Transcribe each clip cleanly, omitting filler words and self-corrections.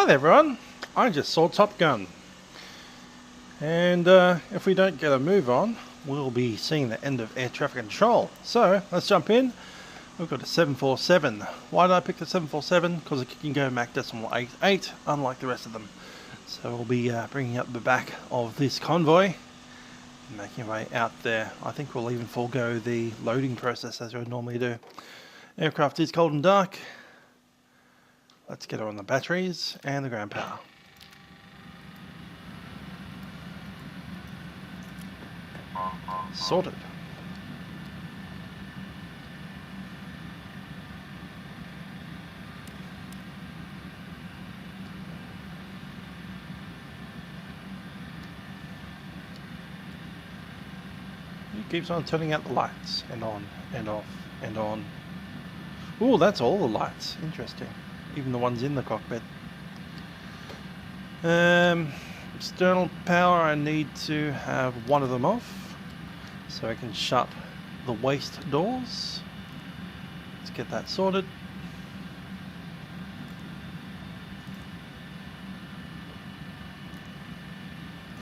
Hi there everyone, I just saw Top Gun, and if we don't get a move on, we'll be seeing the end of air traffic control. So let's jump in. We've got a 747. Why did I pick the 747? Because it can go Mach decimal 88, unlike the rest of them. So we'll be bringing up the back of this convoy, making our way out there. I think we'll even forego the loading process as we would normally do. Aircraft is cold and dark. Let's get her on the batteries and the ground power. Sorted. He keeps on turning out the lights and on and off and on. Oh, that's all the lights. Interesting. Even the ones in the cockpit. External power, I need to have one of them off so I can shut the waste doors. Let's get that sorted.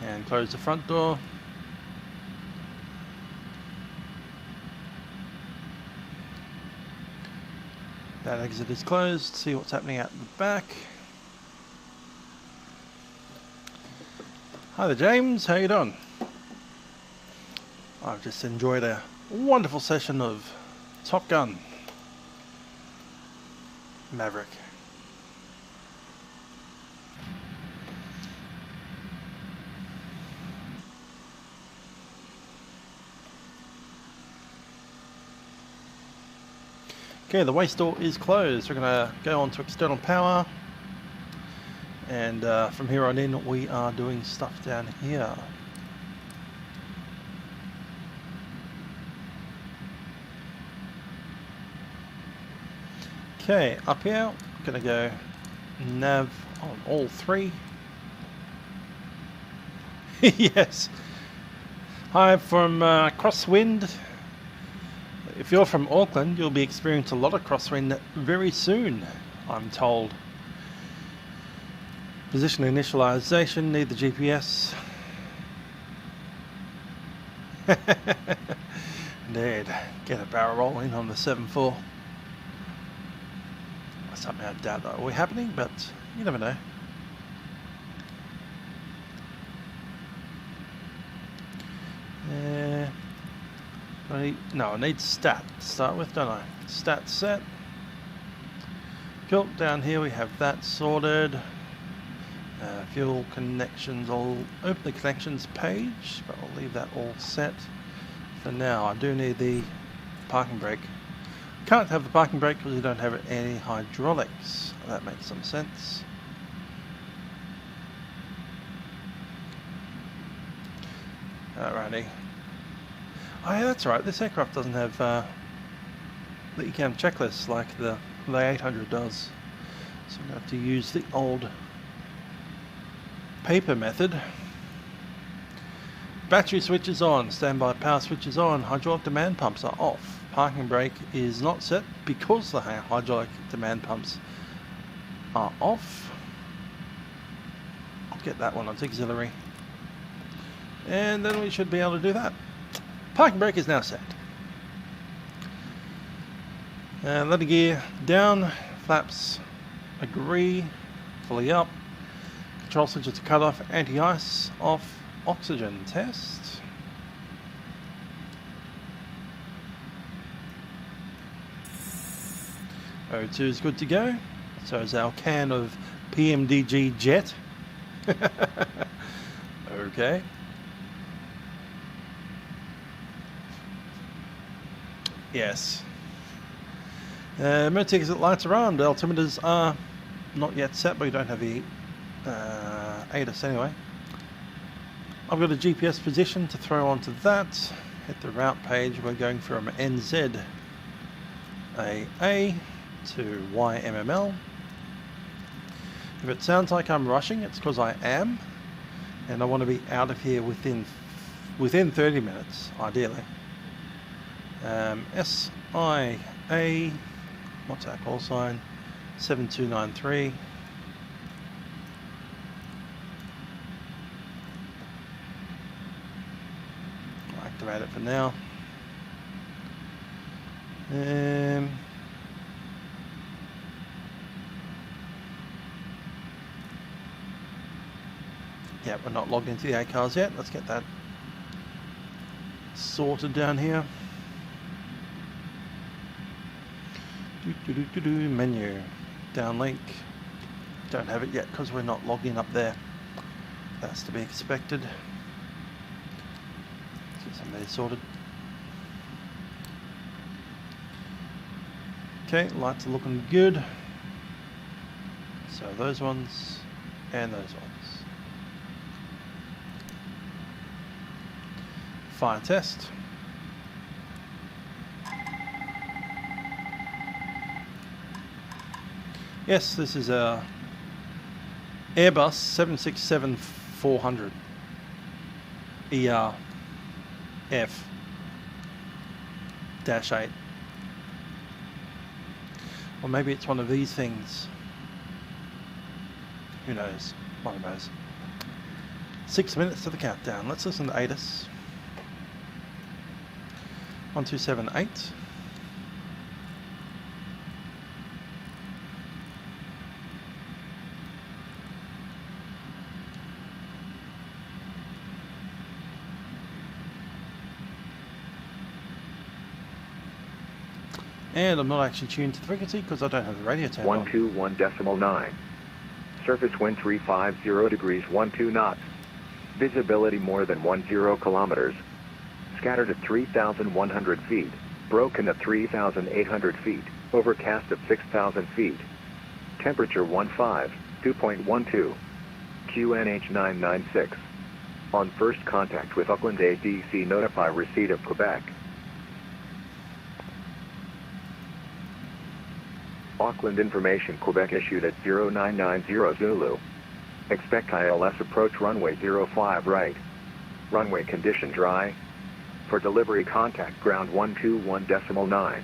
And close the front door. That exit is closed. See what's happening out the back. Hi there, James. How you doing? I've just enjoyed a wonderful session of Top Gun Maverick. Okay, the waste door is closed. We're going to go on to external power. And from here on in, we are doing stuff down here. Okay, up here, I'm going to go nav on all three. Yes. Hi from Crosswind. If you're from Auckland, you'll be experiencing a lot of crosswind very soon, I'm told. Position initialization, need the GPS. Indeed, get a barrel rolling on the 7.4. Something I doubt that will be happening, but you never know. I need stat to start with, don't I? Stat set. Cool, down here we have that sorted. Fuel connections, I'll open the connections page, but I'll leave that all set for now. I do need the parking brake. Can't have the parking brake because we don't have any hydraulics. That makes some sense. Alrighty. Oh yeah, that's right, this aircraft doesn't have the ECAM checklist like the 800 does. So I'm going to have to use the old paper method. Battery switch is on, standby power switch is on, hydraulic demand pumps are off. Parking brake is not set because the hydraulic demand pumps are off. I'll get that one on auxiliary. And then we should be able to do that. Parking brake is now set. Landing gear down, flaps agree, fully up. Control switches to cut off, anti-ice off, oxygen test. O2 is good to go. So is our can of PMDG jet. Okay. Yes. Emergency exit lights are on. The altimeters are not yet set, but we don't have the ATIS anyway. I've got a GPS position to throw onto that. Hit the route page. We're going from NZAA to YMML. If it sounds like I'm rushing, it's because I am, and I want to be out of here within 30 minutes, ideally. SIA, what's our call sign? 7293. deactivate it for now. Yeah, we're not logged into the ACARS yet. Let's get that sorted down here. Menu, downlink. Don't have it yet because we're not logged in up there. That's to be expected. Let's get some of these sorted. Okay, lights are looking good. So those ones and those ones. Fire test. Yes, this is a Airbus 767-400 ERF-8. Or maybe it's one of these things. Who knows? One of those. 6 minutes to the countdown. Let's listen to ATIS. 1278. And I'm not actually tuned to the frequency because I don't have the radio turned on. 121.9. Surface wind 350 degrees 12 knots. Visibility more than 10 kilometers. Scattered at 3,100 feet. Broken at 3,800 feet. Overcast at 6,000 feet. Temperature 2.12. QNH 996. On first contact with Auckland ATC, notify receipt of Quebec. Auckland information, Quebec issued at 0990 Zulu. Expect ILS approach runway 05 right. Runway condition dry. For delivery contact ground 121.9.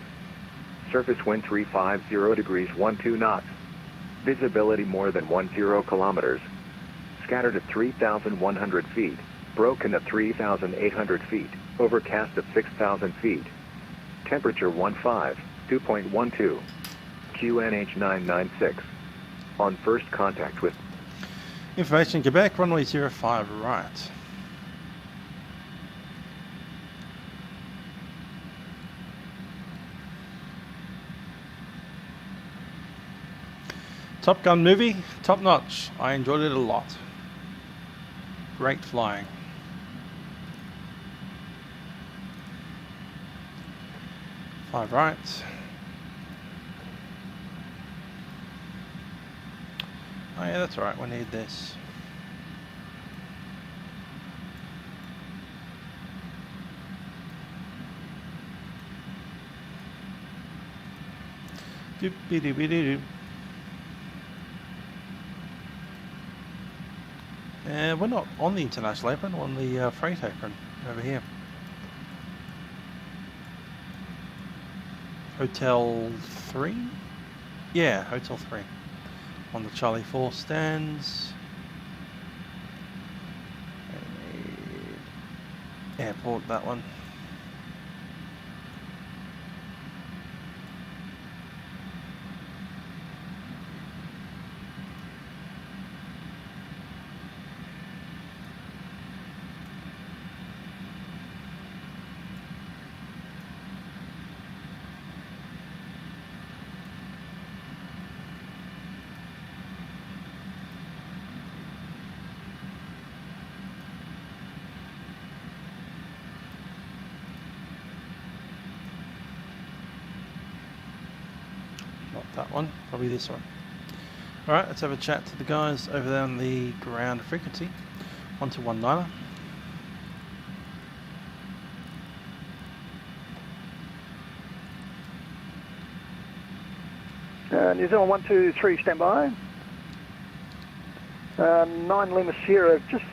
Surface wind 350 degrees 12 knots. Visibility more than 10 kilometers. Scattered at 3,100 feet. Broken at 3,800 feet. Overcast at 6,000 feet. Temperature 2.12. QNH 996. On first contact with Information Quebec, runway 05 right. Top Gun movie, top notch. I enjoyed it a lot. Great flying. Five right. Oh yeah, that's right, we need this. Doop-be-doo-be-doo-doo. We're not on the international apron, we're on the freight apron over here. Hotel 3? Yeah, Hotel 3. On the Charlie 4 stands. Airport, that one. That one, probably this one. Alright, let's have a chat to the guys over there on the ground frequency. 1219er. New Zealand 123, stand by. 9 Lima Sierra, just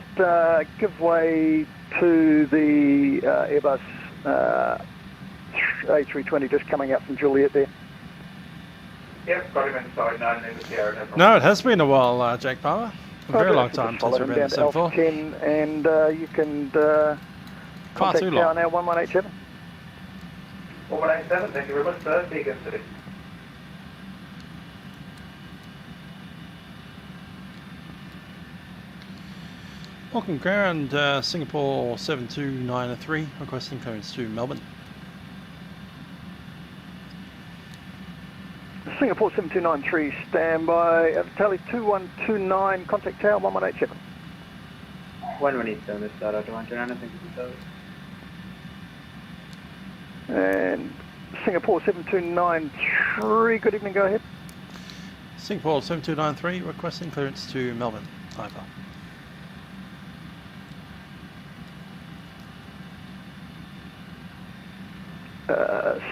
give way to the Airbus A320 just coming out from Juliet there. Yep, got him inside 9 Lima Sierra. No, it has been a while, Jake Palmer. A very long time since we've been in the 10, and you can Far too long. Now 1187. 1187, thank you very much, sir. Beacon City. Auckland ground, Singapore 7293, requesting clearance to Melbourne. Singapore 7293, standby. Tally 2129, contact tower 1187. 1187, this side, 2129, thank you for service. And Singapore 7293, good evening, go ahead. Singapore 7293, requesting clearance to Melbourne. Over.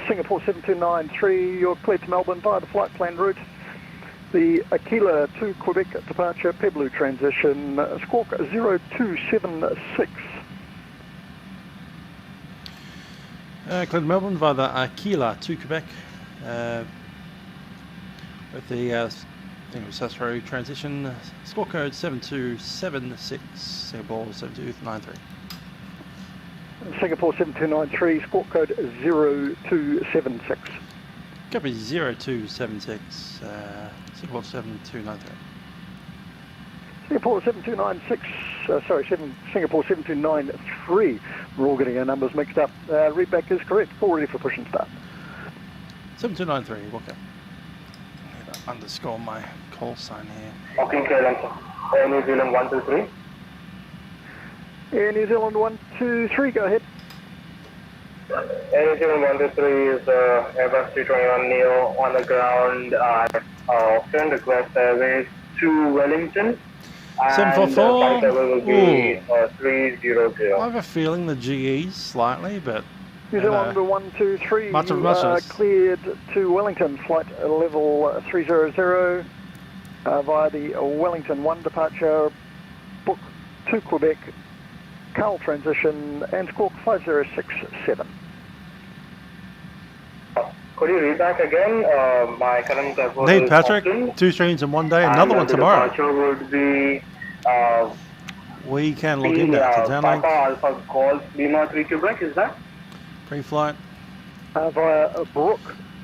Singapore 7293, you're cleared to Melbourne via the flight plan route. The Aquila to Quebec departure, Pebble transition, squawk 0276. Cleared to Melbourne via the Aquila to Quebec with the Sasro transition, squawk code 7276, Singapore 7293. Singapore 7293, squawk code 0276. Copy 0276, Singapore 7293. Singapore 7296, Singapore 7293. We're all getting our numbers mixed up. Readback is correct. All ready for push and start. 7293, welcome. I'm going to underscore my call sign here. Okay, clearance. Air New Zealand 123. Air New Zealand 123, go ahead. Air New Zealand 123 is Airbus 321 Neo on the ground at Auckland, request airways to Wellington. 744. Flight level will be 300. I have a feeling the GE's slightly, but New Zealand 123, much of you much are is. cleared to Wellington, flight level 300 via the Wellington 1 departure, book to Quebec, Carl transition and squawk 5067. Could you read back again? My current airport Nate is Patrick, Auckland, 2 streams in one day, another one tomorrow. The departure would be We can log in now to downlink. Papa Alpha Golf Lima 3 Quebec, is that? Pre-flight Via Brook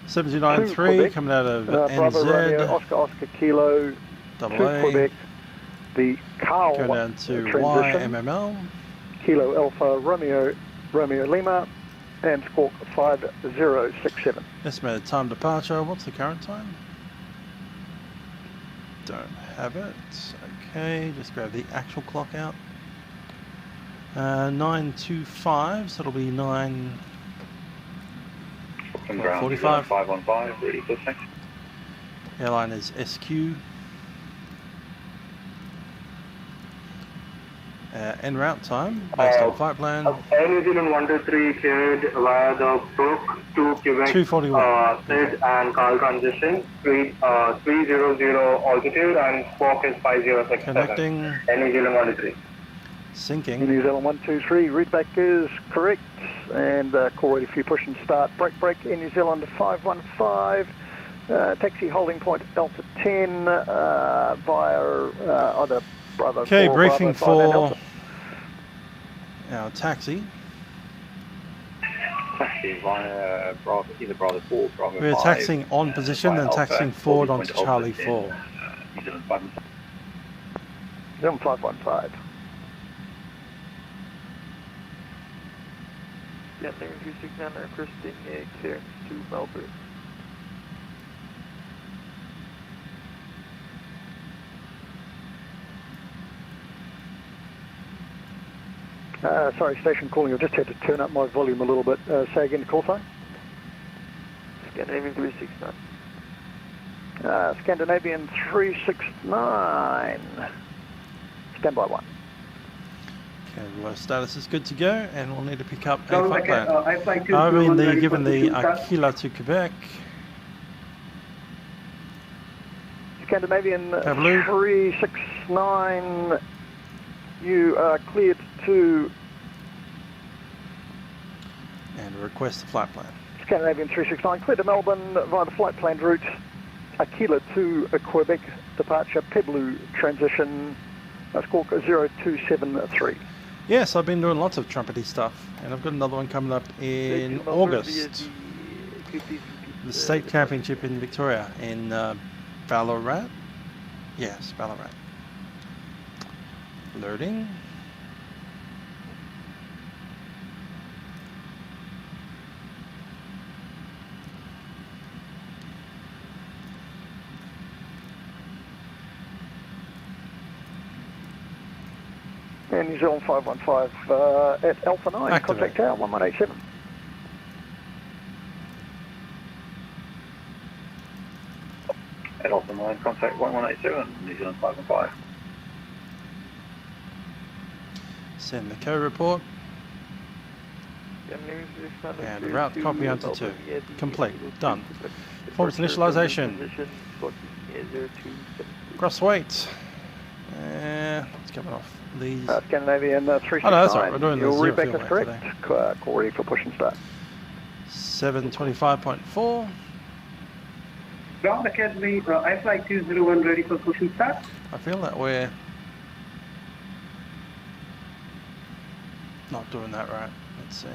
7293 coming out of Bravo Romeo, NZ. Oscar Kilo to AA, Quebec, the Carl going down to transition, YMML. Kilo Alpha Romeo Lima and squawk 5067. Estimated time departure, what's the current time? Don't have it. Okay, just grab the actual clock out. 9:25, so it'll be 9:45. 515, ready for six. Airline is SQ. En route time, based on flight plan. Air New Zealand 123 cleared via the Brook to Quebec 241. Sid and Carl transition, 300 altitude and squawk is 5067. Connecting. Air New Zealand 123. Sinking. New Zealand 123, readback is correct and call ready for your push and start. Break in New Zealand 515. Taxi holding point Delta 10 via either Bravo 4 Okay, or briefing Bravo 5 and for Delta. our taxi. Taxi via Bravo, either Bravo 4, Bravo 5. We're taxiing on position and taxiing forward onto Charlie 4. New Zealand 5. New Zealand 515. Yeah, name 269 requesting clearance to Melbourne. Sorry, station calling. I just had to turn up my volume a little bit. Say again, call sign. Scandinavian 369. Scandinavian 369. Standby 1. Okay, well, status is good to go, and we'll need to pick up a So, flight plan. I flight to I've been ready given for the start. Aquila to Quebec. Scandinavian Pavlou. 369. You are cleared to And request the flight plan. Scandinavian 369, cleared to Melbourne via the flight planned route. Aquila to Quebec, departure Pebble transition, squawk 0273. Yes, I've been doing lots of trumpety stuff, and I've got another one coming up in August. The state championship in Victoria in Ballarat. Yes, Ballarat. Loading. And New Zealand 515 at Alpha 9, Activate. contact tower 1187. At Alpha 9, contact 1187, New Zealand 515. Send the co-report. And route copy onto 2. Complete. Done. Performance initialization. Cross weight. It's coming off these. Scandinavian 369. Oh no, that's right. We're doing the Your zero readback fuel is weight correct. today. Call ready for push and start. 725.4. Ground Academy, iFlight 201 ready for push and start. I feel that we're not doing that right. Let's see.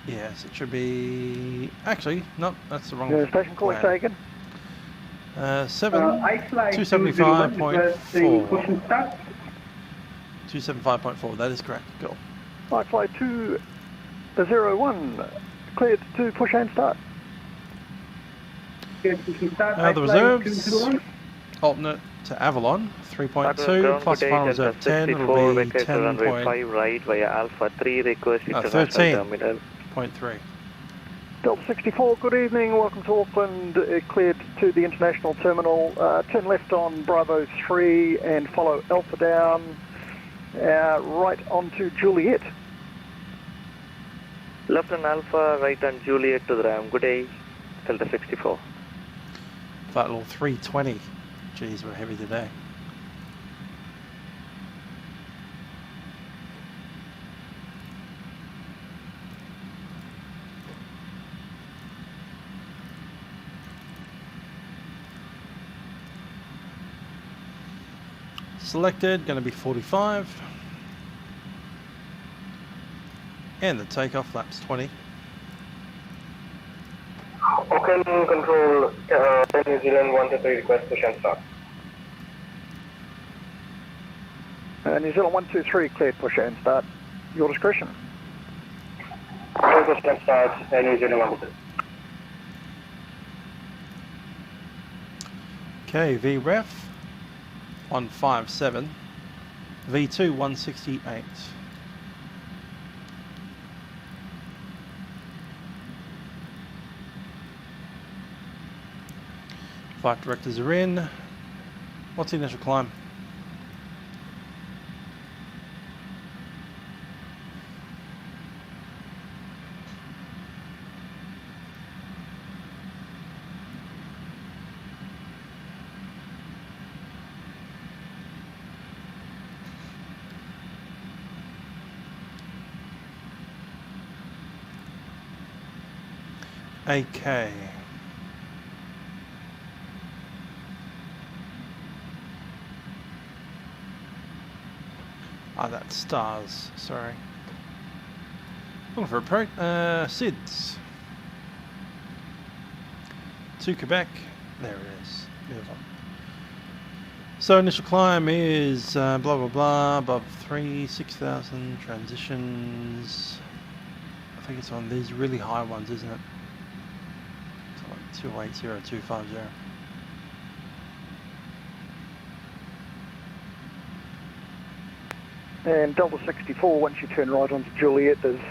Yes, it should be. Actually, no, that's the wrong. Station call plan. taken. 275.4. Push and start. 275.4. That is correct. Go. iFlight 201 cleared to push and start. Push and start. The iFlight reserves. 201. Alternate to Avalon 3.2 plus final reserve 10. It'll be 10.5 right via Alpha 3 request international 13. terminal. 0.3. Delta 64, good evening. Welcome to Auckland. Cleared to the international terminal. Turn left on Bravo 3 and follow Alpha down. Right onto Juliet. Left on Alpha, right on Juliet to the RAM. Good day, Delta 64. Flight level 320. Geez, we're heavy today. Selected, going to be 45. And the takeoff flaps 20. Auckland control, New Zealand 123 request push and start. New Zealand 123 cleared push and start. Your discretion. Push and start, New Zealand 123. Okay, VREF 157. V2 168. Flight directors are in. What's the initial climb? AK. Ah, that's stars, sorry. Looking for a pro, SIDS. To Quebec, there it is, move on. So initial climb is blah blah blah, above 6,000 transitions. I think it's on these really high ones, isn't it? It's like 280, 250. And Delta 64, once you turn right onto Juliet, there's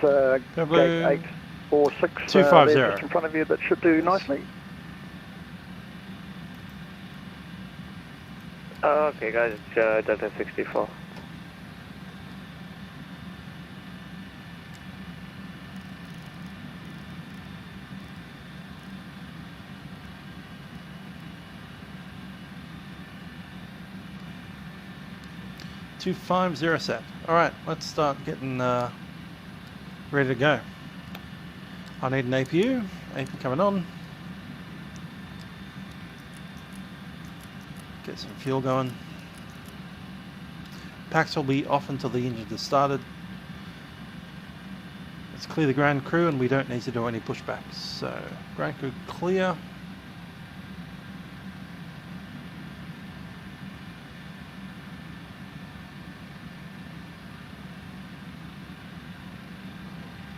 gate 8 or 6 250. there just in front of you that should do nicely. Okay guys, it's Delta 64. .250 set. Alright, let's start getting ready to go. I need an APU. APU coming on. Get some fuel going. Packs will be off until the engine is started. Let's clear the ground crew and we don't need to do any pushbacks. So, ground crew clear.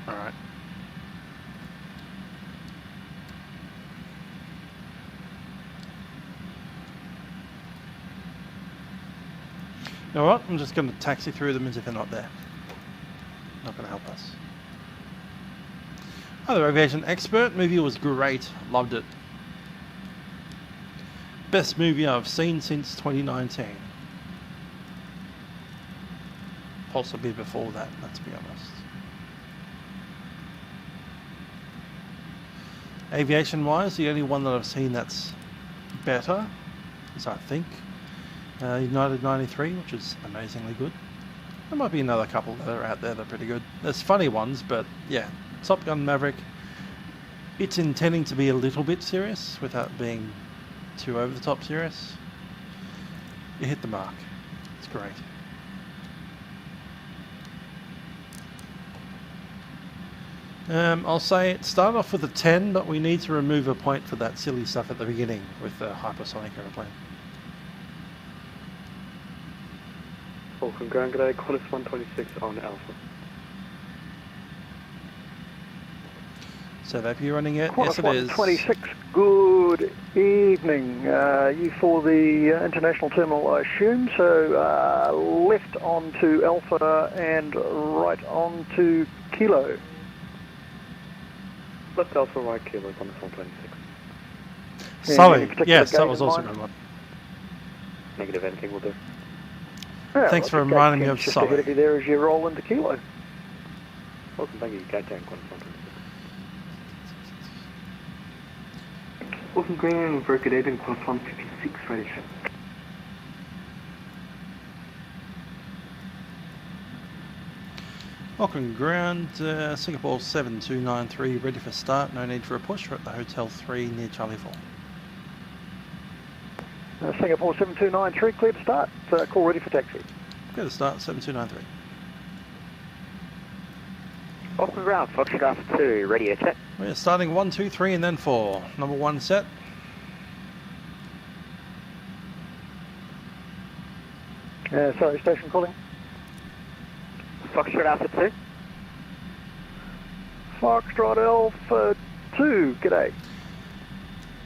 Alright. You know what? I'm just going to taxi through them as if they're not there. Not going to help us. Other aviation expert. Movie was great. Loved it. Best movie I've seen since 2019. Possibly before that, let's be honest. Aviation wise, the only one that I've seen that's better is, I think, United 93, which is amazingly good. There might be another couple that are out there that are pretty good. There's funny ones, but yeah, Top Gun Maverick, it's intending to be a little bit serious without being too over the top serious. You hit the mark. It's great. I'll say it started off with a 10, but we need to remove a point for that silly stuff at the beginning with the hypersonic aeroplane. Auckland ground, g'day, Qantas 126 on Alpha. So have you running it? Qantas Yes, it is. 126, good evening. You for the international terminal, I assume. So left onto Alpha and right onto Kilo. Left Alpha, right Kilo, Qantas 126. Sully, yes, that was also a good one. Negative, anything will do. Yeah, Thanks for reminding me of just Sully. ahead of you there as you roll into Kilo. Welcome, thank you, Gate Tank, Qantas 126. Auckland ground, very good evening, Qantas 156, ready to Auckland ground, Singapore 7293, ready for start. No need for a push. We're at the Hotel 3 near Charlie 4. Singapore 7293, clear to start. Call ready for taxi. Clear to start, 7293. Auckland ground, Foxtrot 2, ready to check. We're starting 1, 2, 3 and then 4. Number 1 set. Sorry, station calling. Foxtrot Alpha 2. Foxtrot Alpha 2, g'day.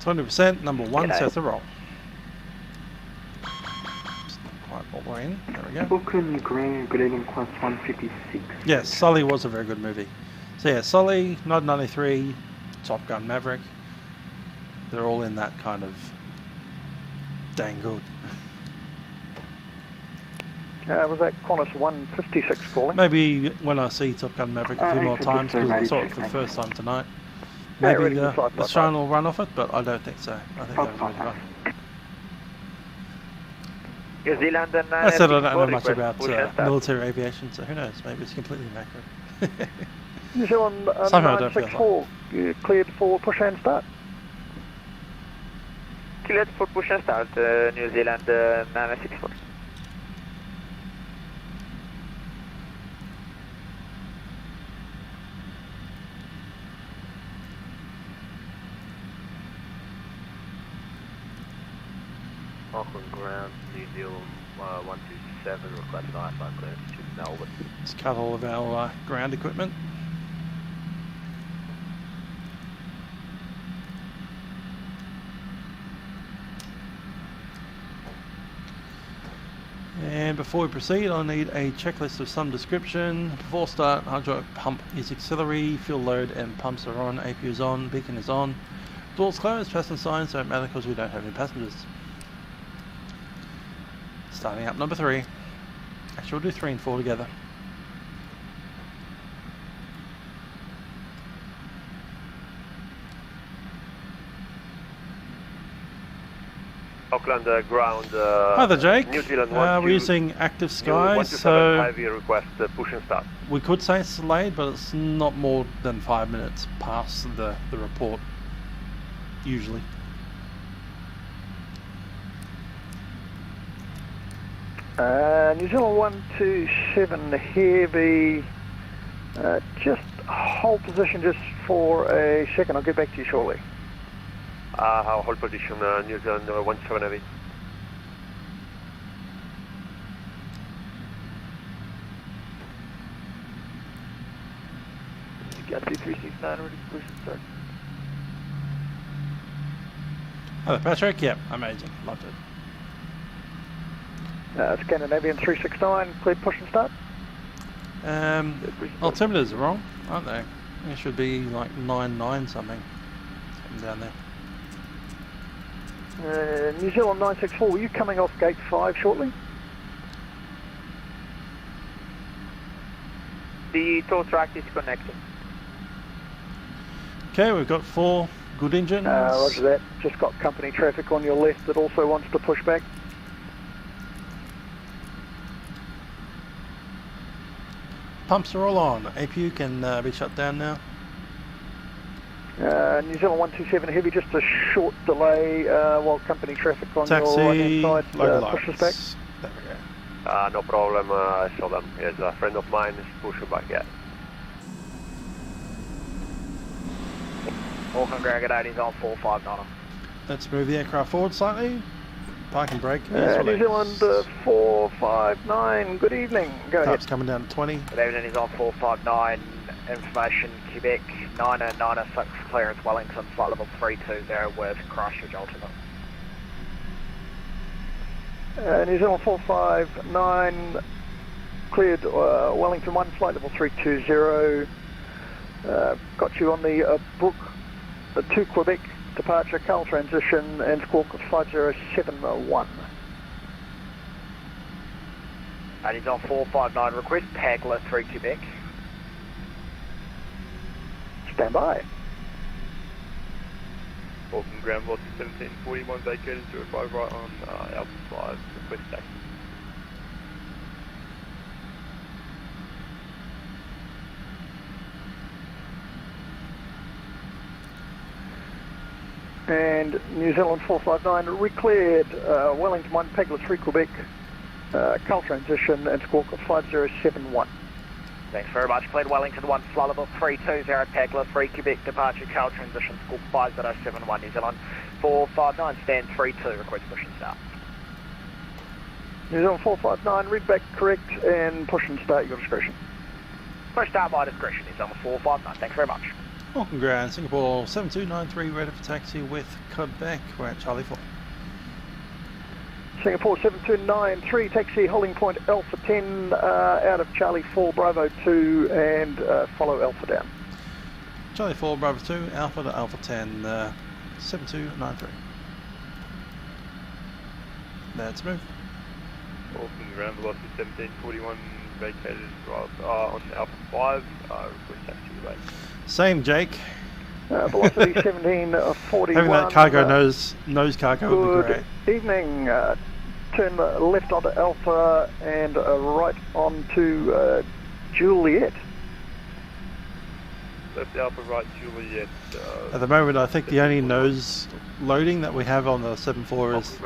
20%, number 1 G'day. sets the roll. Just not quite what we're in. There we go. Auckland ground, good evening, Qantas 156. Yes, Sully was a very good movie. So yeah, Sully, Nod 93, Top Gun Maverick. They're all in that kind of dang good. Was that Qantas 156 calling? Maybe when I see Top Gun Maverick a few more times, because I saw it for the first time tonight, maybe the shine will run off it, but I don't think so. I think that was really fun. New Zealand and I said I don't know much about military aviation, so who knows, maybe it's completely inaccurate. New Zealand Somehow I don't feel 964, cleared for push and start. Cleared for push and start, New Zealand 964. Auckland ground, New Zealand 127, requested IFR clearance to Melbourne. Let's cut all of our ground equipment. And before we proceed, I'll need a checklist of some description. Before start, hydraulic pump is auxiliary, fuel load and pumps are on, APU is on, beacon is on. Doors closed, passenger signs don't matter because we don't have any passengers. Starting up number 3. Actually, we'll do 3 and 4 together. Auckland ground. Hi there, Jake. New Zealand we're using ActiveSky, so Heavy request push and start. we could say it's delayed, but it's not more than 5 minutes past the report, usually. New Zealand 127 Heavy, just hold position just for a second, I'll get back to you shortly. I'll hold position, New Zealand 17 Heavy. Got 2369 ready for push and start. Oh, Patrick? Yep, amazing. Loved it. Scandinavian 369, cleared push and start. Altimeters are wrong, aren't they? It should be like 99 something. Something down there. New Zealand 964, were you coming off gate 5 shortly? The tow track is connected. Okay, we've got 4 good engines. Roger that. Just got company traffic on your left that also wants to push back. Pumps are all on. APU can be shut down now. New Zealand 127 Heavy, just a short delay while company traffic on Taxi, your right-hand side pushes back. There we go. No problem, I saw them. Yes, a friend of mine is pushing back, yeah. Auckland Ground Addons on 459. Let's move the aircraft forward slightly. Park and brake. New Zealand 459, good evening. Go ahead. Taps coming down to 20. Good evening, is on 459. Information Quebec 9096 clearance Wellington flight level 320 with Christchurch altitude. New Zealand 459 cleared Wellington 1 flight level 320. Got you on the Brook 2 Quebec departure, Carl transition and squawk 5071. And he's on 459 request Pagler 3 Quebec. Stand by. Auckland Ground Velocity 1741 vacated 05 right on Alpha 5 request taxi. And New Zealand 459 recleared Wellington 1 Pagler 3 Quebec, Carl transition and squawk 5071. Thanks very much. Cleared Wellington 1 flight level 320 Pagler 3 Quebec departure Carl transition squawk 5071 New Zealand 459 stand 32 request push and start. New Zealand 459 read back correct and push and start your discretion. Push start by discretion New Zealand 459. Thanks very much. Auckland Ground, Singapore 7293 ready for taxi with Quebec. We're at Charlie 4. Singapore 7293 taxi holding point Alpha 10 out of Charlie 4 Bravo 2 and follow Alpha down. Charlie 4 Bravo 2 Alpha to Alpha 10 7293. Let's move. Auckland Ground Velocity 1741 vacated on Alpha 5 request taxi to the base. Same, Jake. Velocity 1741. Having that cargo nose cargo would be great. Good evening. Turn left onto Alpha and right onto Juliet. Left Alpha, right Juliet. At the moment, I think the only nose loading that we have on the 74 is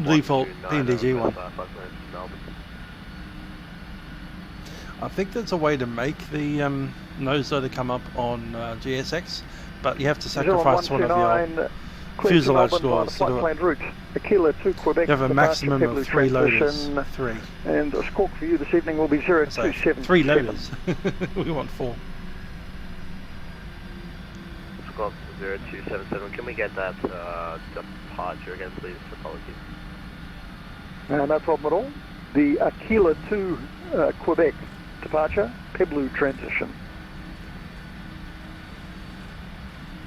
default PMDG one. I think there's a way to make the nose loader come up on GSX, but you have to sacrifice one of your fuselage doors to do it. Route. Aquila 2 Quebec. You have a maximum of 3 loaders. 3. And a squawk for you this evening will be 0277. 3 loaders. We want 4. Squawk 0277. Can we get that departure again, please? Apologies. No problem at all. The Aquila 2 Quebec departure, Peblu transition.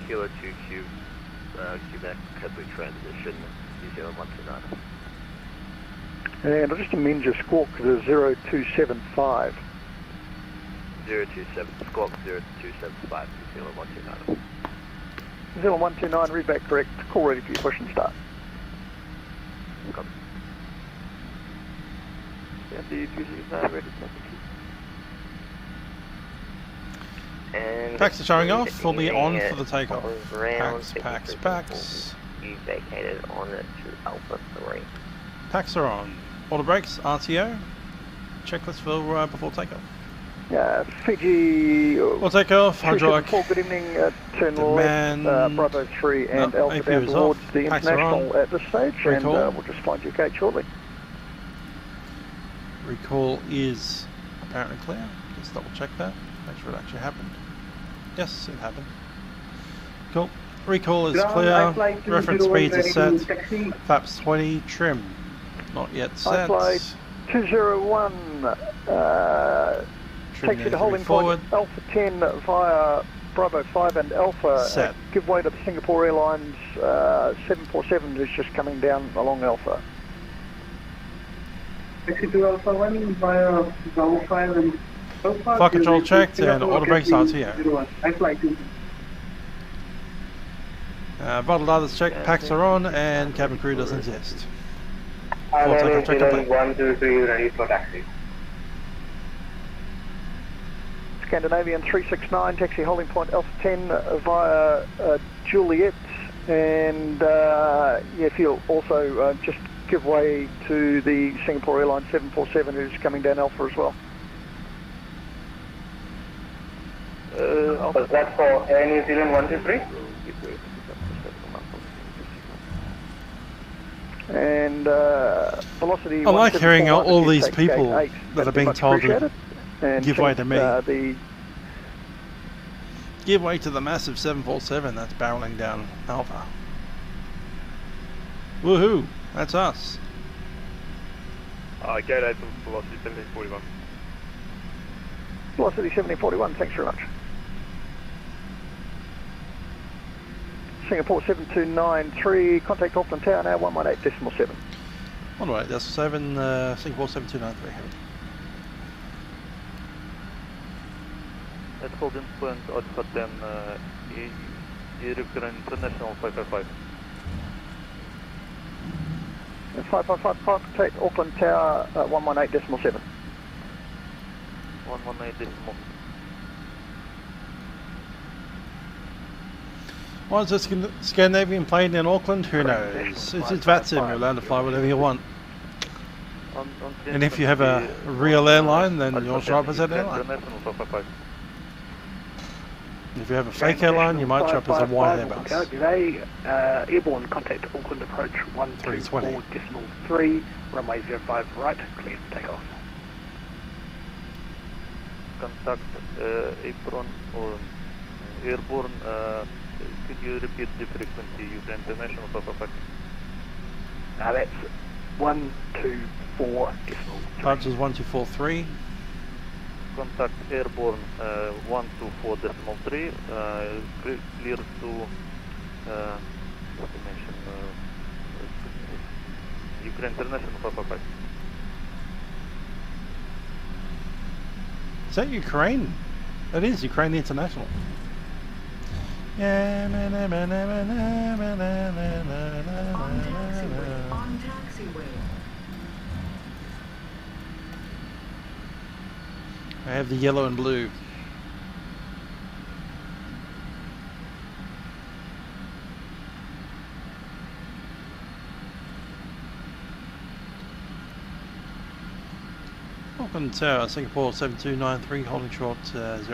Kilo 2 Quebec, Peblu transition, New Zealand 129. And I'll just amend your squawk to 0275. 027, squawk 0275, New Zealand 129. New Zealand 129, read back correct, call ready for your push and start. Copy. MD 269 ready for and Packs are showing off, we'll be on for the takeoff. Packs. You vacated on it to Alpha 3. Packs are on. Auto brakes, RTO. Checklist for before takeoff. Fiji. We'll take off. Hydraulic. Good evening. Turn Demand. left. Bravo 3 and No, Alpha APU down is towards off. the Packs are international on. at this stage, Recall. and we'll just find your gate shortly. Recall is apparently clear. Just double check that. Make sure it actually happened. Yes, it happened. Cool. Recall is clear. Reference speeds are set. Flaps 20. Trim. Not yet set. Flight 201. Takes you to holding forward. point Alpha 10 via Bravo 5 and Alpha. Set. Give way to the Singapore Airlines 747 is just coming down along Alpha. Taxi to Alpha 1 via Bravo 5 and Alpha. Flight control checked and auto brakes RTO. I fly 2. Vital data's checked, packs are on, and cabin crew doesn't exist. New Zealand 123 ready for taxi. Scandinavian 369, taxi holding point Alpha 10 via Juliet, and if you'll also just give way to the Singapore Airlines 747 who's coming down Alpha as well. Was that for Air New Zealand 123? And velocity. I like hearing all these people that are being told to give way to me. Give way to the massive 747 that's barreling down Alpha. Woohoo! That's us. Gate 8 velocity 1741. Velocity 1741, thanks very much. Singapore 7293, contact Auckland Tower now 118.7. 118, that's 7, Singapore 7293. At holding point Alpha 10, European International 555. 555, contact Auckland Tower 118.7. 118.7. Why is this Scandinavian plane in Auckland? Who knows? It's Vatsim, you're allowed to fly whatever you want. And if you have a real airline, then you'll show up as that airline. If you have a fake airline, you might show up as a white Airbus. Today, airborne contact Auckland approach 134.3, runway 05 right, clear for takeoff. Contact apron or airborne, could you repeat the frequency? Ukraine International 555. That's 124.3. Departures 1243. Contact airborne 124.3, clear to destination Ukraine International 555. Is that Ukraine? That is Ukraine International. On taxiway. I have the yellow and blue. Auckland Tower, Singapore 7293, holding short 050.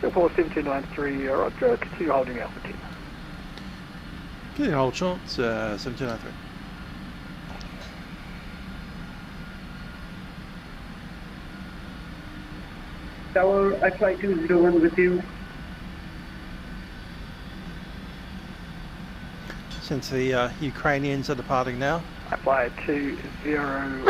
Singapore 7293, roger, continue holding Alpha 10. Continue hold short 7293. Tower, I fly 201 with you. Since the Ukrainians are departing now. I fly 201.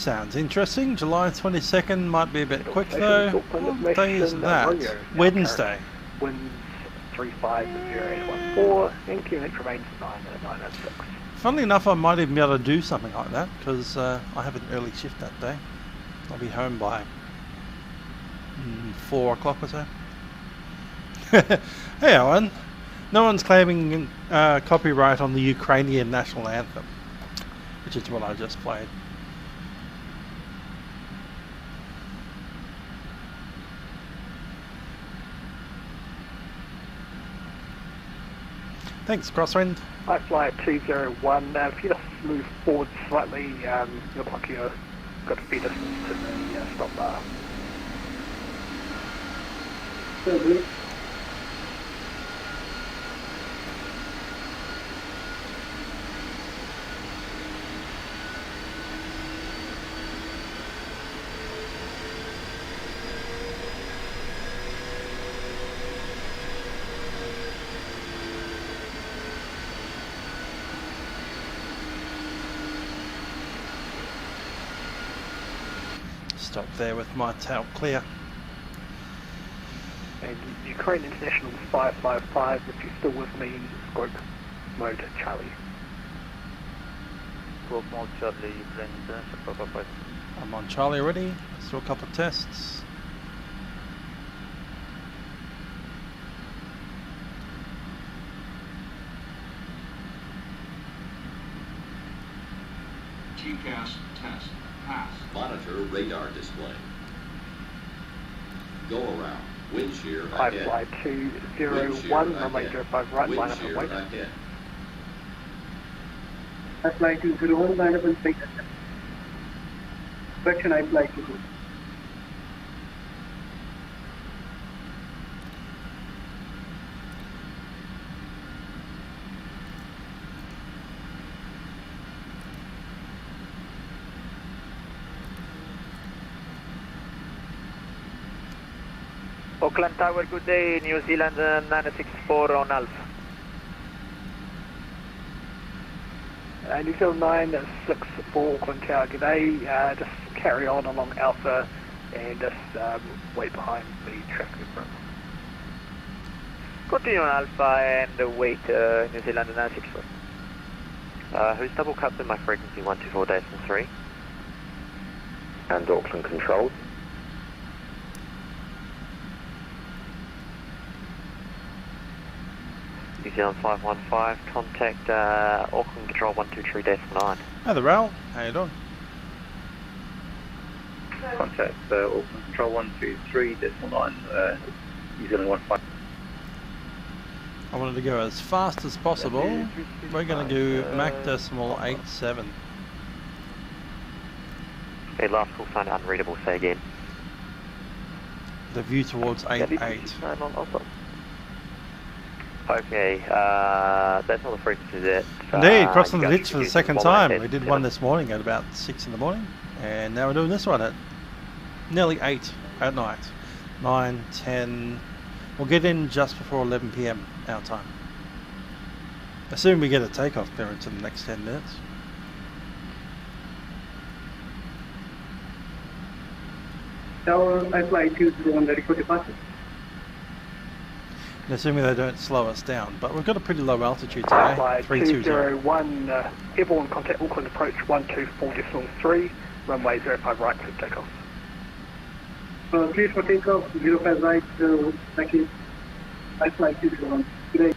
Sounds interesting. July 22nd might be a bit quick though. What day is that? Wednesday. Winds 350814 and QNH remains 90906. Funnily enough, I might even be able to do something like that because I have an early shift that day. I'll be home by 4 o'clock or so. Hey Owen, no one's claiming copyright on the Ukrainian national anthem, which is what I just played. Thanks, Crosswind. I fly at 201. If you just move forward slightly, you'll look like you've got a fair distance to the stop bar. Stop there with my tail clear. And Ukraine International 555, if you're still with me, scope mode Charlie. Scope mode Charlie, Ukraine International 555. I'm on Charlie already. Let's do a couple of tests. GCAS test. Pass. Monitor radar display. Go around. Wind shear I ahead. fly 201, runway 05 right, line up and wait. Ahead. I fly 201, line up and straight ahead. Correction, I fly 201. Auckland Tower, good day. New Zealand 964 on Alpha. New Zealand 964 Auckland Tower, good day. Just carry on along Alpha and just wait behind the traffic in front. Continue on Alpha and wait New Zealand 964. Who's double cupped in my frequency 124.3? And Auckland Control. New Zealand 515, contact Auckland Control 123.9. Hi there, Raoul. How you doing? Contact Auckland Control 123.9, New Zealand 15. I wanted to go as fast as possible. We're going to do Mach decimal 87. Okay, last call sign unreadable, say again. The view towards 88. Okay, that's not the frequency that... Indeed, crossing the ditch for the second time. We did one this morning at about 6 in the morning, and now we're doing this one at nearly 8 at night. 9, 10... We'll get in just before 11 PM our time. Assume we get a takeoff clearance in the next 10 minutes. Tower, I fly 201, ready for departure. And assuming they don't slow us down, but we've got a pretty low altitude today. Fly 320. 201, airborne contact Auckland approach 124.3, runway 05 right, clear takeoff. Clear for takeoff, 05 right, thank you. I fly 201. Good day.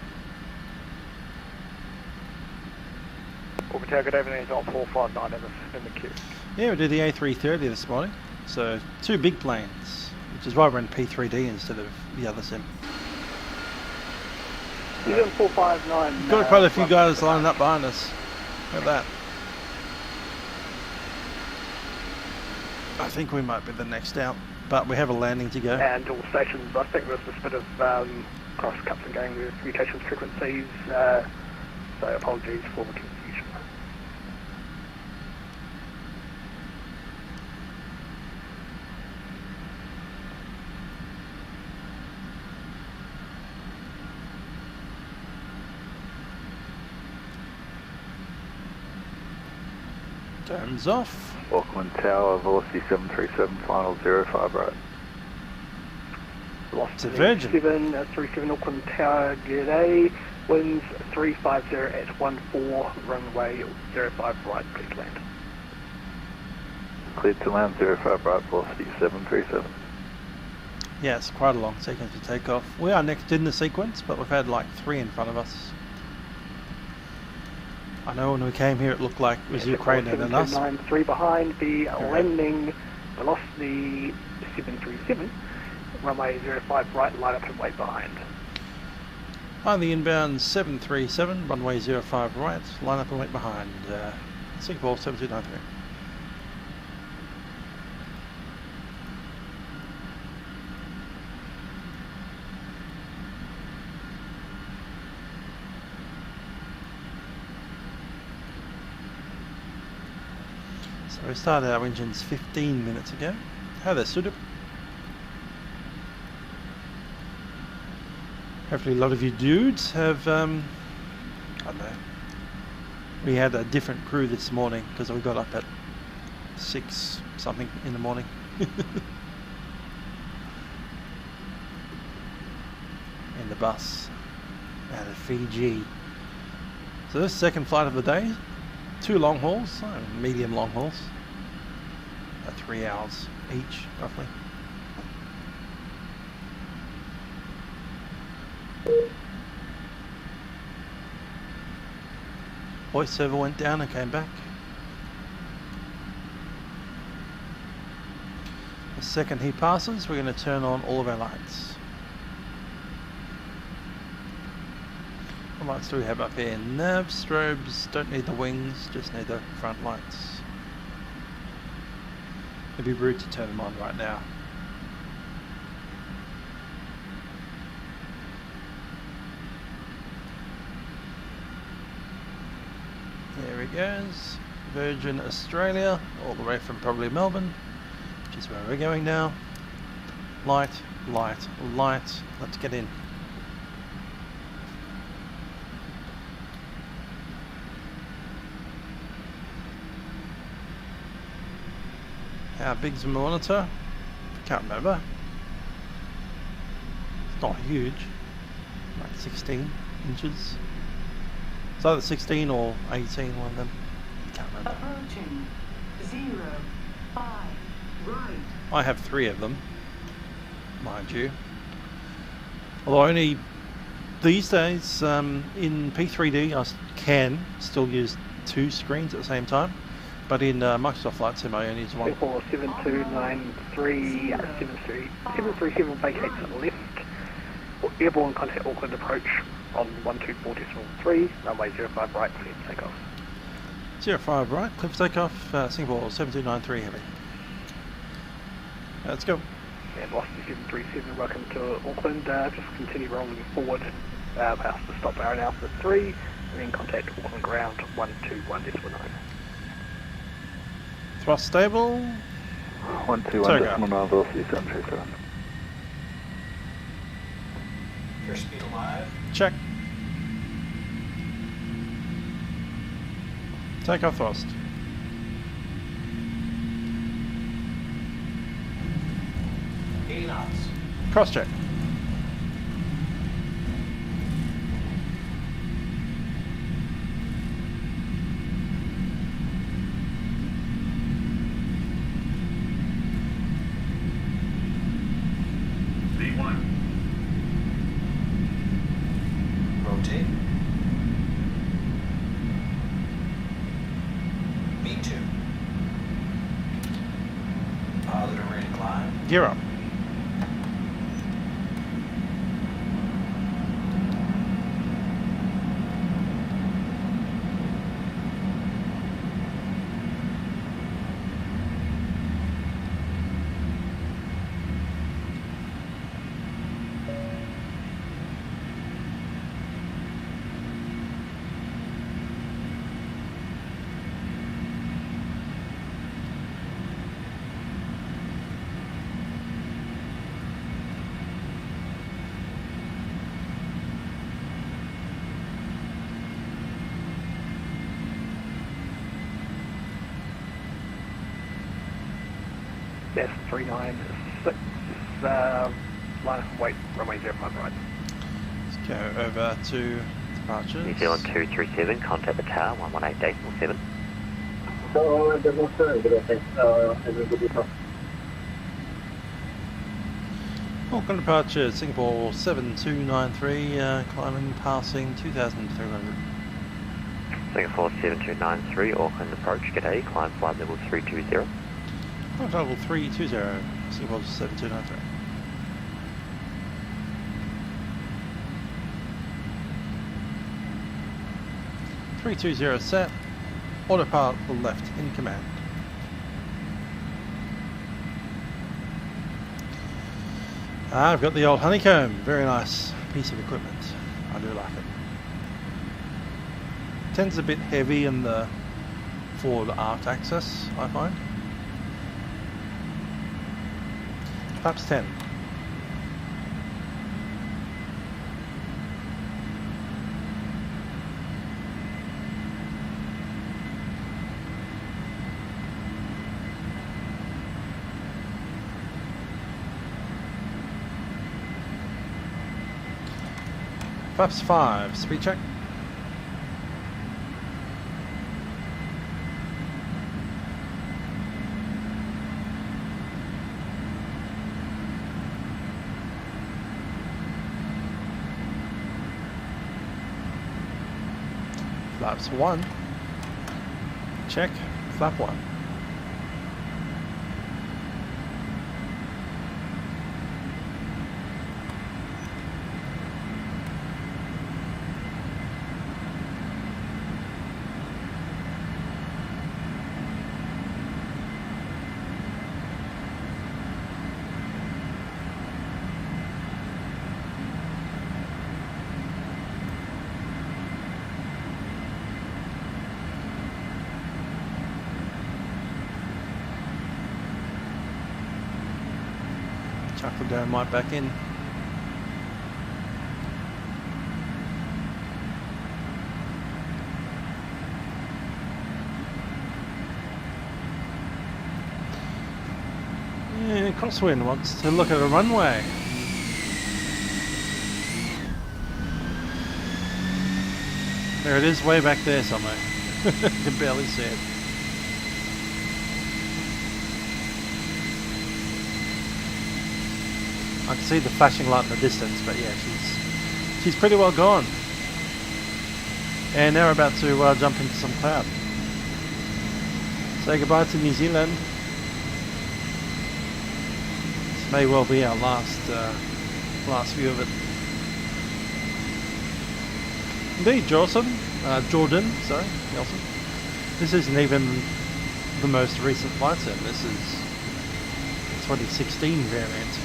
Auckland Tower, good evening, it's on 459 in the queue. Yeah, we did the A330 this morning, so 2 big planes, which is why we're in P3D instead of the other sim. New Zealand 459. Got quite a few guys lining up behind us. Look at that. I think we might be the next out, but we have a landing to go. And all stations, I think there's a bit of cross cups and going with mutations frequencies, so apologies for the confusion. Turns off. Auckland Tower, velocity 737, final 05 right. Velocity Virgin. 737 Auckland Tower, g'day. Winds 350 at 14, runway 05 right, please land. Cleared to land 05 right, velocity 737. Yeah, it's quite a long sequence to take off. We are next in the sequence, but we've had like 3 in front of us. I know when we came here it looked like it was Ukraine and then us. 3 behind, the landing velocity 737, runway 05 right, line up and wait behind. On the inbound 737, runway 05 right, line up and wait behind. Singapore 7293. So we started our engines 15 minutes ago. How they stood up. Hopefully a lot of you dudes have, I don't know, we had a different crew this morning because we got up at 6 something in the morning. In the bus out of Fiji. So this is the second flight of the day. 2 long hauls, medium long hauls. 3 hours each, roughly. Voice server went down and came back. The second he passes, we're going to turn on all of our lights. What lights do we have up here? Nav strobes, don't need the wings, just need the front lights. It'd be rude to turn them on right now. There he goes, Virgin Australia, all the way from probably Melbourne, which is where we're going now. Light, light, light, let's get in. How big's the monitor? Can't remember. It's not huge, like 16 inches. It's either 16 or 18, one of them. Can't remember. Approaching 05 right. I have 3 of them, mind you. Although only these days in P3D I can still use 2 screens at the same time, but in Microsoft Flight Sim I only use 1. 7293 737 vacates left. Airborne contact Auckland approach on 124.3, runway 05 right, clear for takeoff. 05 right, clear for takeoff, Singapore 7293 heavy. Let's go. And velocity 737, welcome to Auckland. Just continue rolling forward past the stop bar announcement 3, and then contact Auckland ground 121.9. Thrust stable. 121.9, velocity 737. Airspeed alive. Check. Takeoff thrust. knots. Cross check. Rotate. V2. Pilot and ready to climb. Gear up. That's 396. Line of wait, runway 05 right. Let's go over to departures. New Zealand 237, contact the tower 118.7. So, there's no turn, but I think Auckland departure, Singapore 7293, climbing, passing 2,300. Singapore 7293, Auckland approach, g'day, climb flight level 320. Flight level 320, Singapore 7293. .320 set, autopilot to the left in command. I've got the old honeycomb, very nice piece of equipment. I do like it. Tends a bit heavy in the forward aft axis, I find. Flaps 10. Flaps 5, speed check. Flaps 1, check, flap 1. Chuck the dynamite back in. Yeah, Crosswind wants to look at a runway. There it is, way back there somewhere. You can barely see it. I can see the flashing light in the distance, but yeah, she's pretty well gone. And now we're about to jump into some cloud. Say goodbye to New Zealand. This may well be our last view of it. Indeed, Jordan, sorry, Nelson. This isn't even the most recent flight sim. This is the 2016 variant.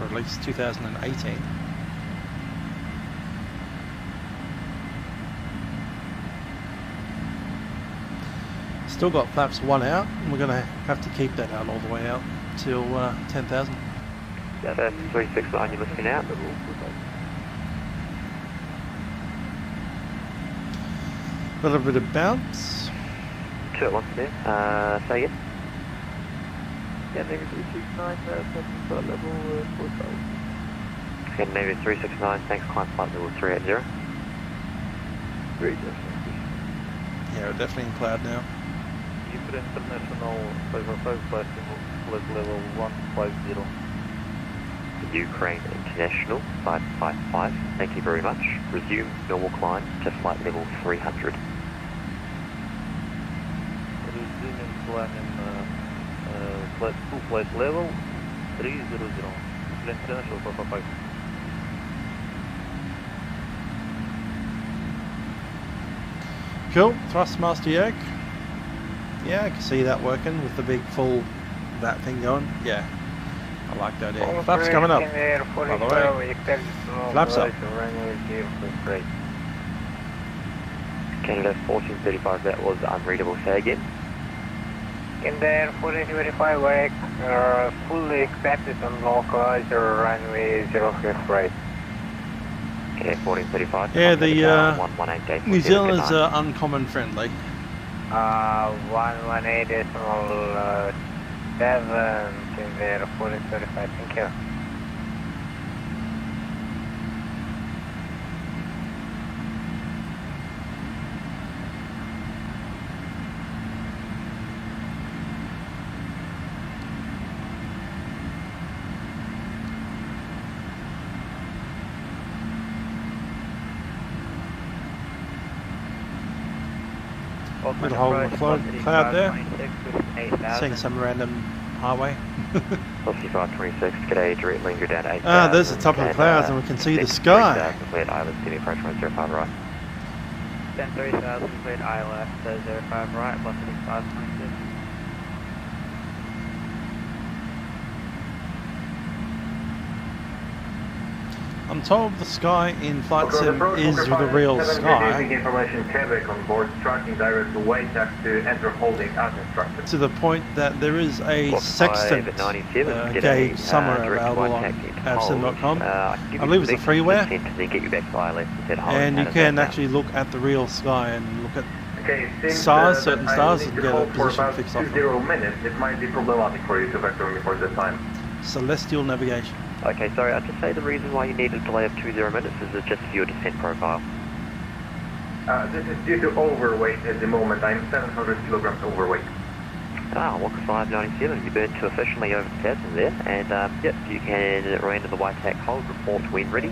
Or at least 2018. Still got flaps 1 out, and we're going to have to keep that out all the way out till 10,000. Yeah, that's 369 you're looking out. A little bit of bounce. Sure, once there. Say again. Yeah, Navy 369, flight level 45. Okay, Navy 369, thanks, climb flight level 380. Great, definitely. Yeah, we're definitely in cloud now. Ukraine International 505, flight level 150. Ukraine International 555, thank you very much. Resume normal climb to flight level 300. Resuming climbing flight level 300. Ukraine International 555. Cool, thrustmaster yoke. Yeah, I can see that working with the big full that thing going. Yeah, I like that idea. Flaps coming up, by the way. Flaps up. Canada 1435, that was unreadable. Say again. Canada 1435, wake, fully accepted on localizer runway 0 right. Okay, 1435. Yeah, the 118 day. New Zealanders are uncommon friendly. 118.7 to 1435, thank you. Little hole in the cloud there. Seeing some random highway. 5526, g'day, direct linger down 8. There's the top of the clouds and we can see the sky. Cleared island, steady approach 105 right. 103000, cleared ILS 05 right, velocity 526. I'm told the sky in Flight Sim is the real sky. Information Quebec on board, tracking direct to Saitek to enter holding as instructed. To the point that there is a sextant gauge somewhere available on Avsim.com. I believe it's a freeware. And you can actually look at the real sky and look at stars, certain stars, and get a position fixed off them. 20 minutes, it might be problematic for you to vector me for this time. Celestial navigation. Okay, sorry, I'd just say the reason why you need a delay of 20 minutes is just for your descent profile. This is due to overweight at the moment. I'm 700 kilograms overweight. Walker 597, you burned too efficiently over 1000 there, and yep, you can re-enter the YTAC hold, report when ready,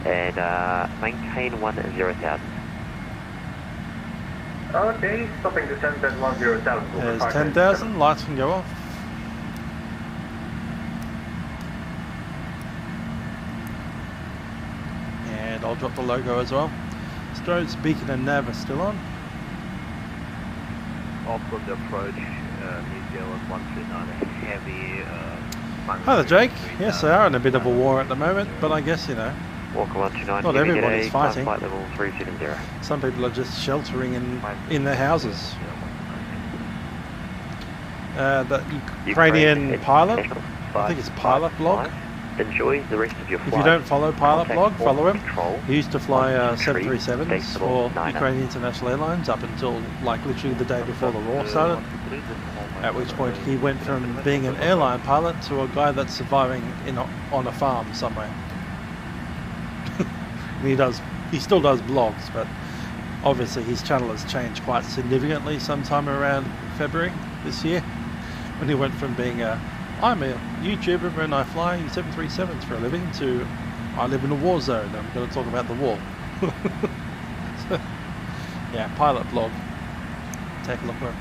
and maintain 10,000. Okay, stopping descent at 10,000. There's 10,000, lights can go off. And I'll drop the logo as well. Strode's beacon and nav are still on. Auckland approach, New Zealand 129, heavy. Hi there, Jake. Yes, they are in a bit of a war at the moment, but I guess, you know, Walker 129, not everybody's fighting. Flight level 370. Some people are just sheltering in their houses. The Ukrainian pilot, I think it's Pilot Blog. Enjoy the rest of your flight. If you don't follow Pilot Blog, follow him. He used to fly 737s for Ukrainian International Airlines up until like literally the day before the war started. At which point he went from being an airline pilot to a guy that's surviving on a farm somewhere. And he still does blogs, but obviously his channel has changed quite significantly sometime around February this year, when he went from being I'm a YouTuber and I fly 737s for a living to I live in a war zone and I'm going to talk about the war. So, yeah, Pilot Blog. Take a look at it.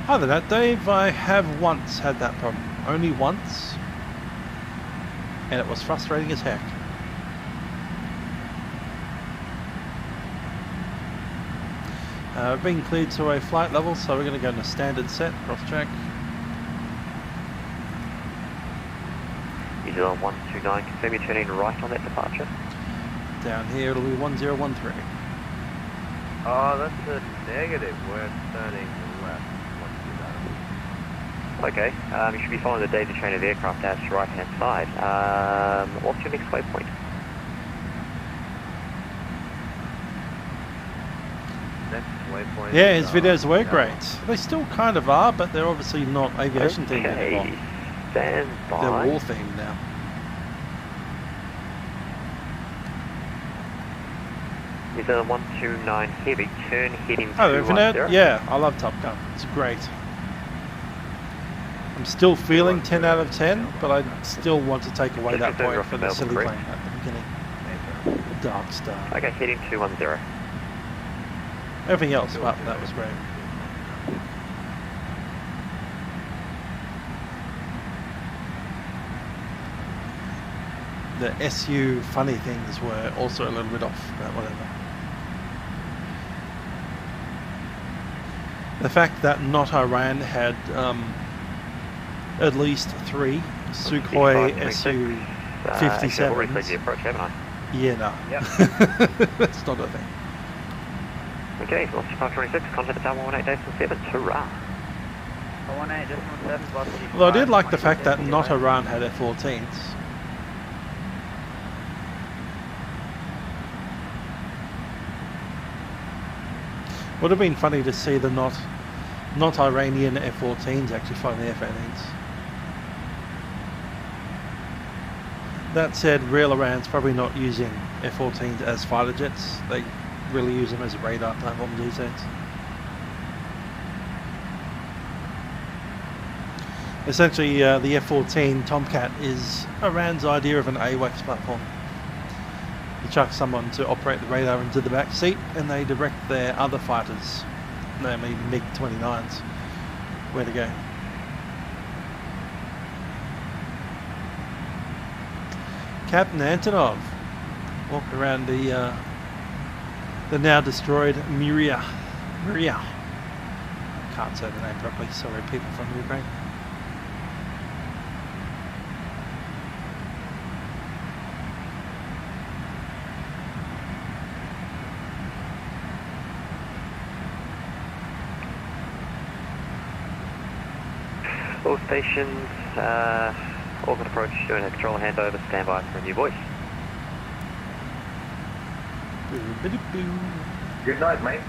Other than that, Dave, I have once had that problem. Only once. And it was frustrating as heck. Being cleared to a flight level, so we're going to go in a standard set, cross track. New Zealand 129, confirm you're turning right on that departure. Down here it'll be 1013. Oh, that's a negative. We're turning left. Okay, you should be following the daisy train of aircraft out to the right hand side. What's your next waypoint? Yeah, his videos were great. They still kind of are, but they're obviously not aviation themed anymore. Stand by. They're war themed now. New Zealand 129 heavy, turn heading Oh, Infinite? Yeah, I love Top Gun. It's great. I'm still feeling 10 out of 10, but I still want to take away that point for the silly plane at the beginning. Dark Star. Okay, heading 210. Everything else, but that was great. The SU funny things were also a little bit off, but whatever. The fact that not Iran had at least 3 Sukhoi Su-57s. Yeah, no. Yep. That's not a thing. Okay, Velocity 526, contact the Tower 18 days and 7, hurrah. Although I did like the fact that not Iran had F-14s. Would have been funny to see the not Iranian F-14s actually flying the F-18s. That said, real Iran's probably not using F-14s as fighter jets. They really use them as radar platforms these days. Essentially, the F-14 Tomcat is Iran's idea of an AWACS platform. You chuck someone to operate the radar into the back seat, and they direct their other fighters, namely MiG-29s, where to go. Captain Antonov walked around the now destroyed Miria. Can't say the name properly. Sorry, people from Ukraine. All stations, Auckland approach, doing a control handover, stand by for a new voice. Good night, mate.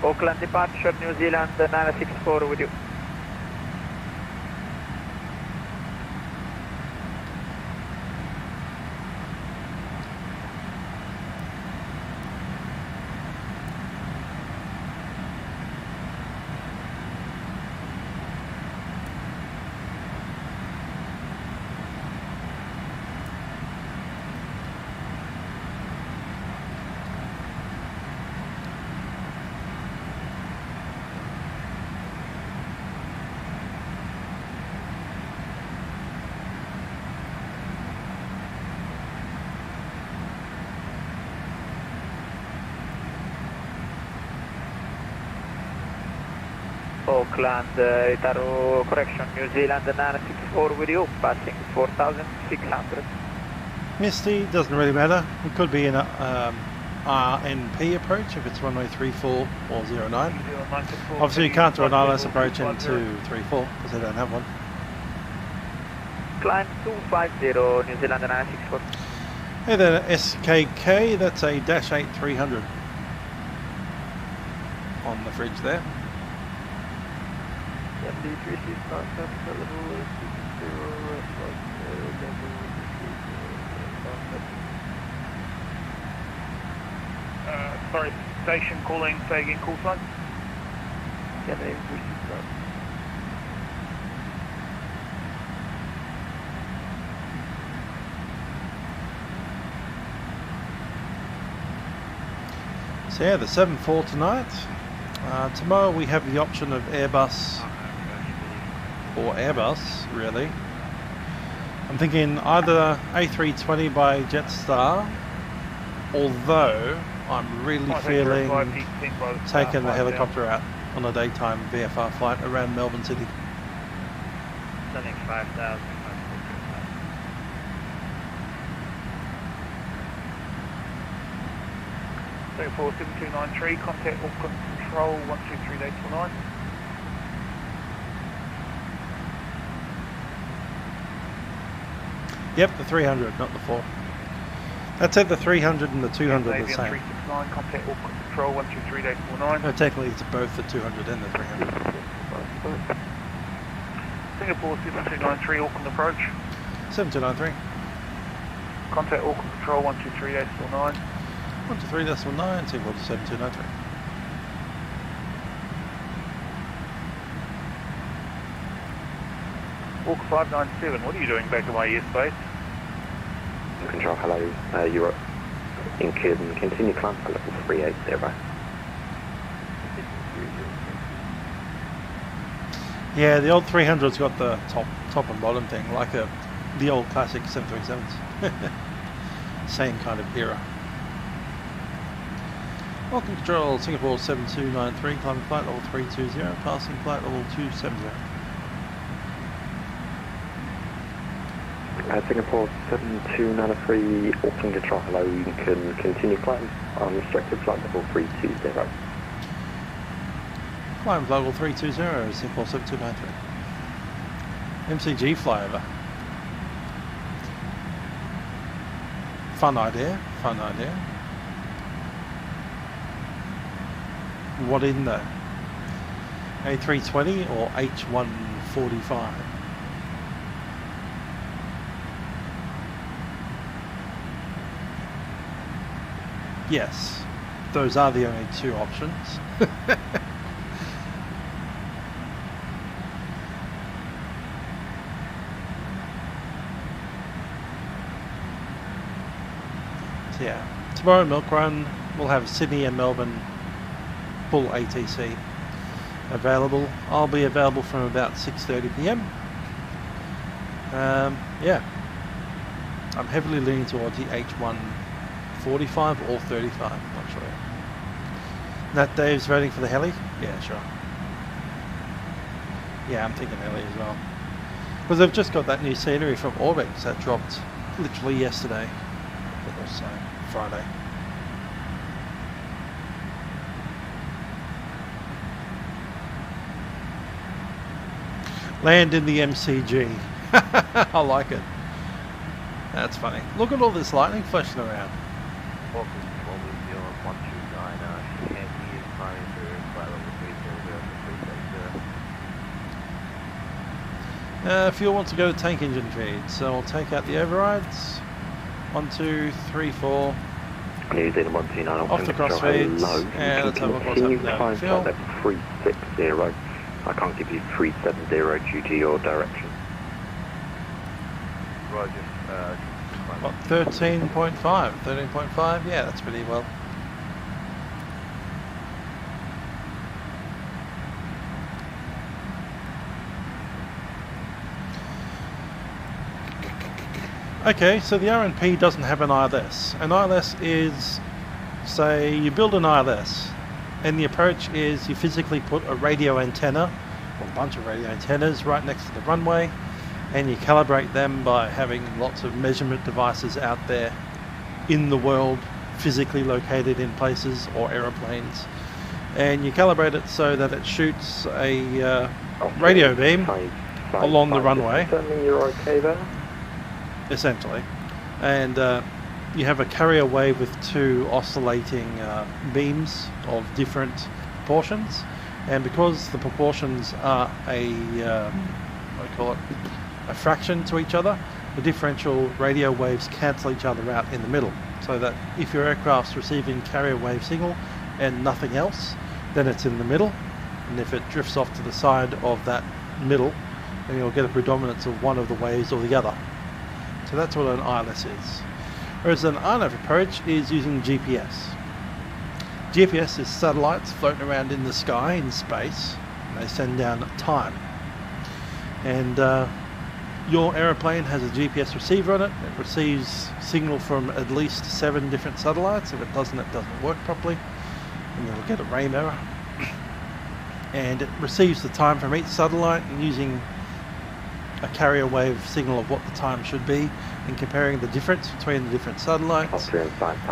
Auckland departure, New Zealand 964 with you. Auckland, Itaru correction, New Zealand 964 with you, passing 4,600. Misty, doesn't really matter. It could be an RNP approach if it's runway 34 or 09. Obviously you can't do an ILS approach into 34 because they don't have one. Climb 250, New Zealand 964. Hey there, SKK, that's a Dash 8 300 on the fridge there. Sorry, station calling, say again, call sign. So yeah, the 7-4 tonight. Tomorrow we have the option of Airbus, or Airbus really. I'm thinking either A320 by Jetstar, although I'm really feeling taking the helicopter out on a daytime VFR flight around Melbourne City. Sending 5,000. 7293, contact Auckland Control 123.849. Yep, the 300, not the 4. That's it, the 300 and the 200 are the same. 369, contact Auckland Control 123.849. No, technically it's both the 200 and the 300. Singapore 7293, Auckland approach. 7293. Contact Auckland Control 123.849. 123.9, Singapore to 7293. Walk 597, what are you doing back in my airspace? Control, hello, Europe. Continue climb for level 380. Yeah, the old 300's got the top and bottom thing, like the old classic 737s. Same kind of era. Welcome Control, Singapore 7293, climbing flight level 320, passing flight level 270. Singapore 7293, Auckland control, hello, you can continue climb on restricted flight level 320. Climb level 320, Singapore 7293. MCG flyover. Fun idea, fun idea. What in though? A320 or H145? Yes, those are the only two options. So yeah, tomorrow milk run we'll have Sydney and Melbourne full ATC available. I'll be available from about 6:30 PM. Yeah, I'm heavily leaning towards the H145 or 35, not sure. Nat Dave's voting for the heli? Yeah, sure. Yeah, I'm thinking heli as well. Because they've just got that new scenery from Orbx that dropped literally yesterday. Or so, Friday. Land in the MCG. I like it. That's funny. Look at all this lightning flashing around. Fuel wants to go to tank engine feed, so I'll take out the overrides. 1, 2, 3, 4. New Zealand 129 off the crossfeeds. And let's have a look what's happening now. Fuel. 360. I can't give you 370 due to your direction. Roger. What, 13.5? 13.5? Yeah, that's pretty well. Okay, so the RNP doesn't have an ILS. An ILS is, say, you build an ILS, and the approach is you physically put a radio antenna, or a bunch of radio antennas, right next to the runway, and you calibrate them by having lots of measurement devices out there in the world, physically located in places or aeroplanes. And you calibrate it so that it shoots a radio beam along the runway. Certainly you're okay there. Essentially, and you have a carrier wave with two oscillating beams of different proportions, and because the proportions are a fraction to each other, the differential radio waves cancel each other out in the middle, so that if your aircraft's receiving carrier wave signal and nothing else, then it's in the middle, and if it drifts off to the side of that middle, then you'll get a predominance of one of the waves or the other. So that's what an ILS is. Whereas an RNAV approach is using GPS. GPS is satellites floating around in the sky, in space, and they send down time. And your aeroplane has a GPS receiver on it. It receives signal from at least 7 different satellites. If it doesn't work properly, and you'll get a RAM error. And it receives the time from each satellite, and using a carrier wave signal of what the time should be, and comparing the difference between the different satellites,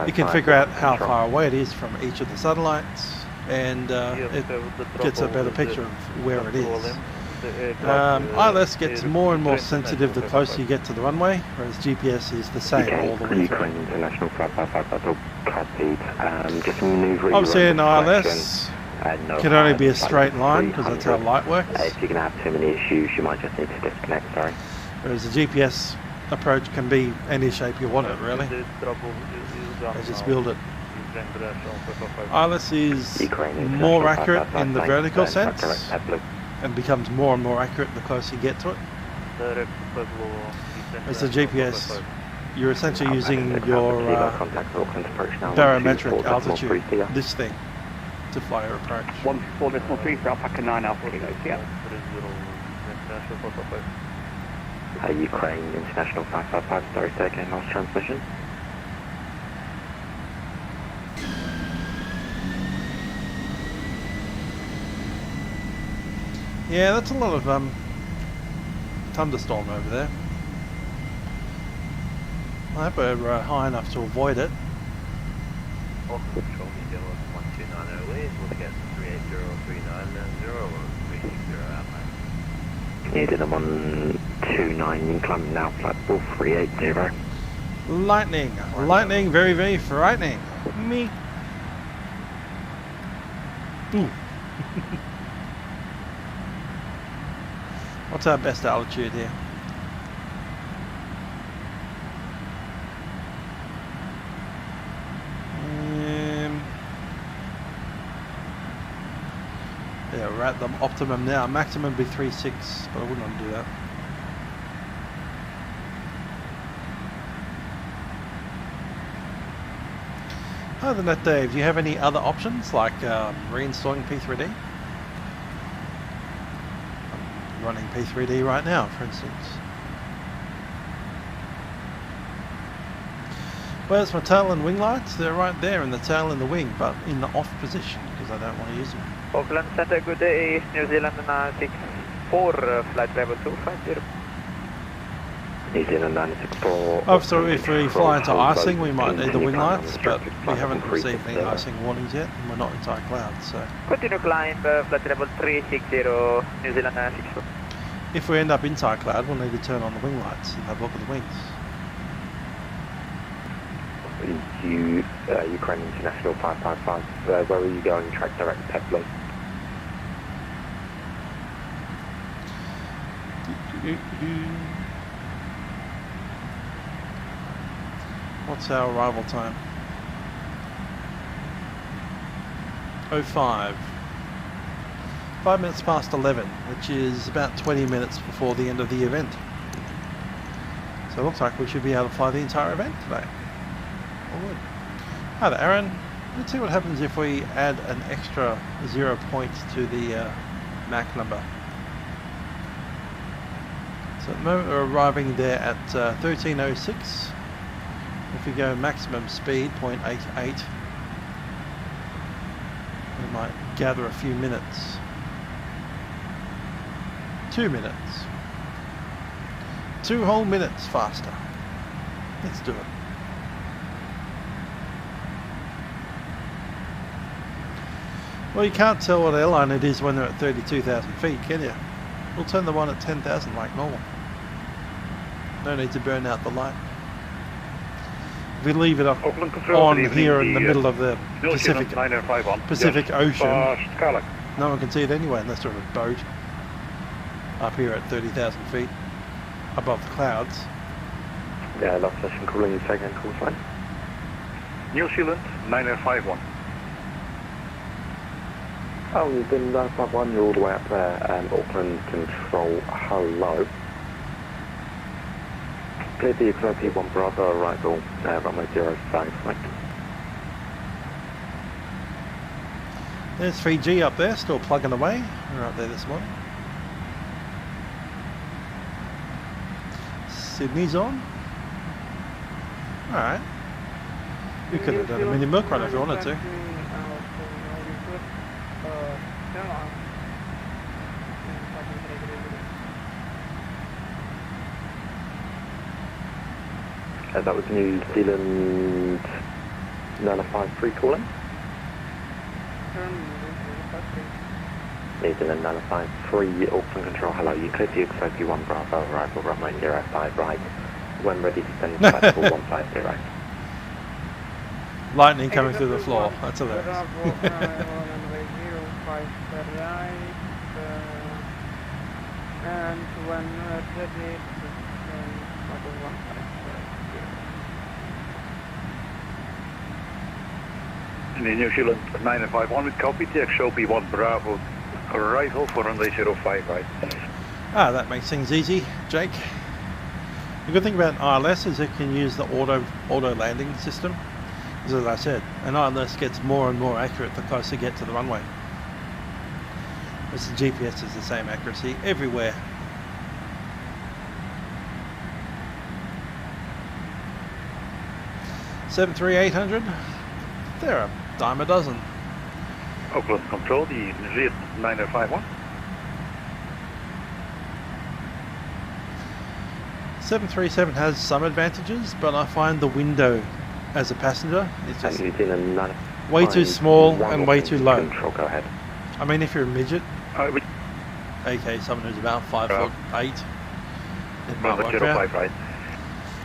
you can figure out how far away it is from each of the satellites, and it gets a better picture of where it is. ILS gets more and more sensitive the closer you get to the runway, whereas GPS is the same all the way through. International 555 Obviously an ILS can only be a straight line because that's how light works. If you're going to have too many issues, you might just need to disconnect, sorry. Whereas the GPS approach can be any shape you want it, really. They just build it. ILS is more accurate in the vertical sense, and becomes more and more accurate the closer you get to it. As the GPS, you're essentially using your barometric altitude, this thing, to fly your approach. 124.3 for Alpaca 9 Alpha Kilo, yeah. Ukraine International 555, sorry, taking lost transmission. Yeah, that's a lot of thunderstorm over there. I hope we're high enough to avoid it. Auckland Control, New Zealand 129 lead, looking at 3803990 or 360 outbound. New Zealand 129, climbing now, flight 4380. Lightning, lightning, very, very frightening. Me. Ooh. What's our best altitude here? Yeah, we're at the optimum now. Maximum would be 3.6, but I wouldn't want to do that. Other than that, Dave, do you have any other options like reinstalling P3D? I'm running P3D right now, for instance. Where's my tail and wing lights? They're right there in the tail and the wing, but in the off position because I don't want to use them. Auckland Center, good day, New Zealand 964, flight level 250. New Zealand 964. Oh, so if we fly into icing, we might need the wing lights, but we haven't received any icing warnings yet, and we're not inside clouds, so. Continue climb, flight level 360, New Zealand 964. If we end up inside cloud, we'll need to turn on the wing lights and have a look at the wings. Ukraine International 555, where are you going? Track direct Peplo. What's our arrival time? 05. 5 minutes past 11, which is about 20 minutes before the end of the event. So it looks like we should be able to fly the entire event today. All good. Hi there, Aaron. Let's see what happens if we add an extra 0 points to the Mach number. So at the moment we're arriving there at 1306. If we go maximum speed, 0.88, we might gather a few minutes. 2 minutes. 2 whole minutes faster. Let's do it. Well, you can't tell what airline it is when they're at 32,000 feet, can you? We'll turn the one at 10,000 like normal. No need to burn out the light. If we leave it up on here in the middle of the Pacific Ocean, no one can see it anyway unless they're on a boat up here at 30,000 feet above the clouds. Yeah, last session calling you second call sign. New Zealand 9051. Oh, you've been 951, you're all the way up there, and Auckland Control, hello. Clear the XOP 1 Bravo, arrival, runway 05, right. There's 3G up there, still plugging away. We were up there this morning. Sydney's on. Alright. We could have done a mini milk run if we wanted to. That was New Zealand 953 calling. New Zealand 953, Auckland Control, hello, you cleared the XOP 1 Bravo, arrival runway 05 right. When ready to send flight for 150. Lightning coming through the floor, that's hilarious. And when ready, New Zealand 951 with copy, XOP 1 Bravo, arrival for runway 05 right. Ah, that makes things easy, Jake. The good thing about ILS is it can use the auto landing system. As I said, an ILS gets more and more accurate the closer you get to the runway. Whereas the GPS is the same accuracy everywhere. $73800. They're a dime a dozen. Auckland Control, the New Zealand 9051. 737 has some advantages, but I find the window as a passenger is just way too small and way too low. Control, go ahead. I mean, if you're a midget, aka someone who's about 5'8", it might work out. Right.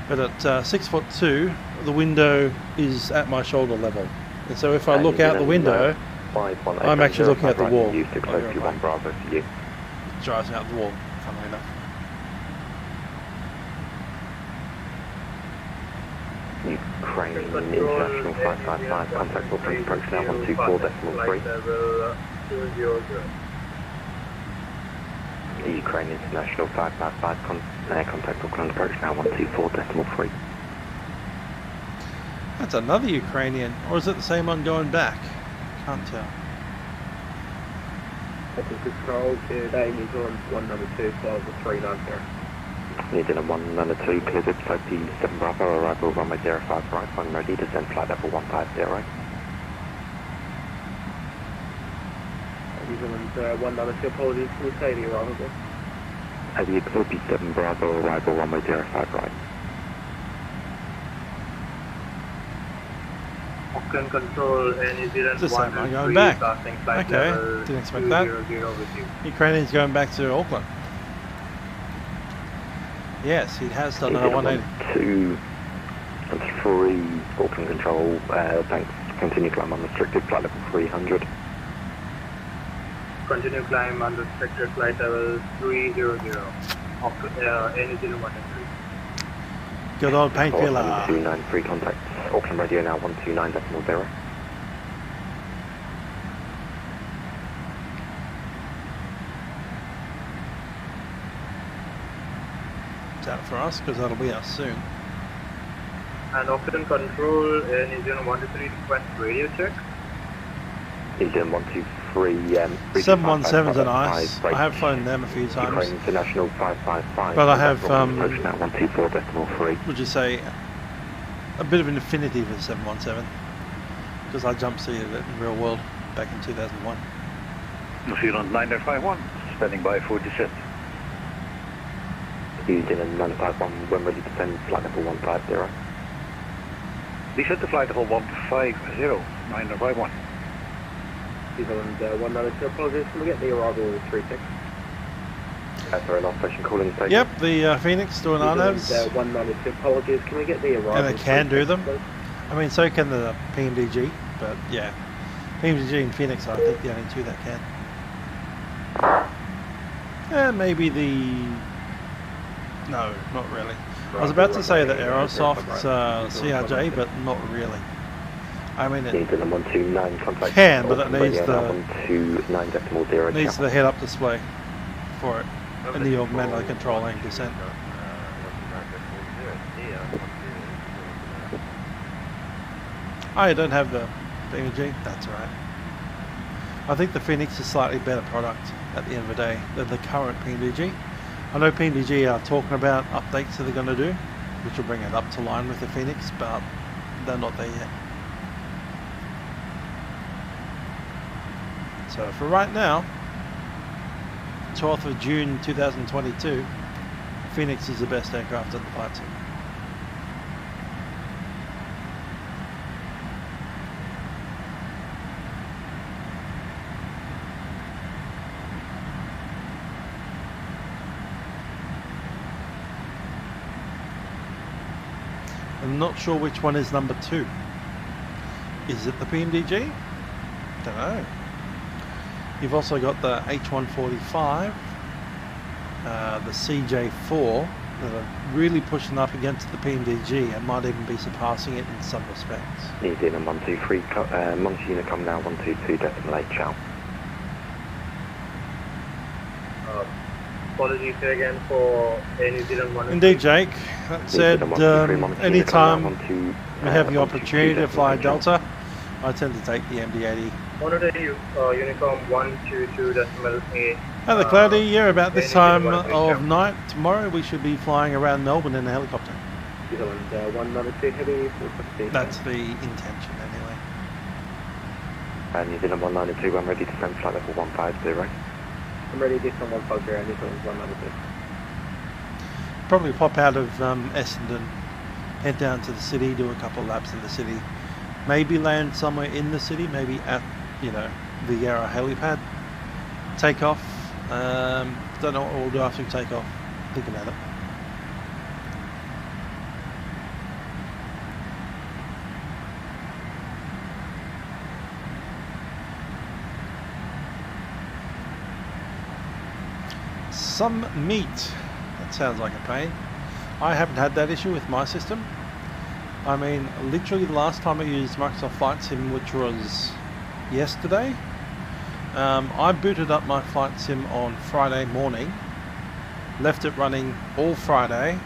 But at 6'2", the window is at my shoulder level, and so if I look out the window, I'm actually looking at the wall. It drives me out the wall, funnily enough. Ukraine International 555, contact for approach now 124.3. Ukraine International 555, contact Auckland approach now 124.3. That's another Ukrainian, or is it the same one going back? Can't tell. Control today, New Zealand 192, flight 390. New Zealand 192, cleared with safety 7 Bravo, arrival runway 05 right, one ready, descend flight level 150. New Zealand 192, apologies, can you say the arrival again? The Exorbi 7 Bravo, arrival runway 05 right. Auckland Control and New Zealand It's the same one going back. Okay, didn't expect that. Ukrainian's going back to Auckland. Yes, he has done a 180. 2 and 3, Auckland Control, thanks, continue climb unrestricted, flight level 300. Continue climb unrestricted, flight level 300. New Zealand 193. Good old painkiller. 1293 contact, Auckland radio now 129.0. It's out for us because that'll be us soon. And Auckland Control, New Zealand 123, request radio check. New Zealand 123, 717's an ice. I have flown them a few times. Ukraine International 555. But I have, approach now 124.3. would you say, a bit of an affinity for 717 because I jump seated it in real world back in 2001. New Zealand 951, standing by for descent. New Zealand 951, when ready to descend, flight level 150. Descent to flight level 150, 951. New Zealand 192, apologies, can we get the arrival 36? Sorry, last station calling station. Yep, the Phoenix doing RNAVs. 192, apologies, can we get the arrival? And they can do them. I mean, so can the PMDG, but yeah. PMDG and Phoenix are, I think, the only two that can. And maybe the... No, not really. I was about to say the Aerosoft CRJ, but not really. I mean, it can, but it needs the head-up display for it, and the augmented controlling descent. I don't have the PMDG, that's alright. I think the Phoenix is a slightly better product at the end of the day than the current PMDG. I know PMDG are talking about updates that they're going to do, which will bring it up to line with the Phoenix, but they're not there yet. So for right now, 12th of June 2022, Phoenix is the best aircraft at the Vatsim. I'm not sure which one is number 2. Is it the PMDG? Don't know. You've also got the H145, the CJ4 that are really pushing up against the PMDG and might even be surpassing it in some respects. New Zealand 123, Montana come now 122.8 chow. Apologies again for New Zealand 1. Indeed, Jake. That said, anytime we have the opportunity to fly Delta, I tend to take the MD-80. Monitor Uniform 122.8. At the Cloudy, yeah, about this time of night tomorrow we should be flying around Melbourne in a helicopter. New Zealand 192 heavy 450. That's the intention anyway. New Zealand 192, I'm ready to send flight level 150. I'm ready to send 150, New Zealand 192. Probably pop out of Essendon, head down to the city, do a couple of laps in the city, maybe land somewhere in the city, maybe at, you know, the Yarra helipad, take off. Don't know what we'll do after we take off. Think about it. Some meat. That sounds like a pain. I haven't had that issue with my system. I mean, literally the last time I used Microsoft Flight Sim, which was yesterday, I booted up my Flight Sim on Friday morning, left it running all Friday,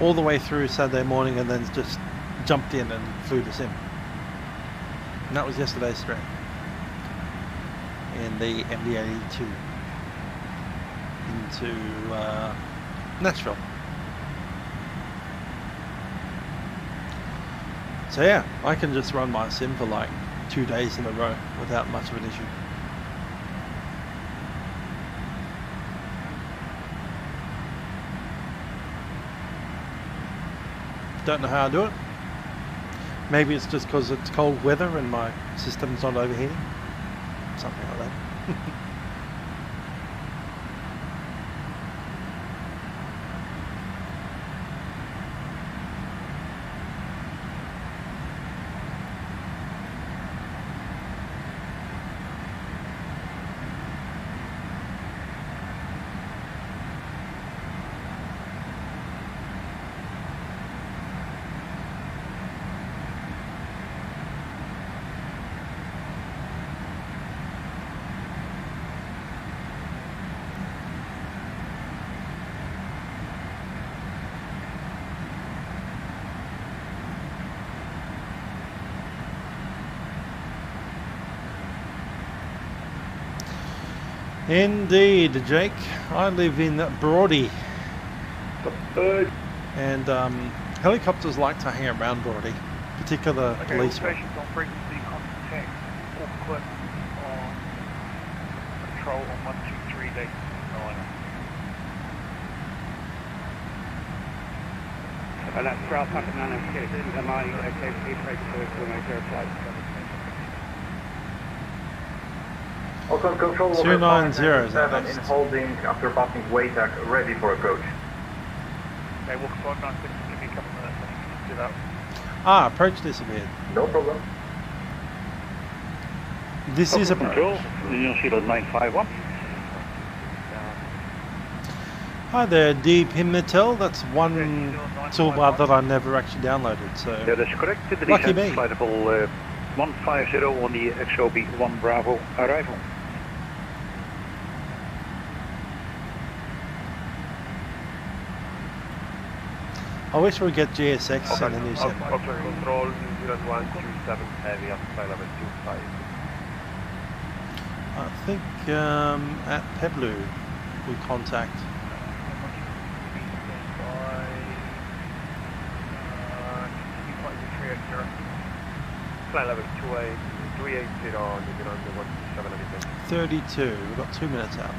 all the way through Saturday morning, and then just jumped in and flew the sim. And that was yesterday's stream in the MD-82 into Nashville. So yeah, I can just run my sim for like 2 days in a row without much of an issue. Don't know how I do it. Maybe it's just because it's cold weather and my system's not overheating. Something like that. Indeed, Jake. I live in Broady. And helicopters like to hang around Broady, particular police ones. On frequency, contact Auckland on control on 123.9. And that's Strauss Packing and Skitty, the mining activity breakthrough to make their flight. Auckland Control 290 in holding after passing Waytack, ready for approach. Okay, walk 596, give me a couple minutes, I can do that. Ah, approach disappeared. No problem. This is a control, New Zealand 951. Hi there, Deep Himmitel. That's one toolbar that I never actually downloaded. So Yeah, that's correct. The lucky me. flightable 150 on the XOB 1 Bravo arrival. I wish we'd get GSX and a new sim. Auckland Control, New Zealand 137 heavy up flight level 25. I think at Peblu we contact. Flight level 380 on New Zealand 137 everything. 32. We've got 2 minutes out.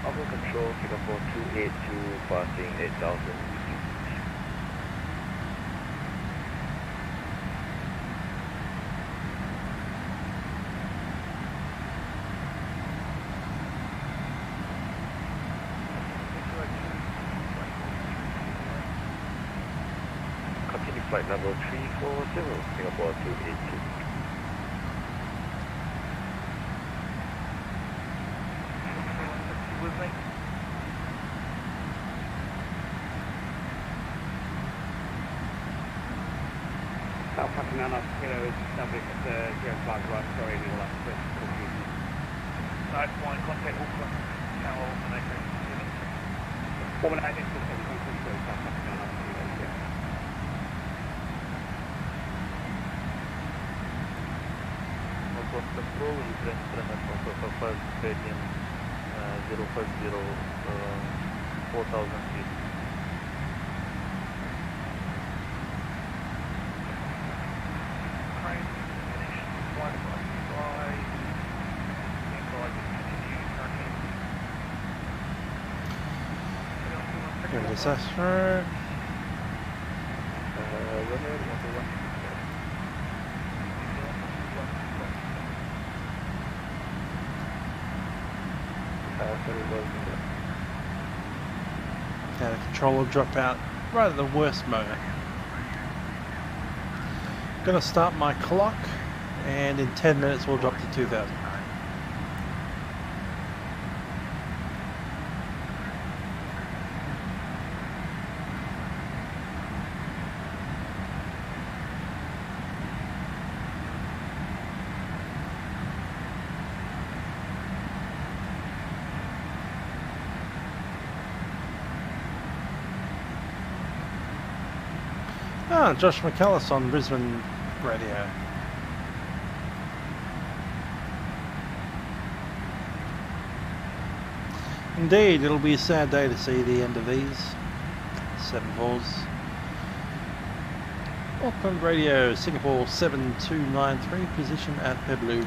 Auckland Control, Singapore 282, passing 8,000. Continue flight level 340, Singapore 282. With me. South Packing and Skitty is subject to 05 right, sorry, we'll have to confuse. Nice point, contact Auckland, Tower, and they can see them. Well, when I did this, I'm going to go South Packing and Skitty, yeah. Auckland Control, you can transmit also for first Facecam 050 4,000 feet. Crane finished, flight by fly, and I just continue turning. Pass us through. Yeah, the controller will drop out right at the worst moment. Gonna start my clock, and in 10 minutes we'll drop to 2000. Ah, Josh McAllis on Brisbane radio. Indeed, it'll be a sad day to see the end of these 7-4s. Auckland radio, Singapore 7293, position at Pebbloo.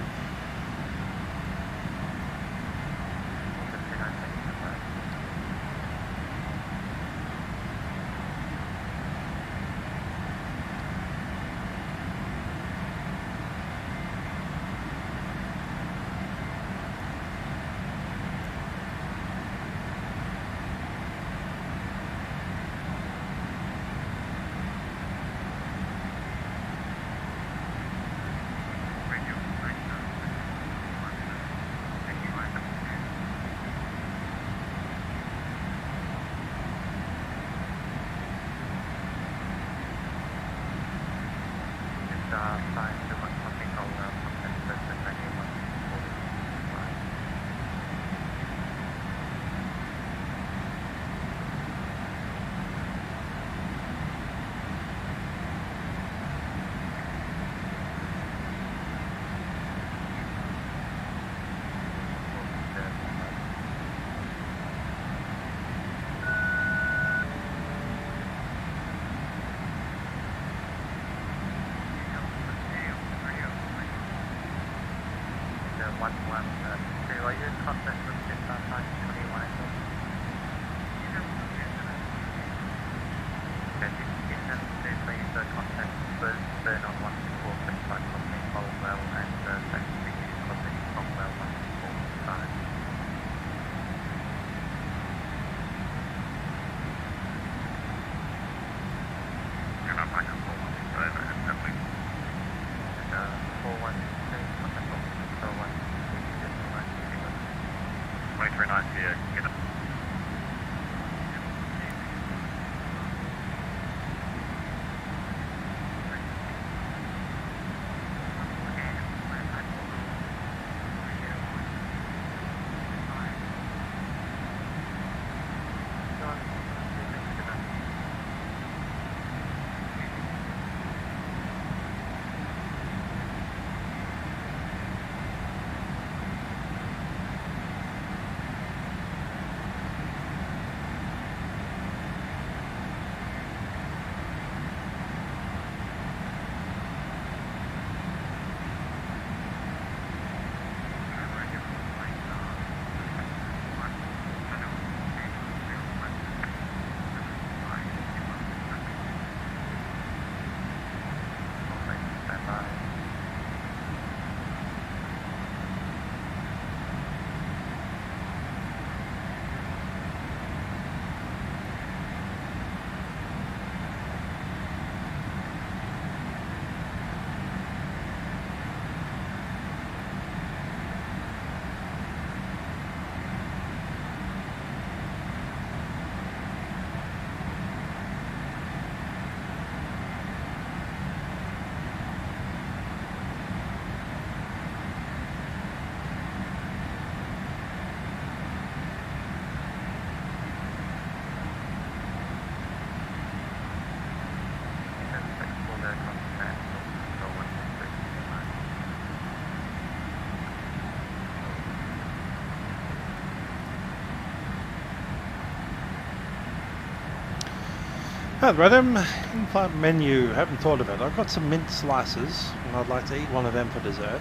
Hi Rhythm, in-flight menu, haven't thought of it. I've got some mint slices and I'd like to eat one of them for dessert,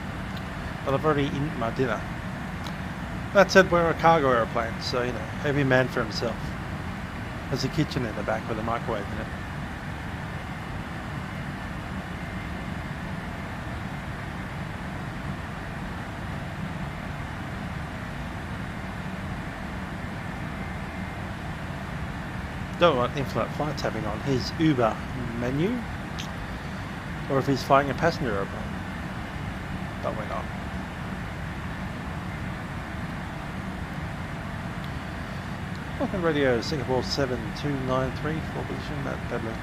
but I've already eaten my dinner. That said, we're a cargo aeroplane, so you know, every man for himself. There's a kitchen in the back with a microwave in it. Don't know what in-flight flight's having on his Uber menu, or if he's flying a passenger airplane. But we're not. Auckland Radio, Singapore 7293, full position, Matt Pedley.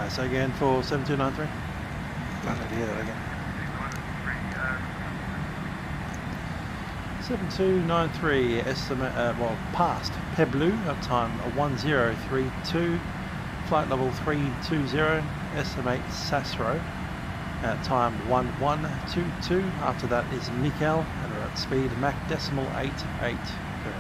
So again for 7293. I need to hear that again. 7293 estimate, well, past Peblu at time 1032, flight level 320, estimate Sasro at time 1122. After that is Mikel, and we're at speed Mach decimal 88. Good.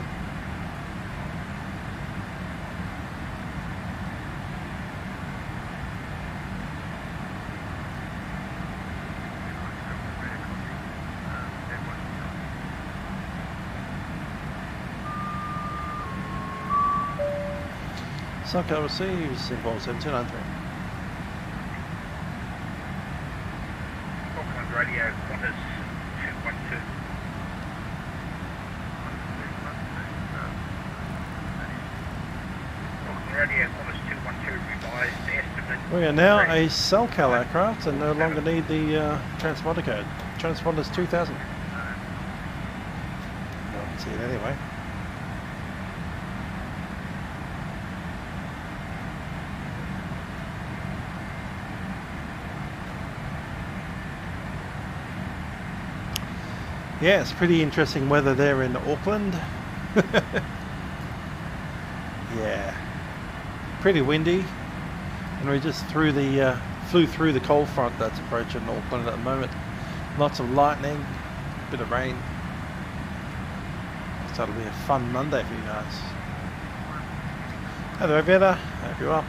Sunco receives Singapore 7293. Auckland Radio, Qantas 212. Auckland Radio, Qantas 212, revised estimate. We are now a Salcal aircraft and no longer need the transponder code. Transponders 2000. No one can see it anyway. Yeah, it's pretty interesting weather there in Auckland. Yeah, pretty windy, and we just flew through the cold front that's approaching Auckland at the moment. Lots of lightning, bit of rain. So that'll be a fun Monday for you guys. Hello, Veda. Hope you're well.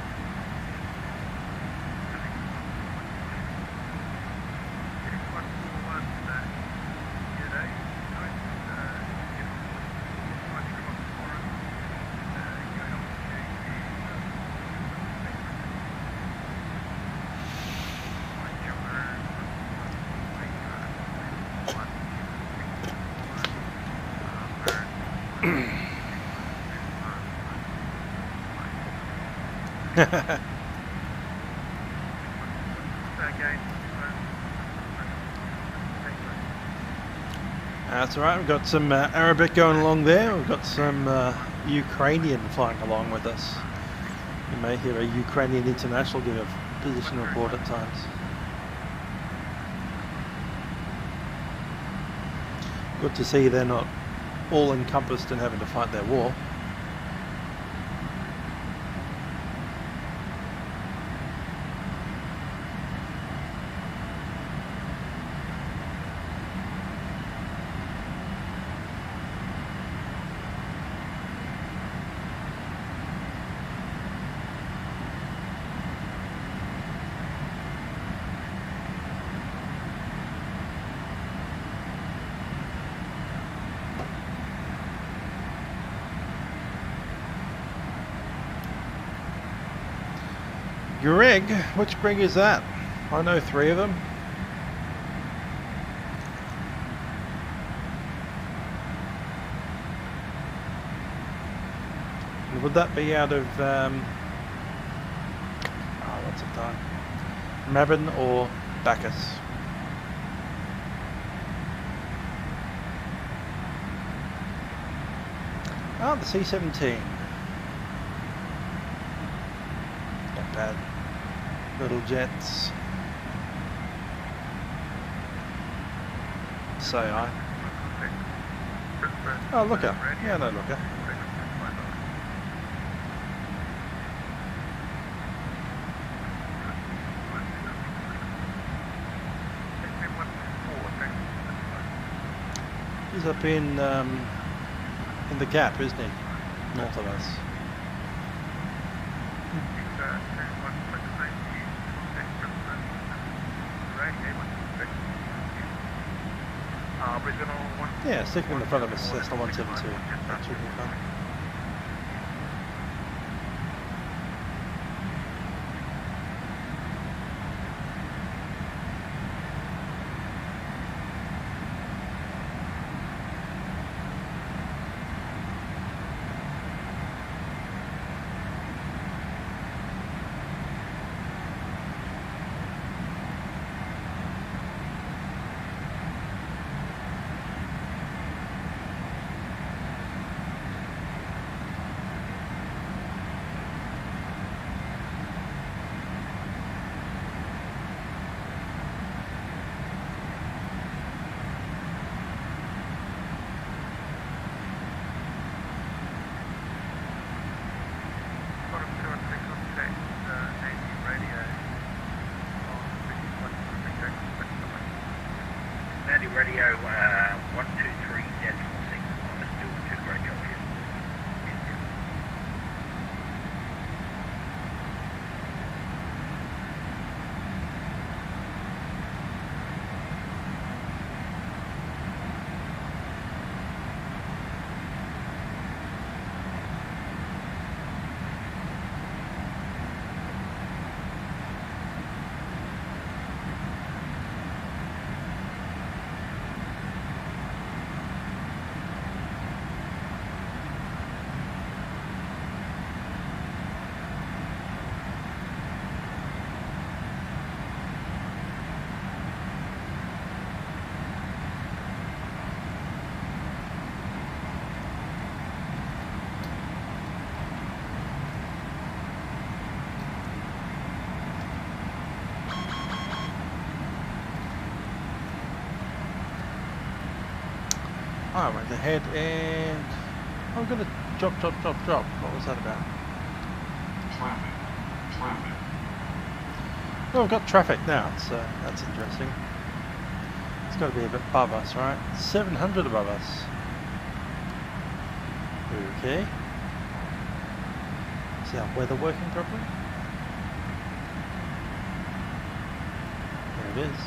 That's alright, we've got some Arabic going along there, we've got some Ukrainian flying along with us. You may hear a Ukrainian international give a position report at times. Good to see they're not all encompassed in having to fight their war. Greg, which Greg is that? I know 3 of them. Would that be out of what's the time? Melbourne or Bacchus? Oh, the C-17. Not bad. Little jets. Say I. Oh, looker. Yeah, no looker. He's up in the Gap, isn't he? north of us. Yeah, sticking in the front of us, Cessna 172. That should be fun. Radio 123 dead for 6. I'm still too great job here. I went ahead and I'm gonna drop. What was that about? Traffic. Well, we've got traffic now, so that's interesting. It's got to be a bit above us, right? 700 above us. Okay. Is our weather working properly? There it is.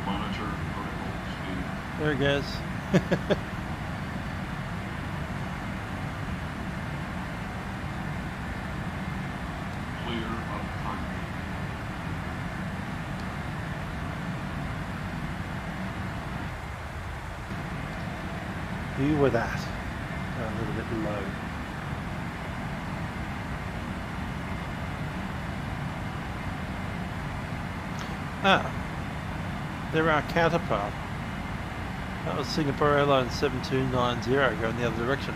Monitor vertical speed. There it goes. Clear of target. You were that. A little bit low. Ah. They're our counterpart. That was Singapore Airlines 7290 going the other direction.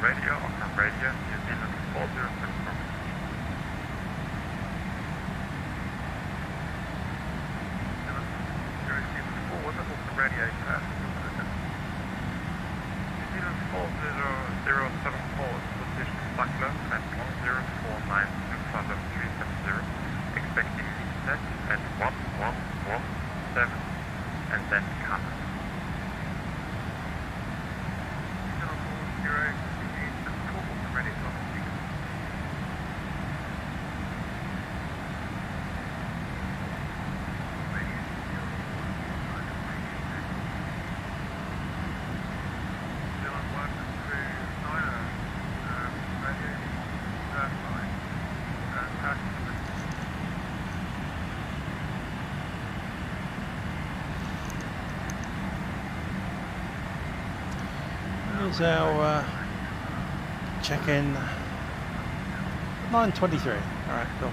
Radio, Auckland Radio, New Zealand 4074. Radio pass. New Zealand 4074 position Buckler at 1049 in front of 370. Expecting set at 1117 and then come. New Zealand 40 ready to Here's our check-in 9:23. Alright, cool.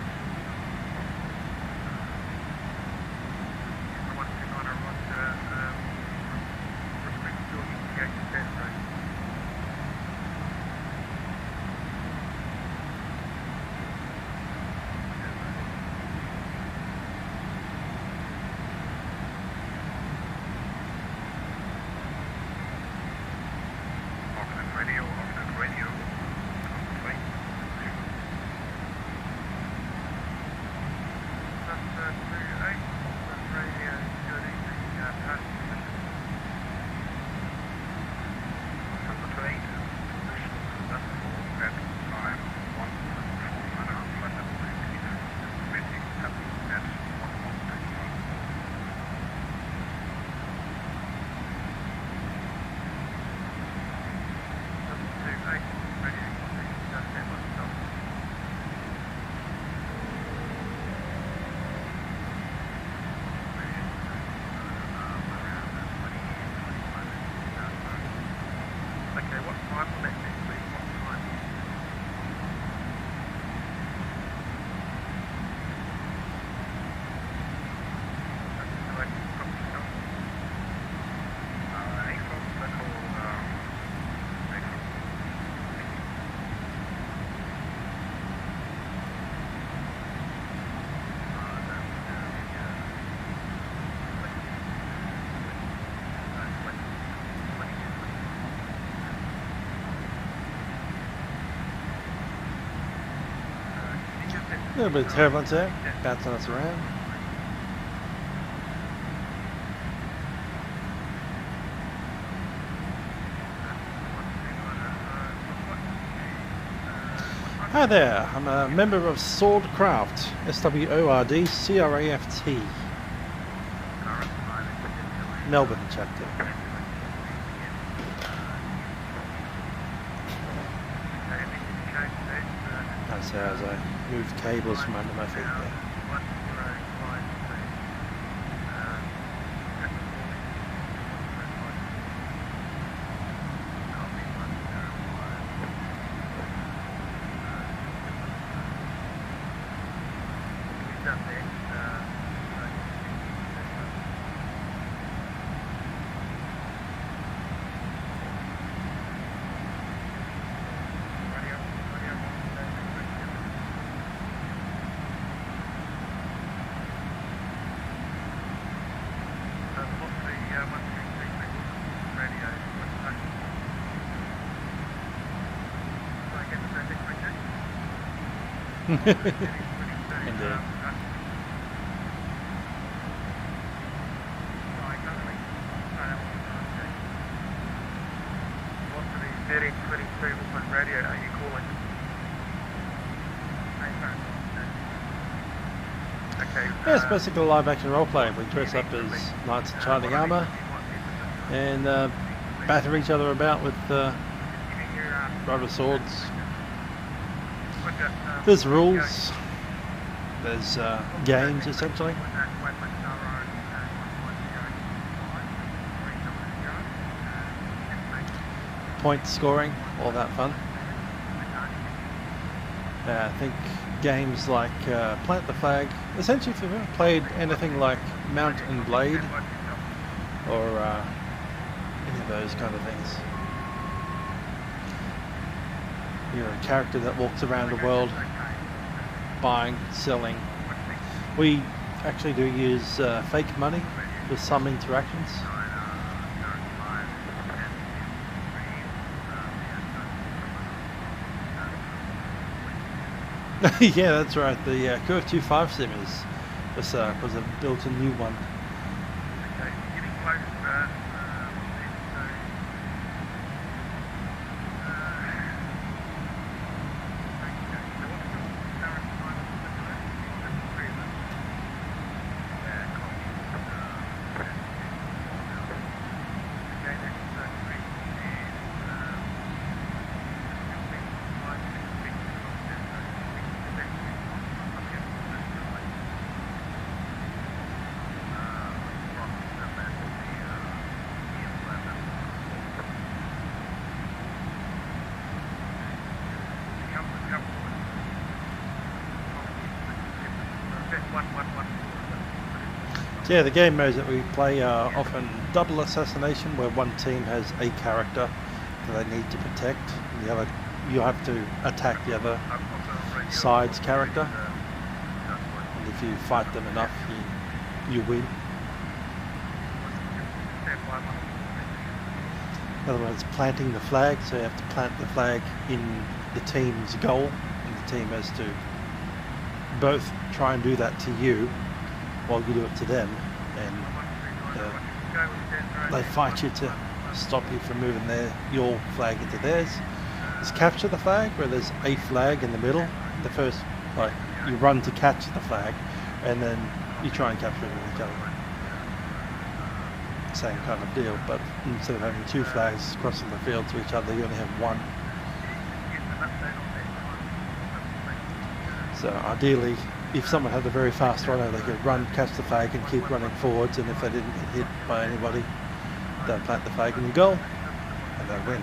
A little bit of turbulence there, bouncing us around. Hi there, I'm a member of Sword Craft, SWORD-CRAFT, Melbourne chapter. That's as I moved cables from under my feet there. Indeed. Radio, are you calling? Okay. Yeah, it's basically a live action roleplay. We dress up as knights in shining armour and batter each other about with rubber swords. There's rules, there's games essentially. Point scoring, all that fun. I think games like Plant the Flag, essentially if you've ever played anything like Mount and Blade or any of those kind of things. You're a character that walks around the world buying, selling. We actually do use fake money with some interactions. Yeah, that's right. The Curve 25 sim is was built a new one. Yeah, the game modes that we play are often double assassination, where one team has a character that they need to protect, and the other, you have to attack the other side's character, and if you fight them enough, you win. In other words, planting the flag, so you have to plant the flag in the team's goal, and the team has to both try and do that to you while you do it to them, and they fight you to stop you from moving your flag into theirs. There's capture the flag, where there's a flag in the middle. The first, like, you run to catch the flag, and then you try and capture it with each other. Same kind of deal, but instead of having two flags crossing the field to each other, you only have one. So ideally, if someone had a very fast runner, they could run, catch the flag, and keep running forwards, and if they didn't get hit by anybody, they'd plant the flag in the goal, and they'd win.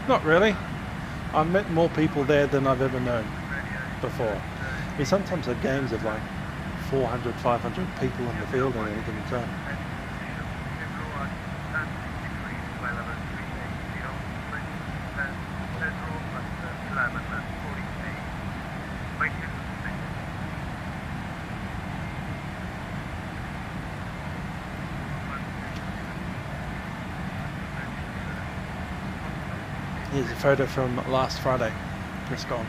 Not really. I've met more people there than I've ever known before. We sometimes have games of like 400, 500 people in the field at any given time. Here's a photo from last Friday. Press gone.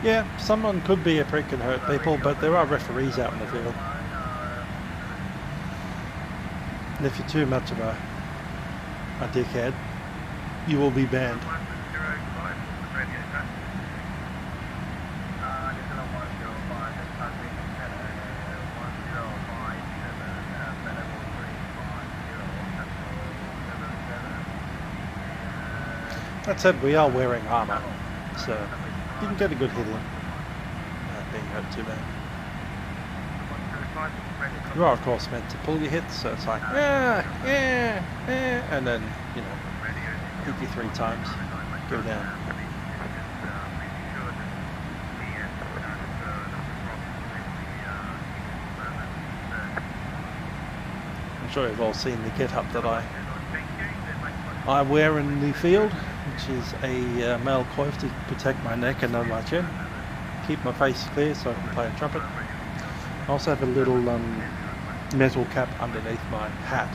Yeah, someone could be a prick and hurt people, but there are referees out in the field. And if you're too much of a dickhead, you will be banned. That said, we are wearing armour, so you can get a good hit in without being hurt too bad. You are of course meant to pull your hits, so it's like and then, you know, hit you 3 times, go down. I'm sure you've all seen the get-up that I wear in the field, which is a male coif to protect my neck and my chin, keep my face clear so I can play a trumpet. I also have a little metal cap underneath my hat,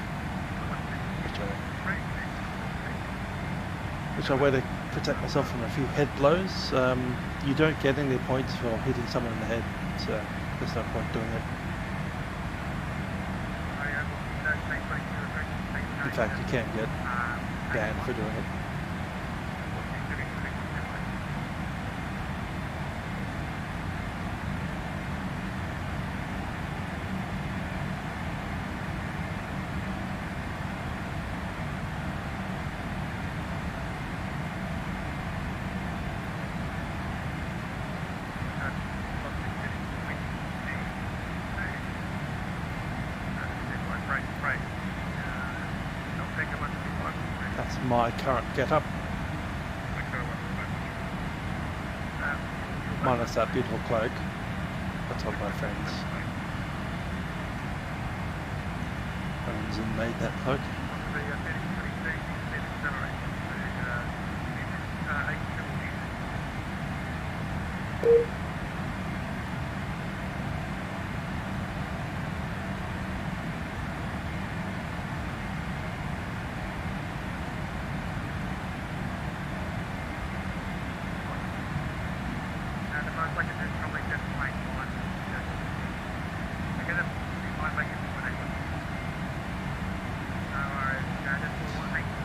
which I wear to protect myself from a few head blows. You don't get any points for hitting someone in the head, so there's no point doing it. In fact, you can get banned for doing it. My current getup, minus that beautiful cloak. That's one of my friends owns and made that cloak.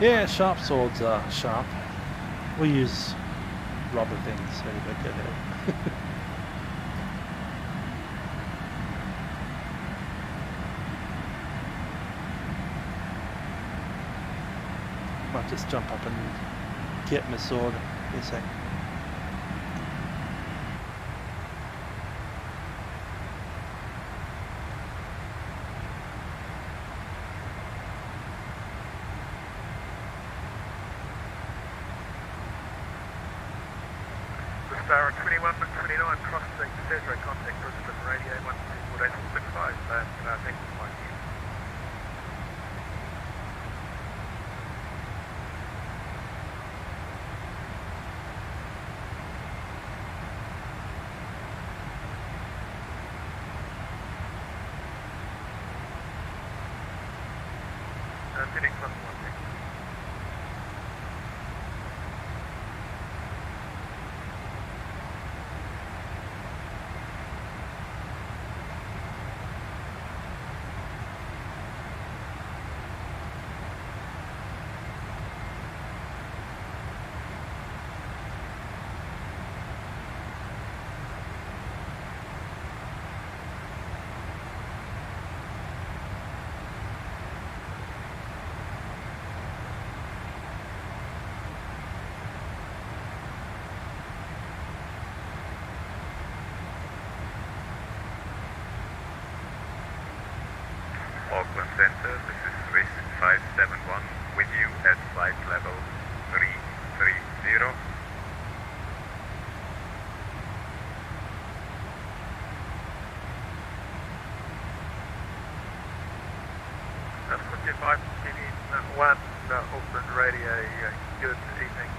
Yeah, sharp swords are sharp. We use rubber things so you don't get hurt. Might just jump up and get my sword in a sec. Star 21, 29, crossing Cesar, contact Brisbane radio 124.65, thank you for my view. FTX +1, thank you. Auckland Center, this is Swiss 571 with you at flight level 330. That's 45, one Auckland radio, good evening,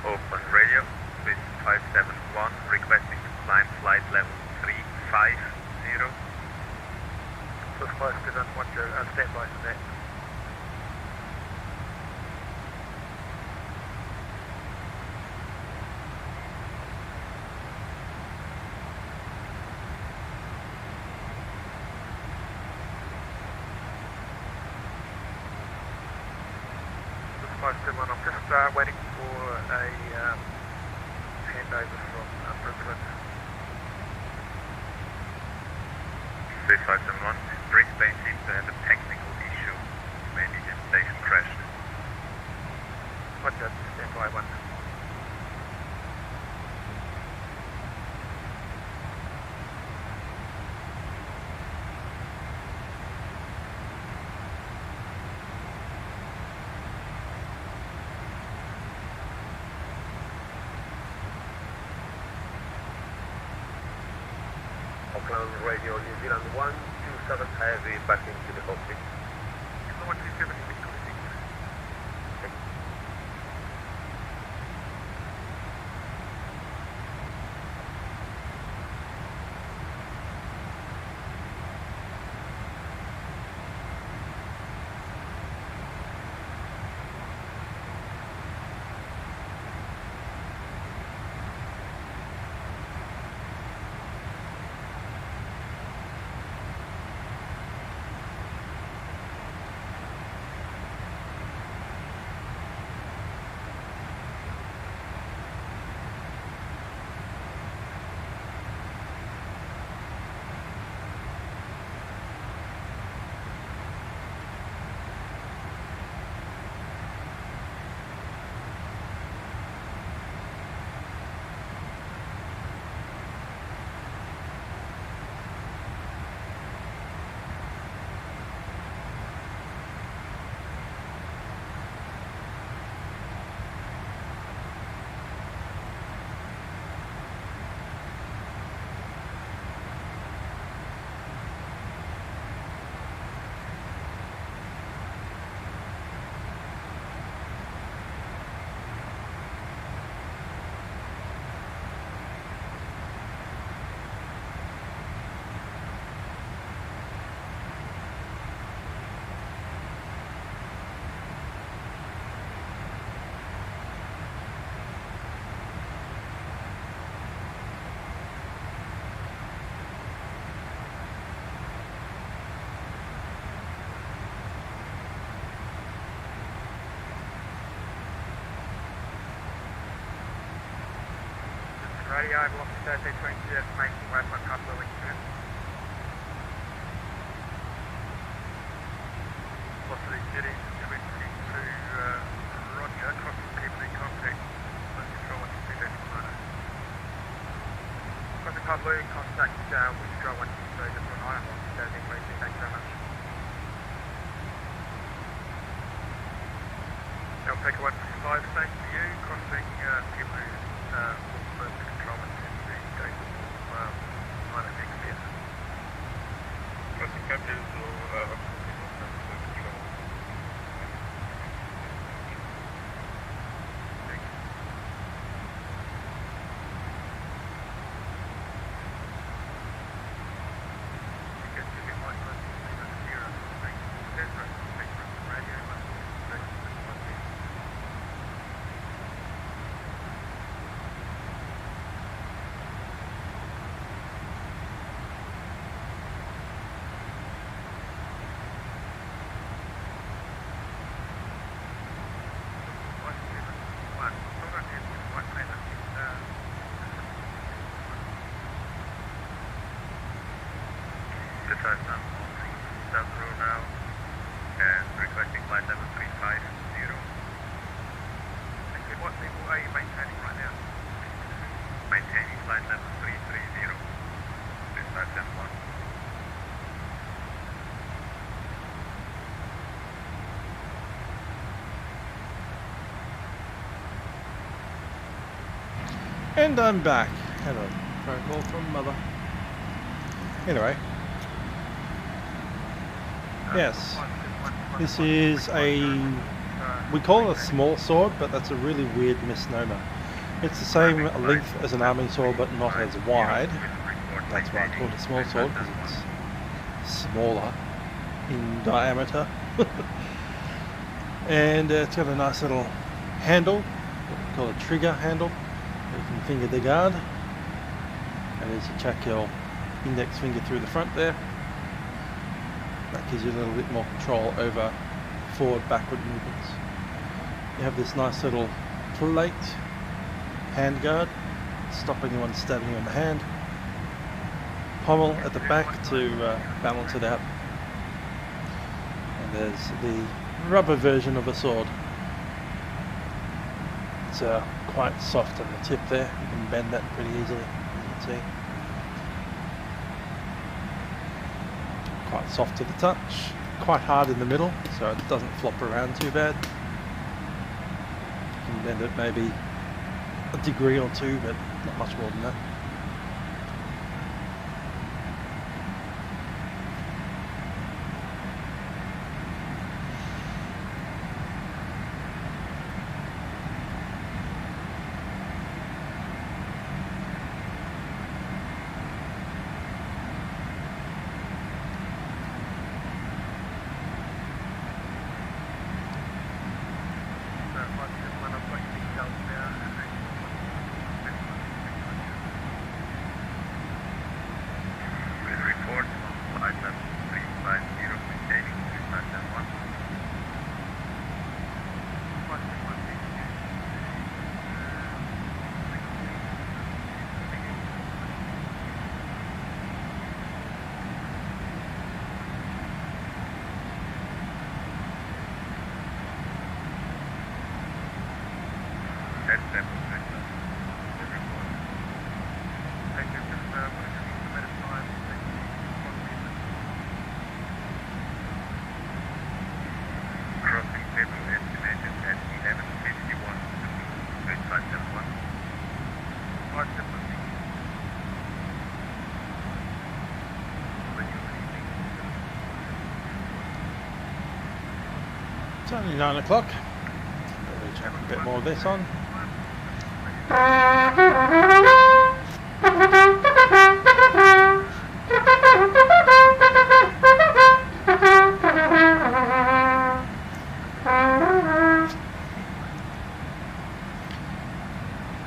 Auckland radio, Swiss 571, requesting to climb flight level 350. Swiss 571, stand by for that. Swiss 571, I'm just waiting for a handover from Brisbane. Swiss 571, Brisbane seems to have a technical issue. Maybe the station crashed. Roger, stand by 1. Auckland Radio, New Zealand 127 heavy back into the cockpit. 127 is increasing. Radio, I've lost 1320, making way for a couple of weeks. Velocity getting 22, Roger, crossing people in contact. Let's control 1 decimal. Crossing Pablo in contact, withdraw 1 decimal, just on island, standing waiting, thank you very much. Take 155, thank you, crossing people first to control 120, going to island XPS. Crossing captures or control. Now and requesting flight level 350. What level are you maintaining right now? Maintaining flight level 330. 3571. And I'm back. Hello. Phone call from mother. Anyway. Yes. This is we call it a small sword, but that's a really weird misnomer. It's the same length as an arming sword, but not as wide. That's why I call it a small sword, because it's smaller in diameter. And it's got a nice little handle, what we call a trigger handle. You can finger the guard, and as you chuck your index finger through the front there, that gives you a little bit more control over forward backward movements. You have this nice little plate hand guard, stop anyone stabbing you in the hand, pommel at the back to balance it out, and there's the rubber version of a sword. It's quite soft on the tip there, you can bend that pretty easily, as you can see. Quite soft to the touch, quite hard in the middle, so it doesn't flop around too bad. You can bend it maybe a degree or two, but not much more than that. It's only 9 o'clock. Maybe chuck a bit more of this on.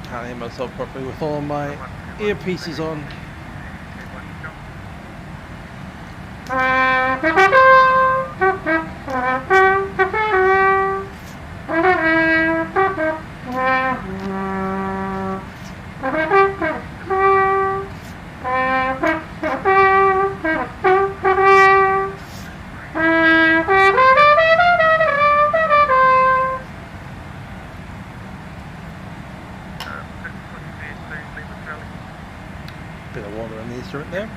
Can't hear myself properly with all my earpieces on. instrument there.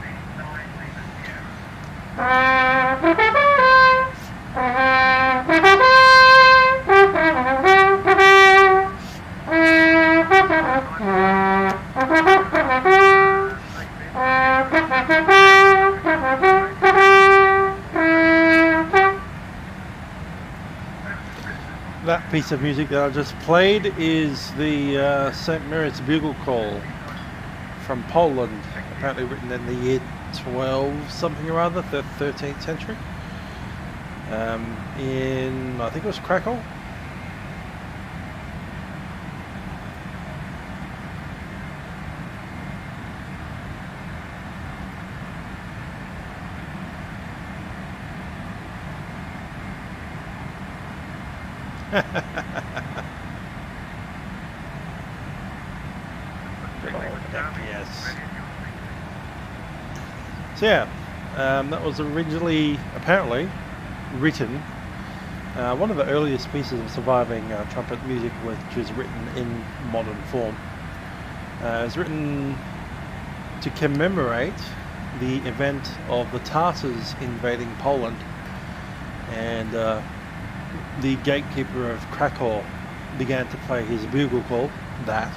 That piece of music that I just played is the St. Mary's bugle call from Poland, apparently written in the year 12 something or other, the 13th century, in, I think it was Krakow. Yes. So yeah, that was originally apparently written, one of the earliest pieces of surviving trumpet music which is written in modern form. It was written to commemorate the event of the Tatars invading Poland, and the gatekeeper of Krakow began to play his bugle call, that,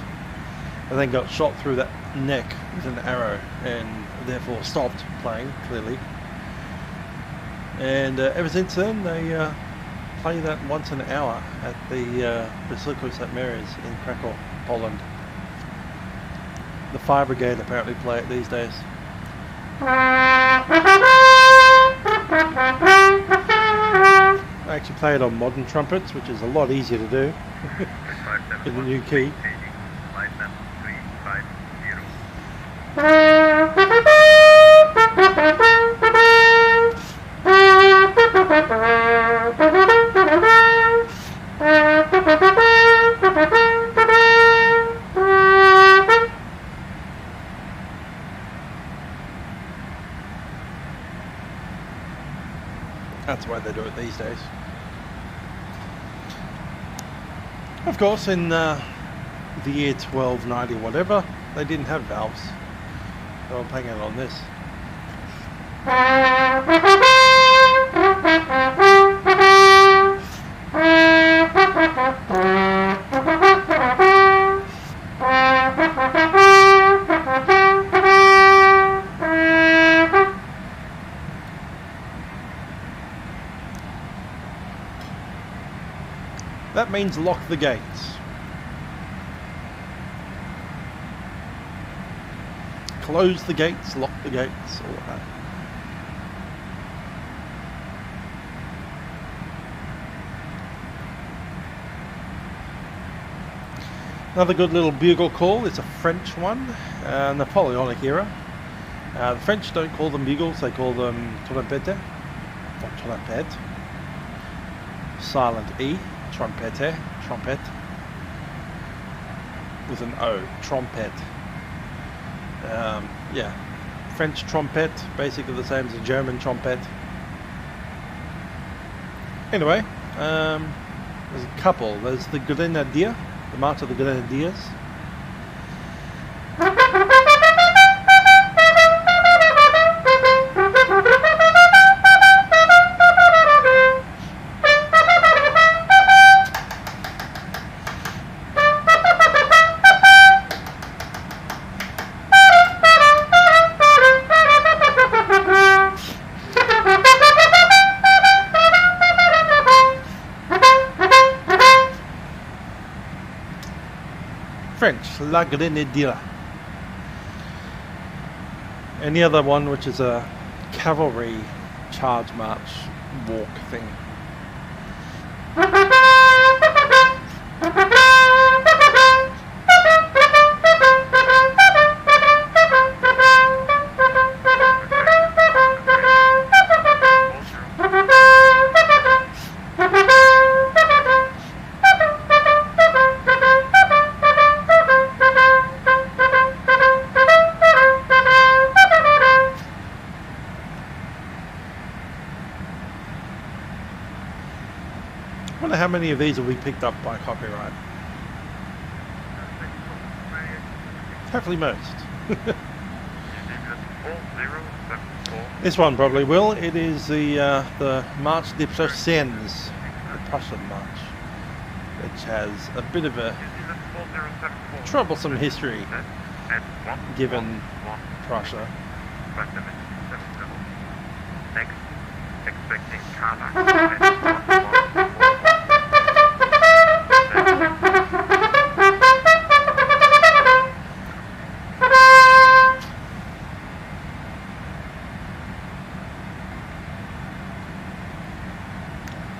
and then got shot through that neck with an arrow and therefore stopped playing, clearly. And ever since then they play that once an hour at the Basilica of St. Mary's in Krakow, Poland. The Fire Brigade apparently play it these days. I actually play it on modern trumpets, which is a lot easier to do in the new key. That's the way they do it these days. Of course, in the year 1290 whatever, they didn't have valves. So I'm playing it on this. That means lock the gates. Close the gates, lock the gates, all of that. Another good little bugle call is a French one, Napoleonic era. The French don't call them bugles, they call them trompette, or trompette. Silent E, trompette, trumpet, with an O, trompette. Yeah, French trumpet, basically the same as a German trumpet. Anyway, there's a couple. There's the Grenadier, the March of the Grenadiers. French, La Grenadière. And the other one, which is a cavalry charge march walk thing. I wonder how many of these will be picked up by copyright. Hopefully most. This one probably will. It is the March des Prussiens, the Prussian March, which has a bit of a troublesome history given Prussia. Next, expecting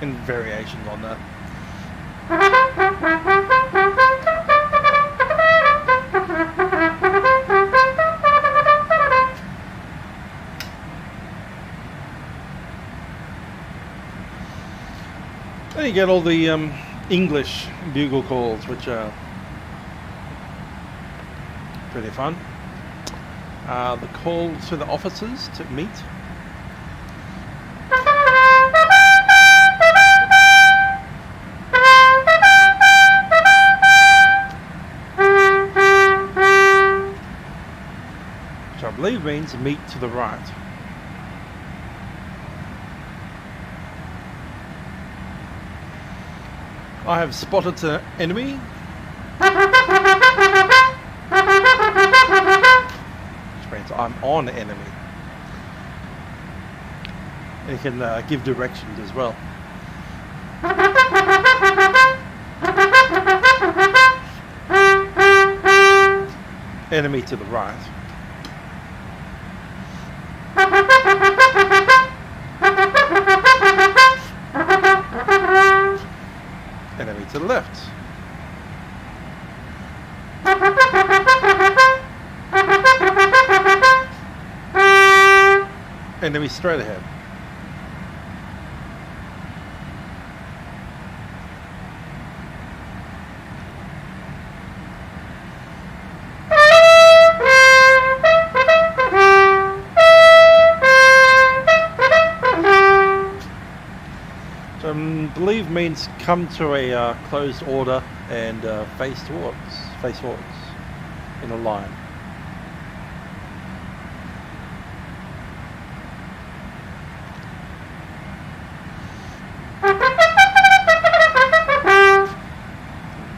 and variations on that. Then you get all the English bugle calls, which are pretty fun. The call to the officers to meet. Which I believe means meet to the right. I have spotted an enemy. Which means I'm on enemy. You can give directions as well. Enemy to the right. Enemy to the left. Enemy straight ahead. Believe means come to a closed order and face forwards in a line.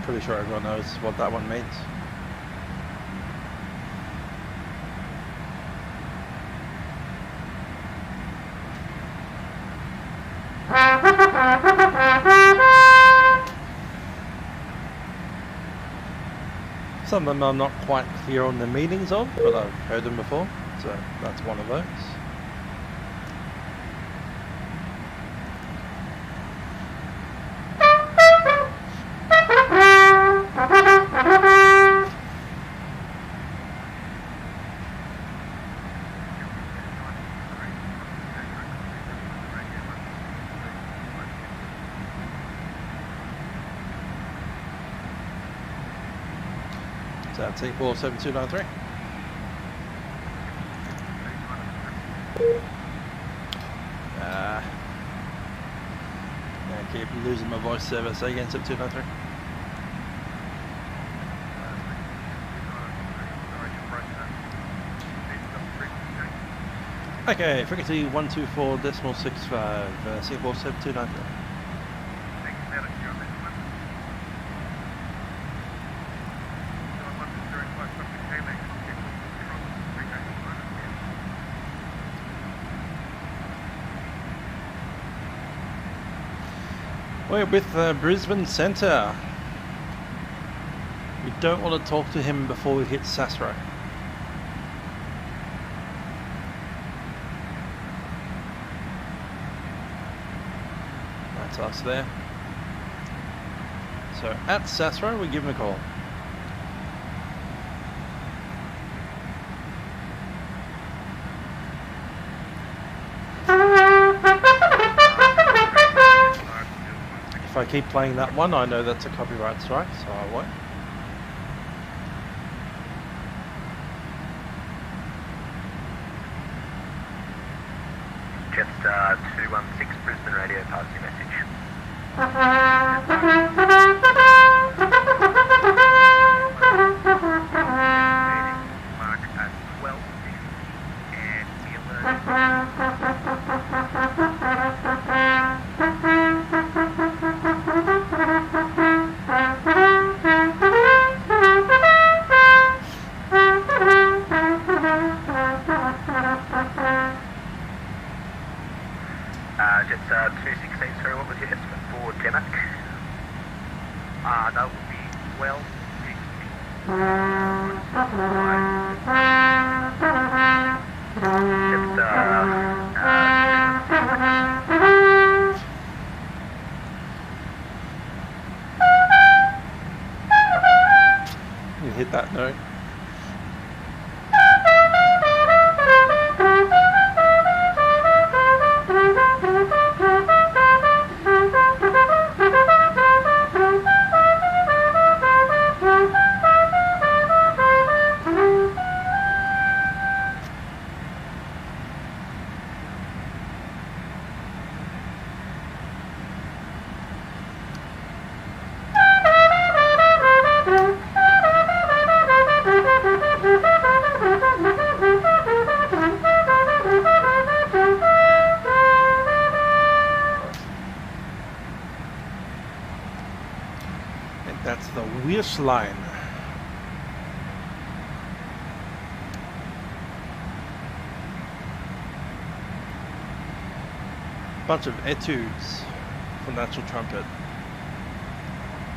Pretty sure everyone knows what that one means. Some of them I'm not quite clear on the meanings of, but I've heard them before, so that's one of those. That's 847293. I keep losing my voice service. Say again, 7293. Okay, frequency 124.65, Singapore 7293. We're with Brisbane Centre. We don't want to talk to him before we hit Sasro. That's us there. So at Sasro, we give him a call. If I keep playing that one, I know that's a copyright strike, so I won't. Just 216 Brisbane radio, pass your message. Mark at 12:50 that would be 12. You hit that note. That's the wish line. Bunch of etudes for natural trumpet.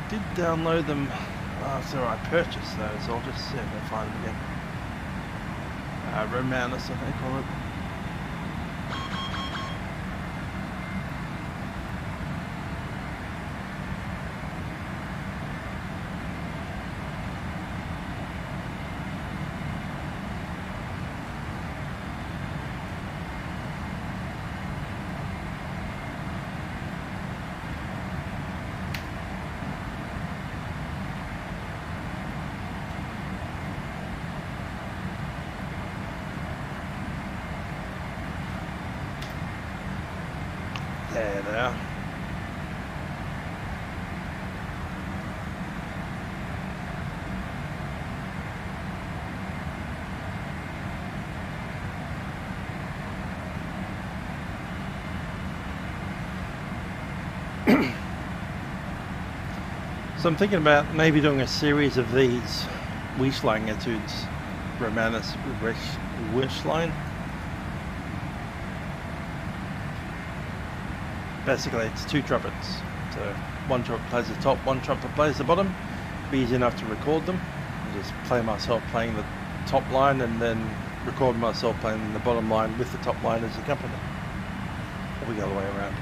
Did download them after I purchased those. I'll just see if I can find them again. Romanus, I think, call it. There they are. So I'm thinking about maybe doing a series of these wish line etudes, Romanus wish line. Basically, it's two trumpets. So one trumpet plays the top, one trumpet plays the bottom. It'd be easy enough to record them. I'll just play myself playing the top line and then record myself playing the bottom line with the top line as accompaniment. Or we go the way around.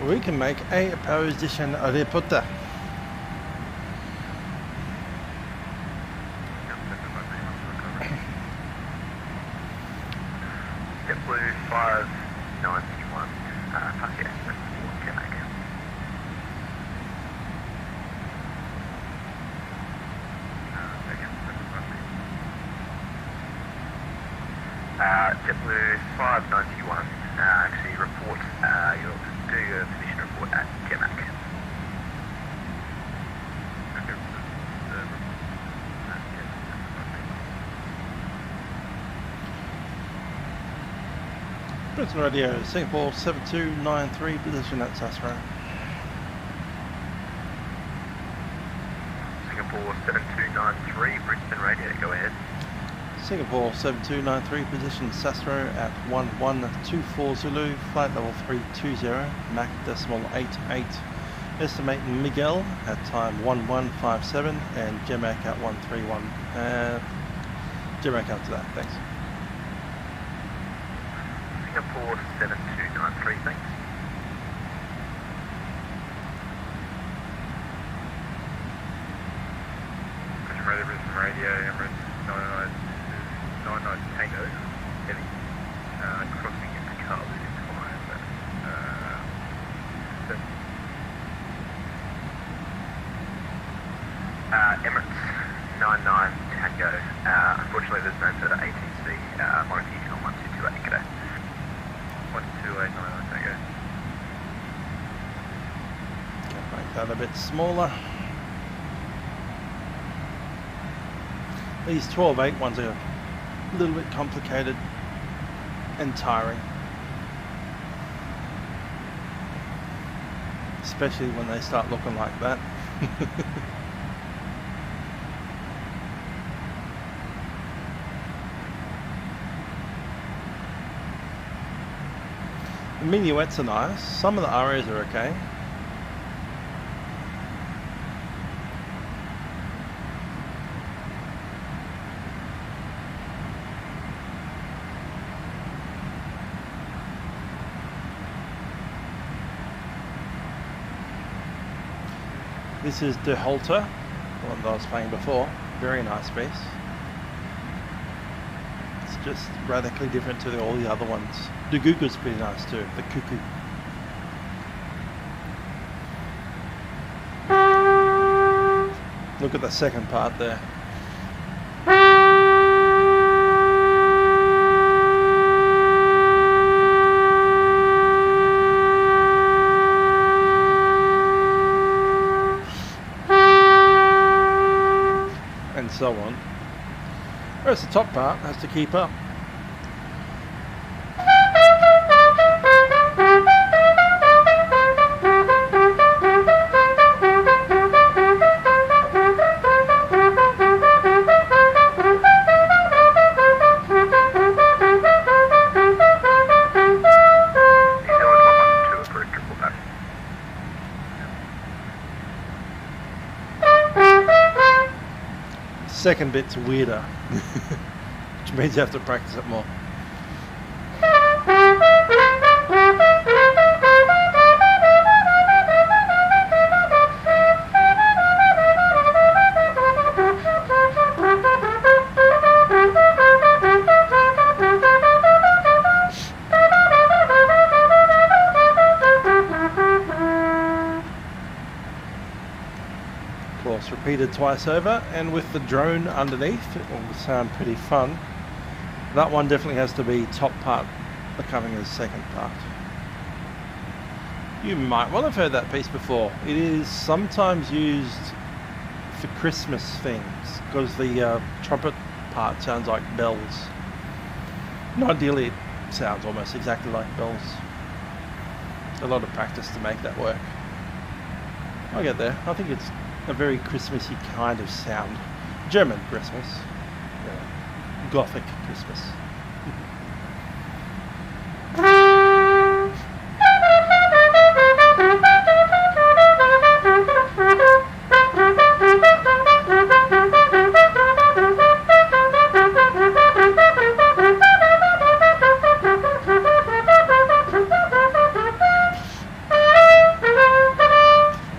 We can make a position reporter. JetBlue 591, Pascal, Jamaica. JetBlue 591, actually report, you'll do your position report at Jemac. Brisbane Radio, Singapore 7293, position at Sasra. Singapore Singapore 7293, Brisbane radio, go ahead. Singapore 7293, position Sastro at 1124 Zulu, flight level 320, Mach decimal 88. Estimate Miguel at time 1157 and Gemac at 131. Gemac after that, thanks. Singapore 7293, thanks. Brisbane radio, Emirates 99 Tango, heavy, crossing into Carlton in time, Emirates 99 Tango, unfortunately there's no further ATC, modification on 1228, g'day. 12899 Tango. Can make that a bit smaller. These 12.8 ones are a little bit complicated and tiring, especially when they start looking like that. The minuets are nice, some of the arias are okay. This is De Halter, the one that I was playing before. Very nice piece. It's just radically different to all the other ones. De Gugu's pretty nice too, the cuckoo. Look at the second part there. So on. Whereas the top part has to keep up. Second bit's weirder, which means you have to practice it more. Repeated twice over, and with the drone underneath it will sound pretty fun. That one definitely has to be top part becoming the second part. You might well have heard that piece before. It is sometimes used for Christmas things because the trumpet part sounds like bells. And ideally it sounds almost exactly like bells. A lot of practice to make that work. I'll get there. I think it's a very Christmassy kind of sound. German Christmas. Gothic Christmas.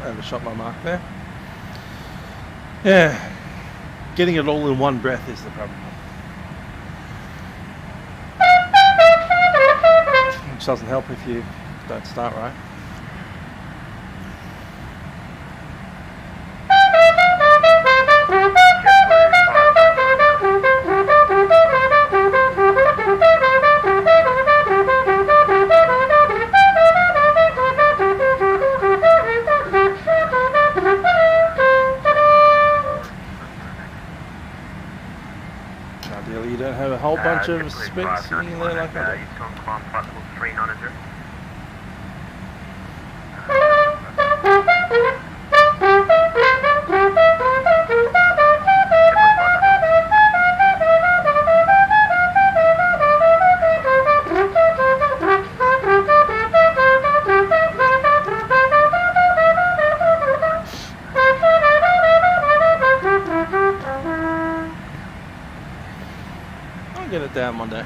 Overshot my mark there. Yeah, getting it all in one breath is the problem. Which doesn't help if you don't start right. Ideally, you don't have a whole bunch of spits sitting in there like that. it down one day.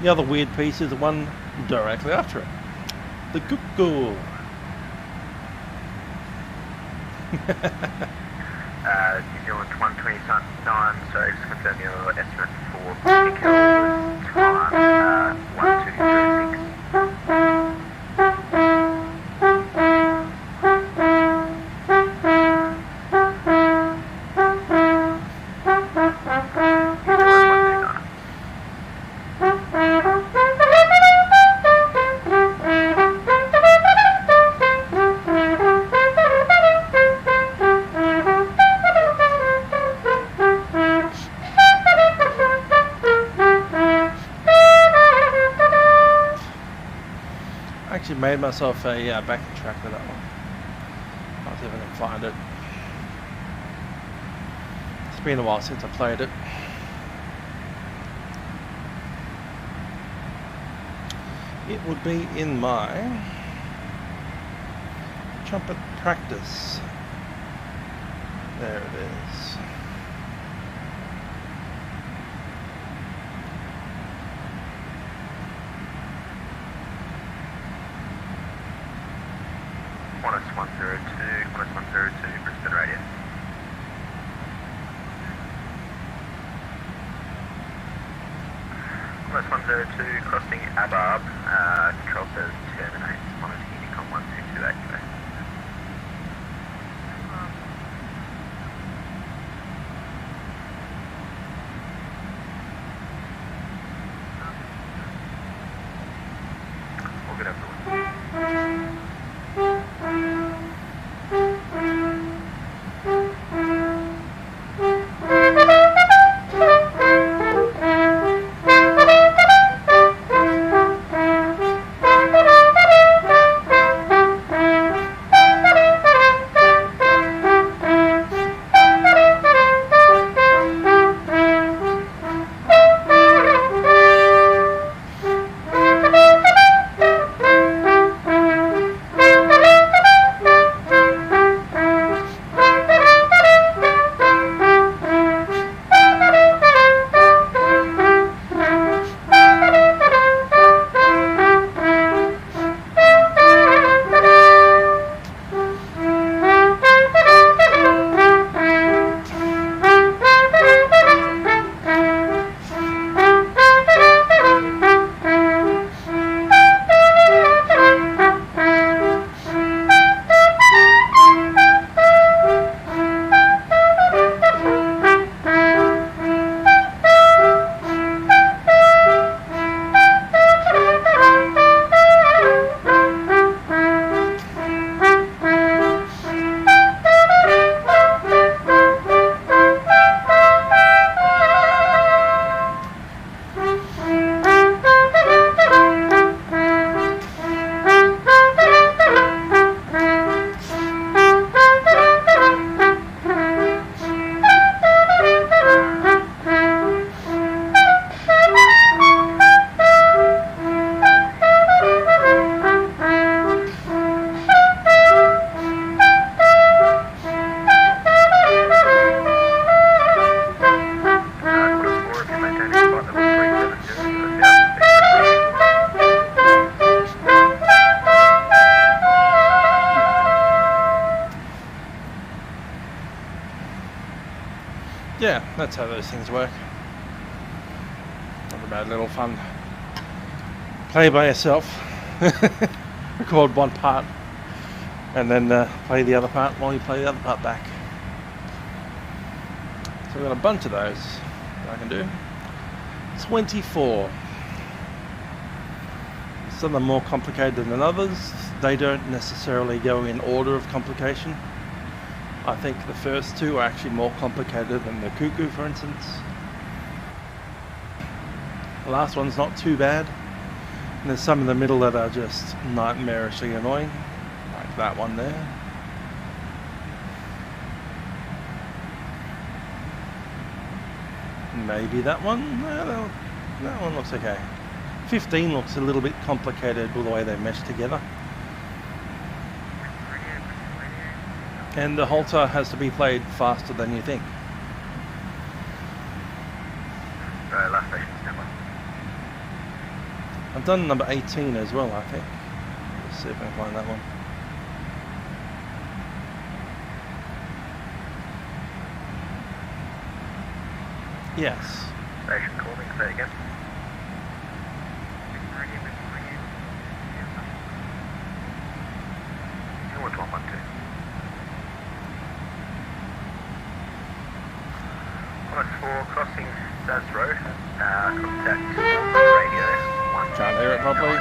The other weird piece is the one directly after it. The cuckoo. New Zealand 129, sorry, just confirm your estimate for peak hours time, 1236. Made myself a backing track with that one. I'll see if I can find it. It's been a while since I played it. It would be in my trumpet practice. There it is. Qantas 102, Qantas 102, Brisbane radius. Qantas 102, crossing Abarb, control says terminate, monitor Unicom 1228. All good everyone. Yeah, that's how those things work. Not a bad little fun. Play by yourself. Record one part and then play the other part while you play the other part back. So we've got a bunch of those that I can do. 24. Some are more complicated than others. They don't necessarily go in order of complication. I think the first two are actually more complicated than the cuckoo, for instance. The last one's not too bad. And there's some in the middle that are just nightmarishly annoying, like that one there. Maybe that one? No, that one looks okay. 15 looks a little bit complicated with the way they mesh together. And the halter has to be played faster than you think. I've done number 18 as well, I think. Let's see if I can find that one. Yes. Station calling, say again. What's 112? 104 crossing Saz Road. Contact radio. Can't hear it properly.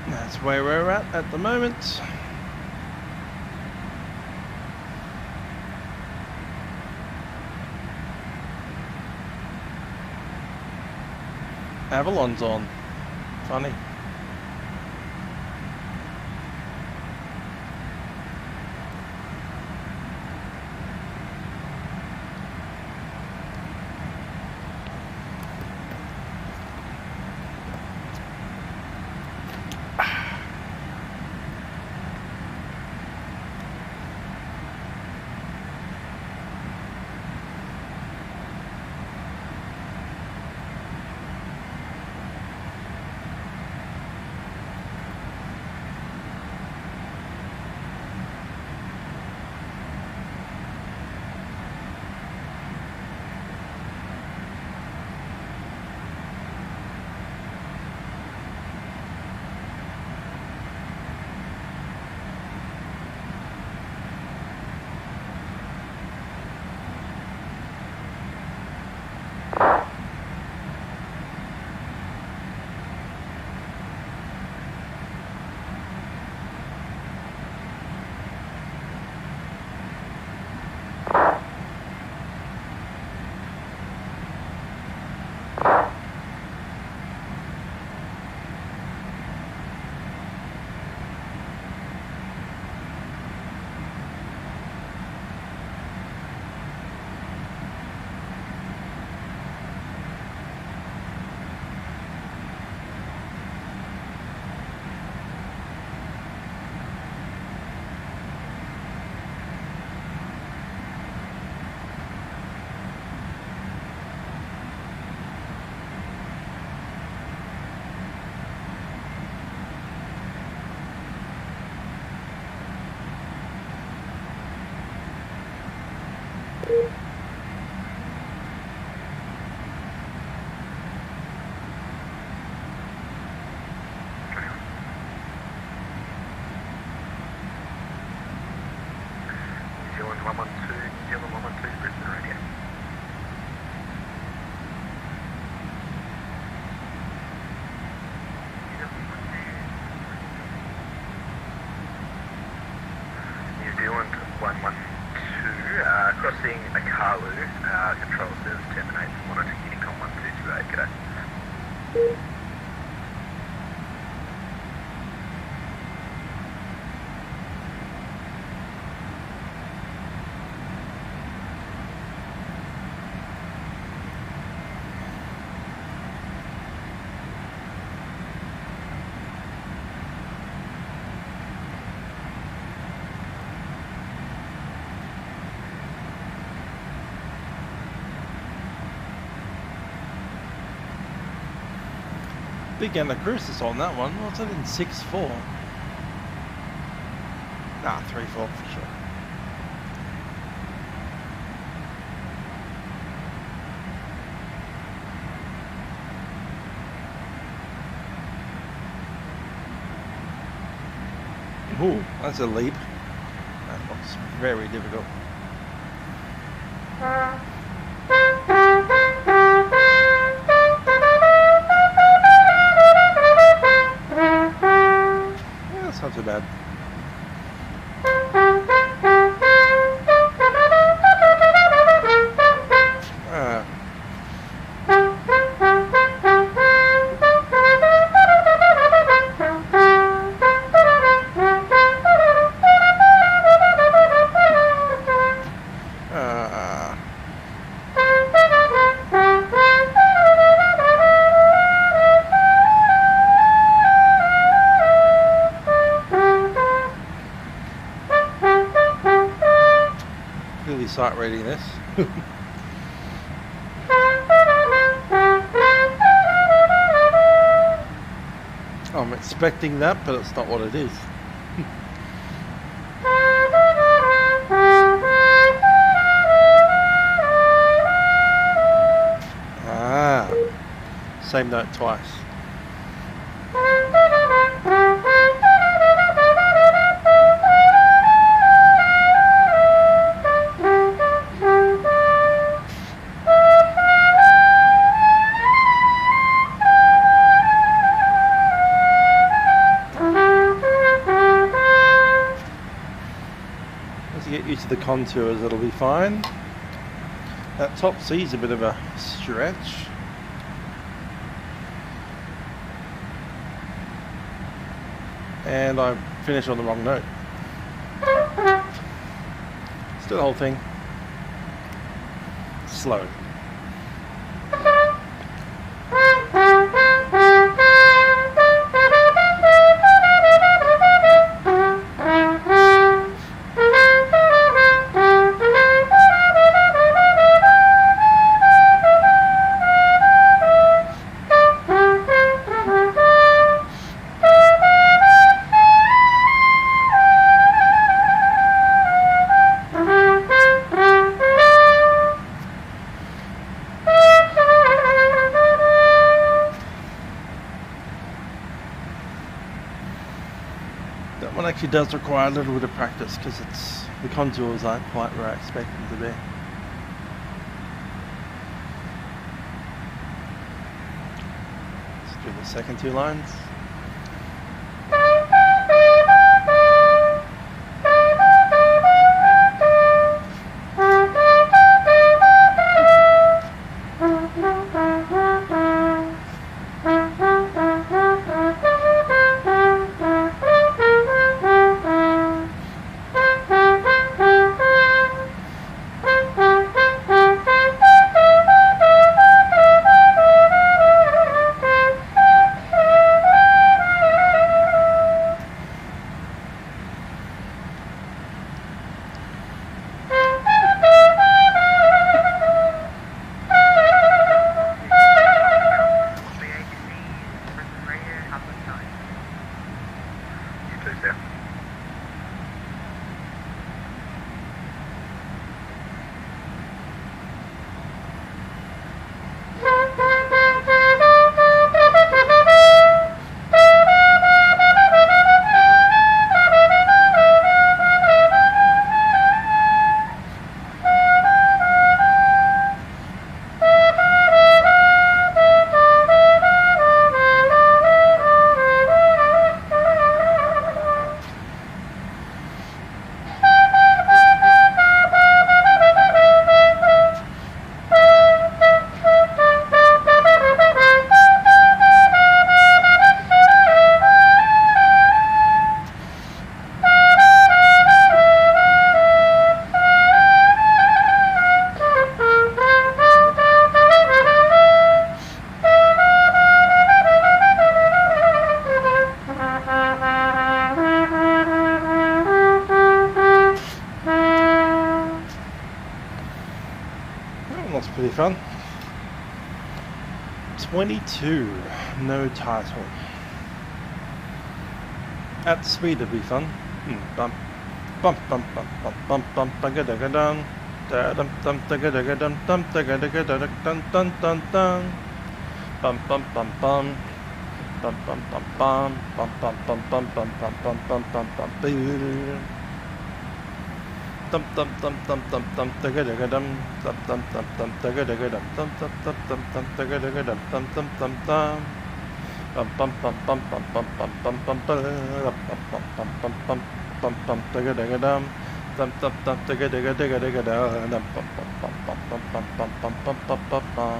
That's where we're at the moment. Avalon's on. Funny. Crossing Akalu, control service terminates, monitoring Unicom 1228, g'day. big anti-cruises on that one. What's that in 6.4? Nah, 3.4 for sure. Ooh, that's a leap. That looks very difficult. Yeah, that's not too bad. Sight reading this. I'm expecting that, but it's not what it is. Ah, same note twice. To the contours, it'll be fine. That top C's a bit of a stretch. And I finished on the wrong note. Still the whole thing slow. Actually does require a little bit of practice because the contours aren't quite where I expect them to be. Let's do the second two lines. 22, no title. At speed would be fun. Bump, bump, bump, bump, bump, bump, bump, bugga dugga dun, da dum dum dugga dugga dum dum dugga dugga dun dun dun dun dun, bum bum bum bum, bum bum bum bum, bum bum bum bum bum bum bum bum bum bum bum. Dum dum dum dum dum dum dugga dugga dum dum dum dum dum dugga dugga dum dum dum dum dum dum dugga dugga dum dum dum dum dum. Bum bum bum bum bum bum bum bum bum bum bum bum bum bum bum bum dugga dugga dum dum dum dum dugga dugga dugga dugga dum bum bum bum bum bum bum bum bum bum bum bum bum.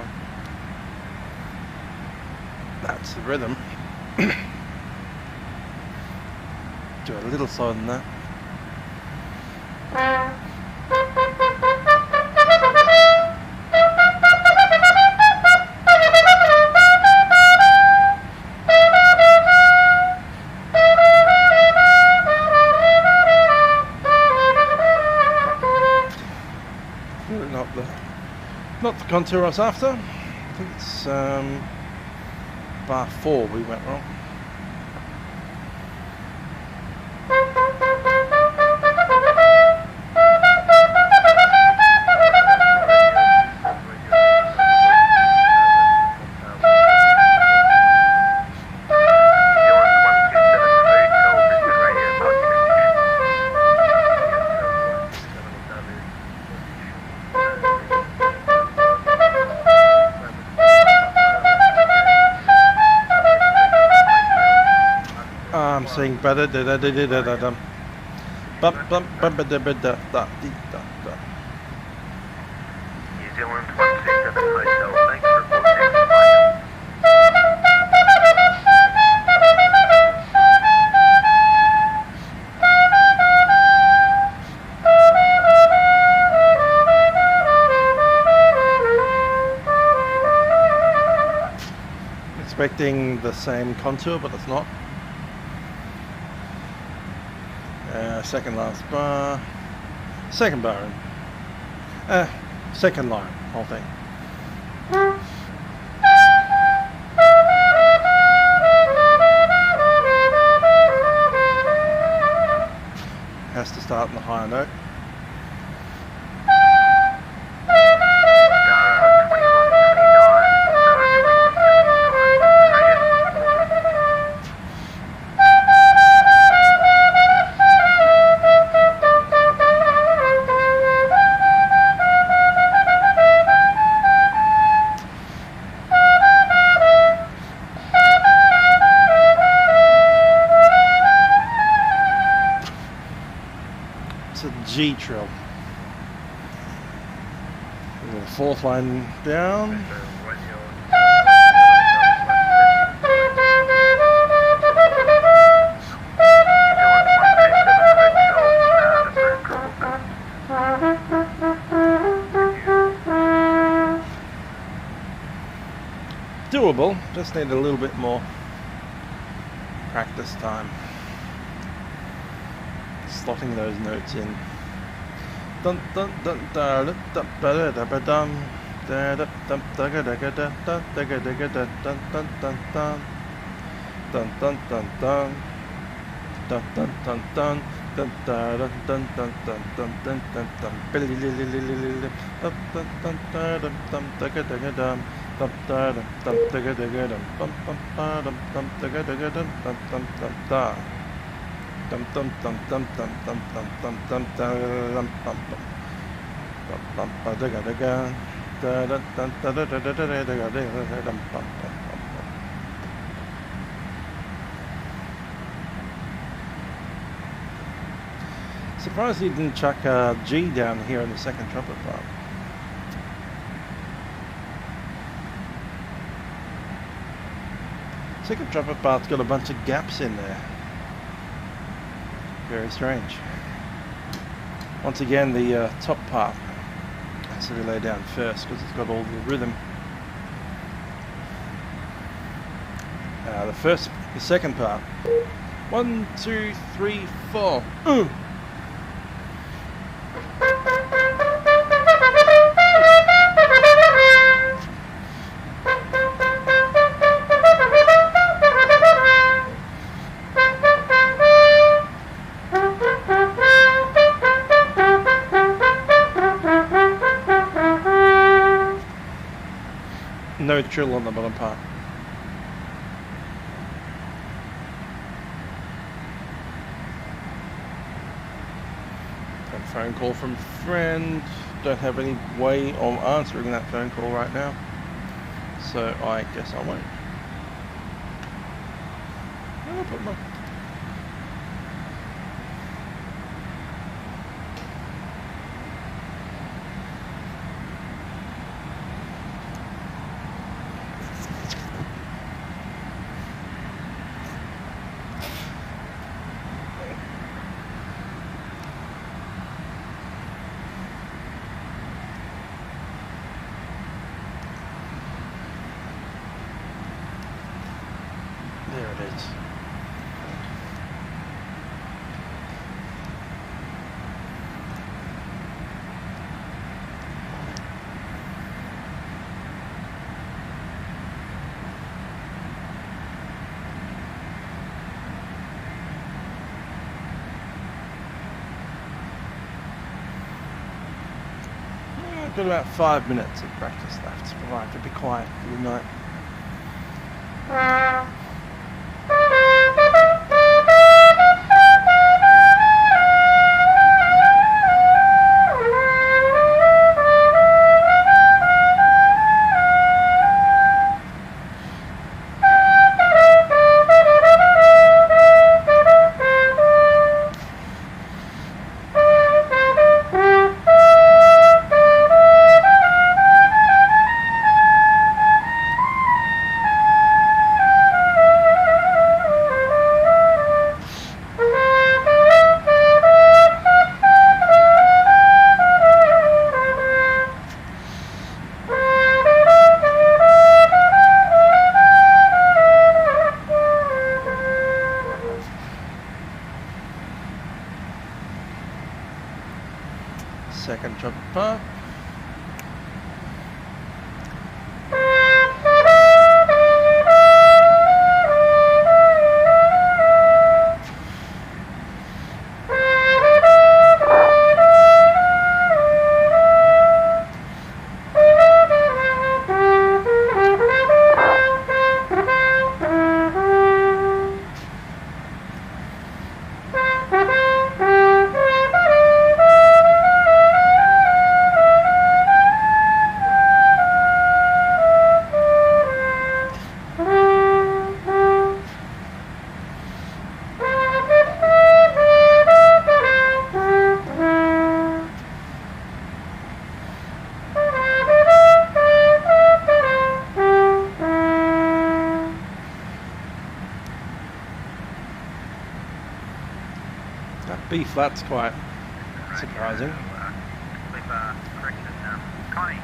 That's the rhythm. Do a little slower than that. Not the contour I was after. I think it's bar 4 we went wrong. Saying better da da da da da da dum bump bump bump da da da da da da. New Zealand 127 Hotel, thanks for reporting. Expecting the same contour, but it's not. Second last bar, second bar in, second line, whole thing. Has to start in the higher note. G trill. The fourth line down. Doable, just need a little bit more practice time. Slotting those notes in. Dun dun dun da da da da da da dum da da dum da da da da da da da da da dun dun dun dun dun dun dun dun dun dun dun dun dun da dun dun dun dun dun dun dun dun billy lily lily lily dun dun dun dun dum da da da dum dum da dum dum da da dum bum bum ba dum dum da da dum dum dum dum da. Dum dum dum dum dum dum dum dum dum dum bum bum bum ba da ga da ga da da da da da da da da da da dum bum bum bum. Surprised he didn't chuck a G down here in the second trumpet part. Second trumpet part's got a bunch of gaps in there. Very strange. Once again, the top part has to be laid down first because it's got all the rhythm. The second part. 1, 2, 3, 4. No chill on the bottom part. Got a phone call from a friend. Don't have any way of answering that phone call right now, so I guess I won't. I'll put my... There it is. Got about 5 minutes of practice left. Right, I have to be quiet for the night. Second jump up. B flat's quite surprising. Connie.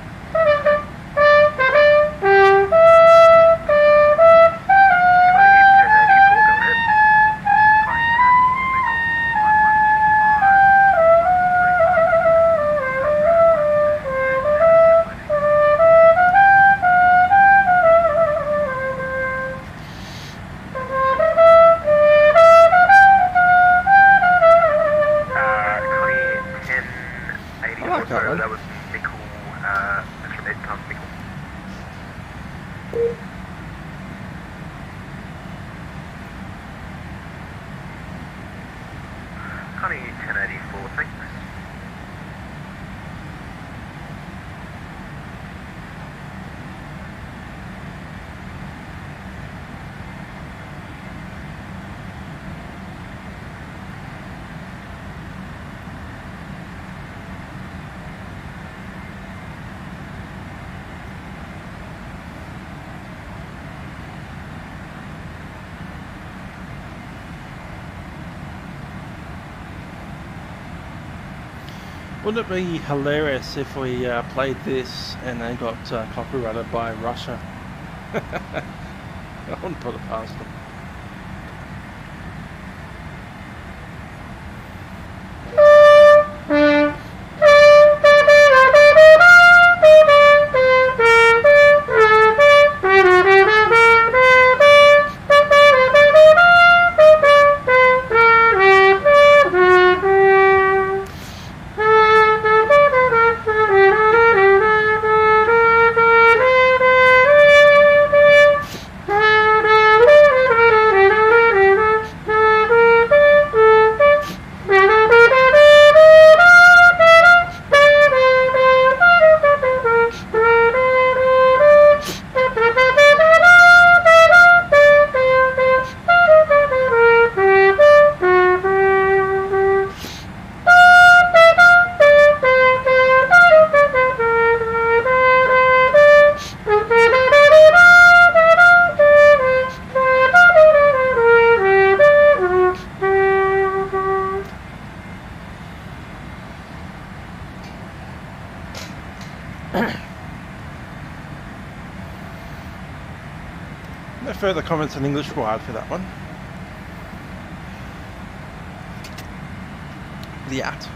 That was nickel, from Ed comes nickel. Connie 1084, thanks. Wouldn't it be hilarious if we played this and they got copyrighted by Russia? I wouldn't put it past them. No further comments in English required for that one. The at.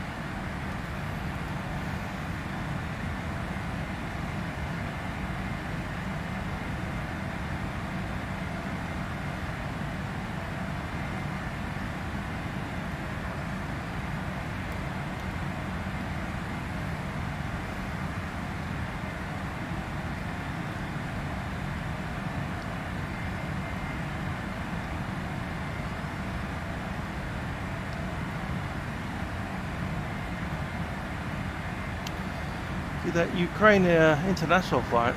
That Ukraine international flight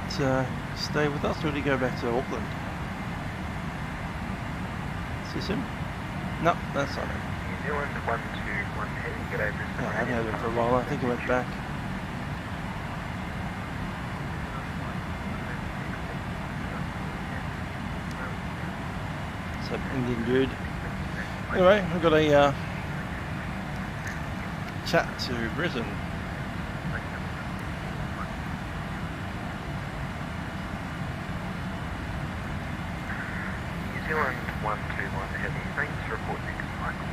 stay with us, or do you go back to Auckland? See soon? No, that's not it. New Zealand 121 heading, good day. Yeah, I haven't had it for a while. I think it went back. It's an Indian dude. Anyway, we've got a chat to Brisbane. New Zealand 121 heavy, thanks for reporting to Michael.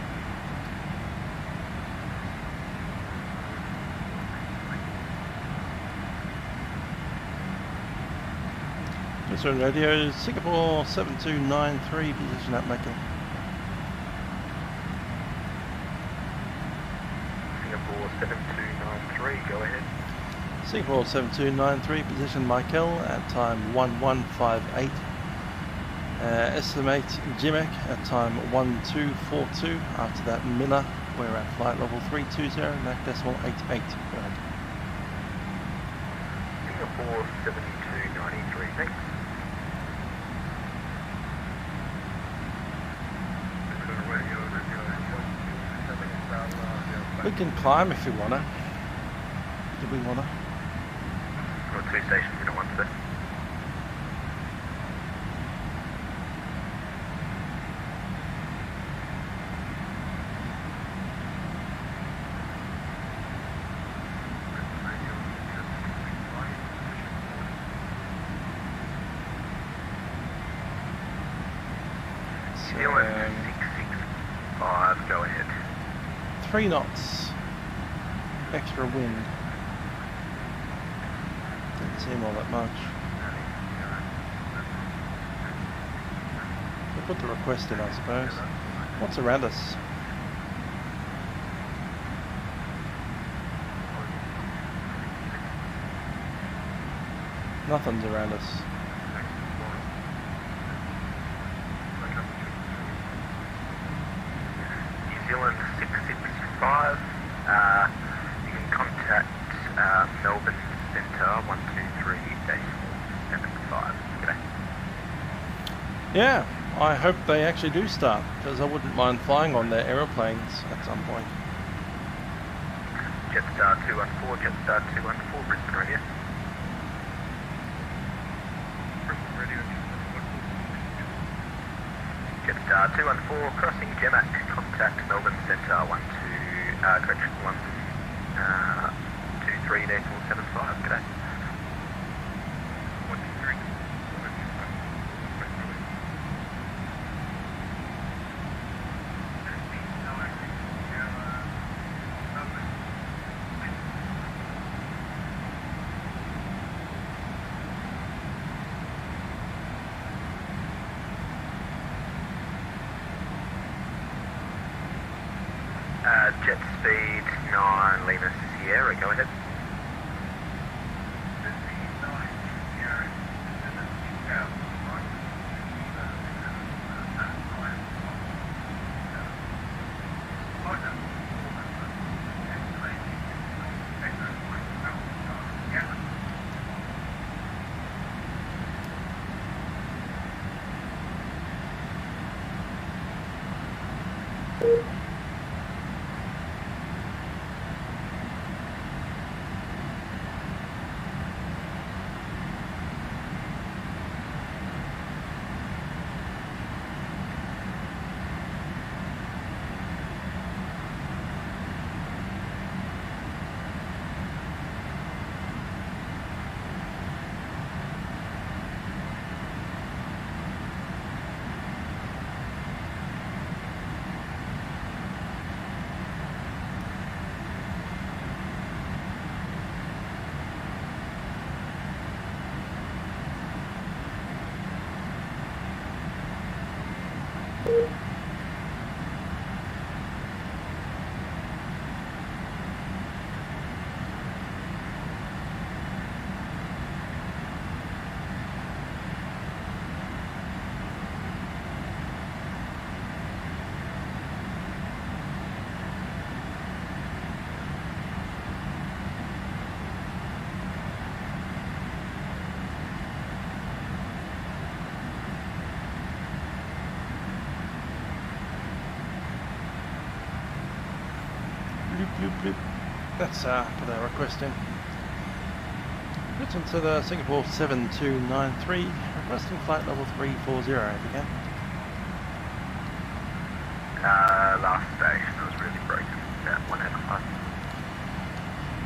This on radio, Singapore 7293, position at Macau. Singapore 7293, go ahead. Singapore 7293, position Michael at time 1158. Estimate Jimek at time 1242. After that, Miller, we're at flight level 320, Mac decimal 88. Go ahead. Singapore 7293, thanks. We can climb if you wanna. Do we wanna? Got 2 stations in at once there. New Zealand 665, go ahead. 3 knots. Extra wind. Didn't seem all that much. We'll put the request in, I suppose. What's around us? Nothing's around us. New Zealand 665, you can contact Melbourne Centre 123-475. G'day. Yeah, I hope they actually do start, because I wouldn't mind flying on their aeroplanes at some point. Jetstar 214, Jetstar 214, Brisbane Radio. Brisbane Radio. Jetstar 214, crossing Gemac, contact Melbourne Centre 123-475, g'day. Jet speed 9 Lima Sierra, go ahead. bloop, bloop, bloop. Let's put our request in. Written to the Singapore 7293, requesting flight level 340 if you can. Last station, I was really broken. About 1.5.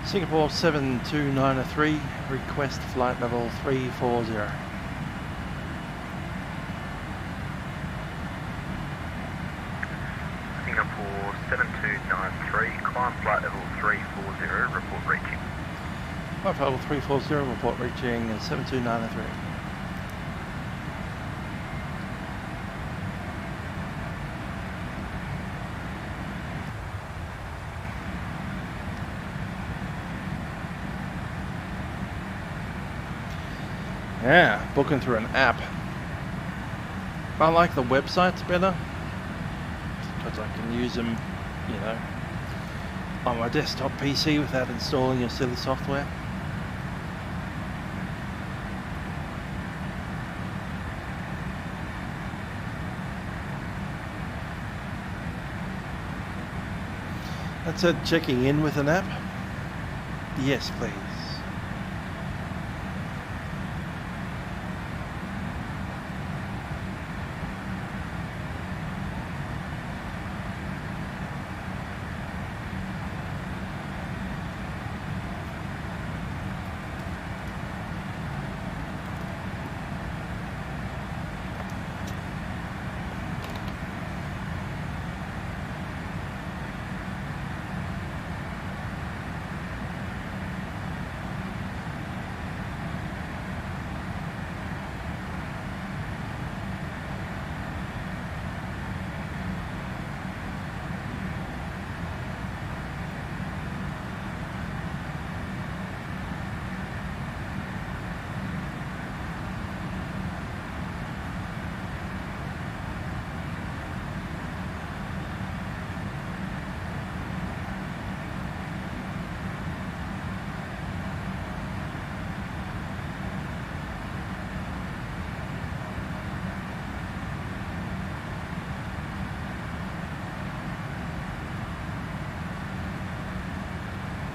Singapore 7293, request flight level 340. Singapore 7293, climb flight level 340, report reaching. Flight level 340, report reaching 7293. Yeah, booking through an app. I like the websites better because I can use them, you know, on my desktop PC without installing your silly software. That said, checking in with an app? Yes, please.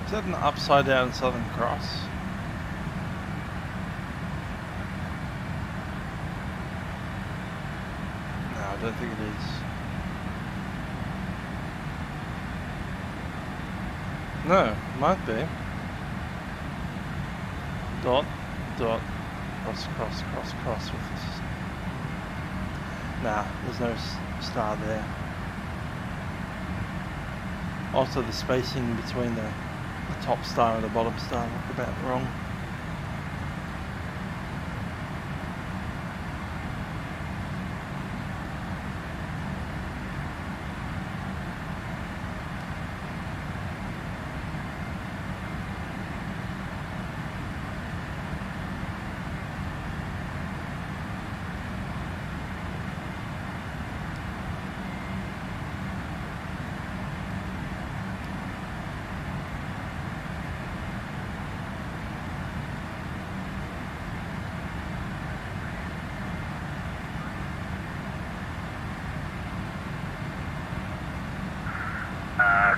Is that an upside down Southern Cross? No, I don't think it is. No, might be. Dot, dot, cross, cross, cross, cross with this. Nah, there's no star there. Also the spacing between the top star and the bottom star look about wrong.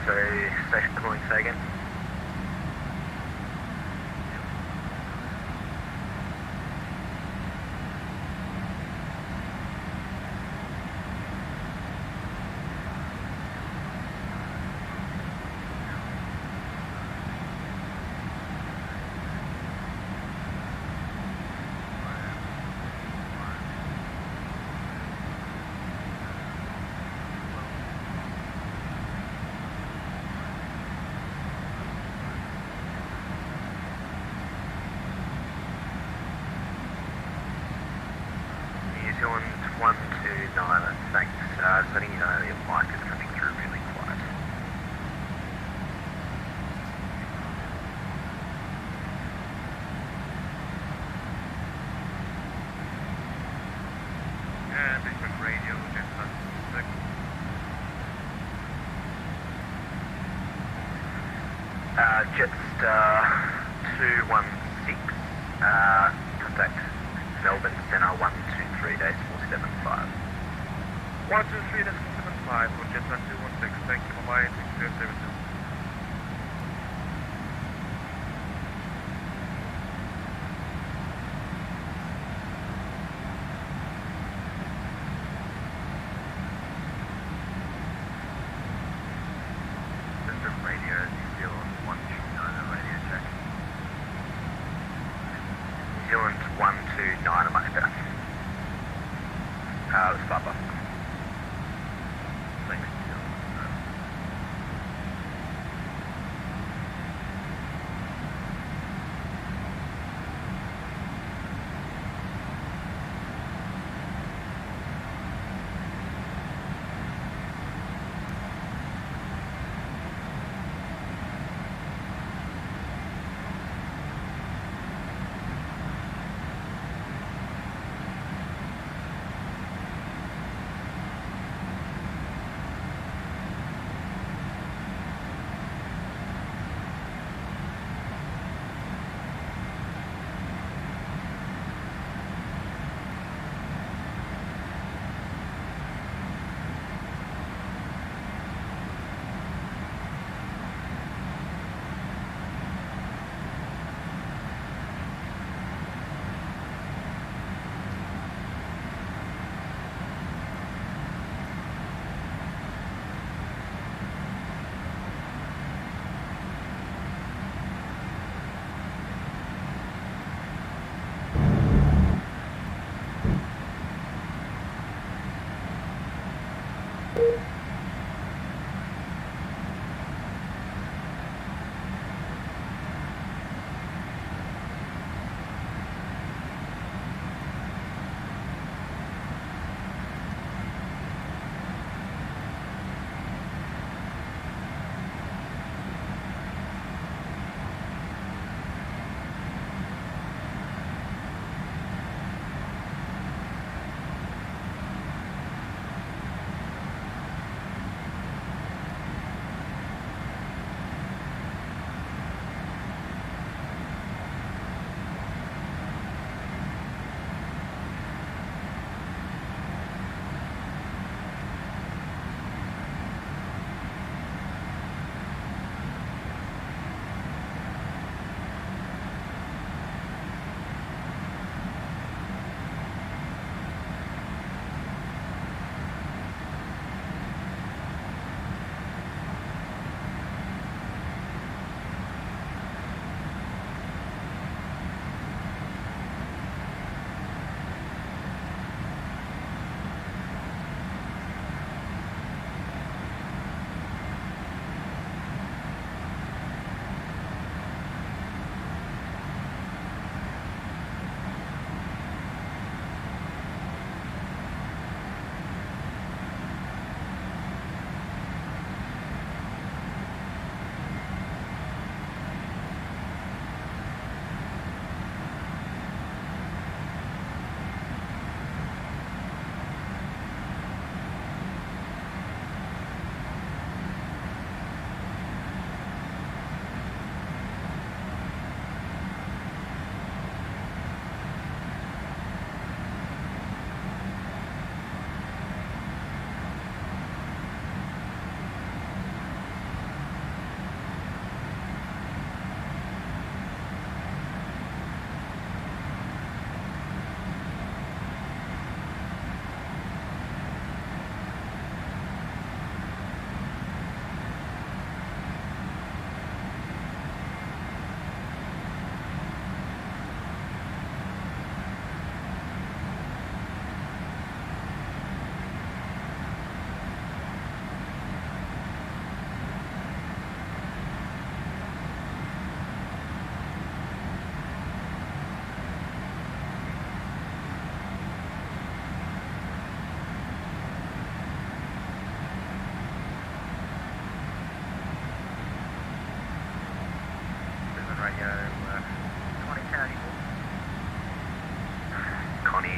So, station calling, say again. New Zealand 129, thanks. Just letting you know your mic is coming through really quiet. And Bishop Radio, just Jetstar 216, contact Melbourne Centre 123-475. 123-475 for Jetstar 216, thank you for my services.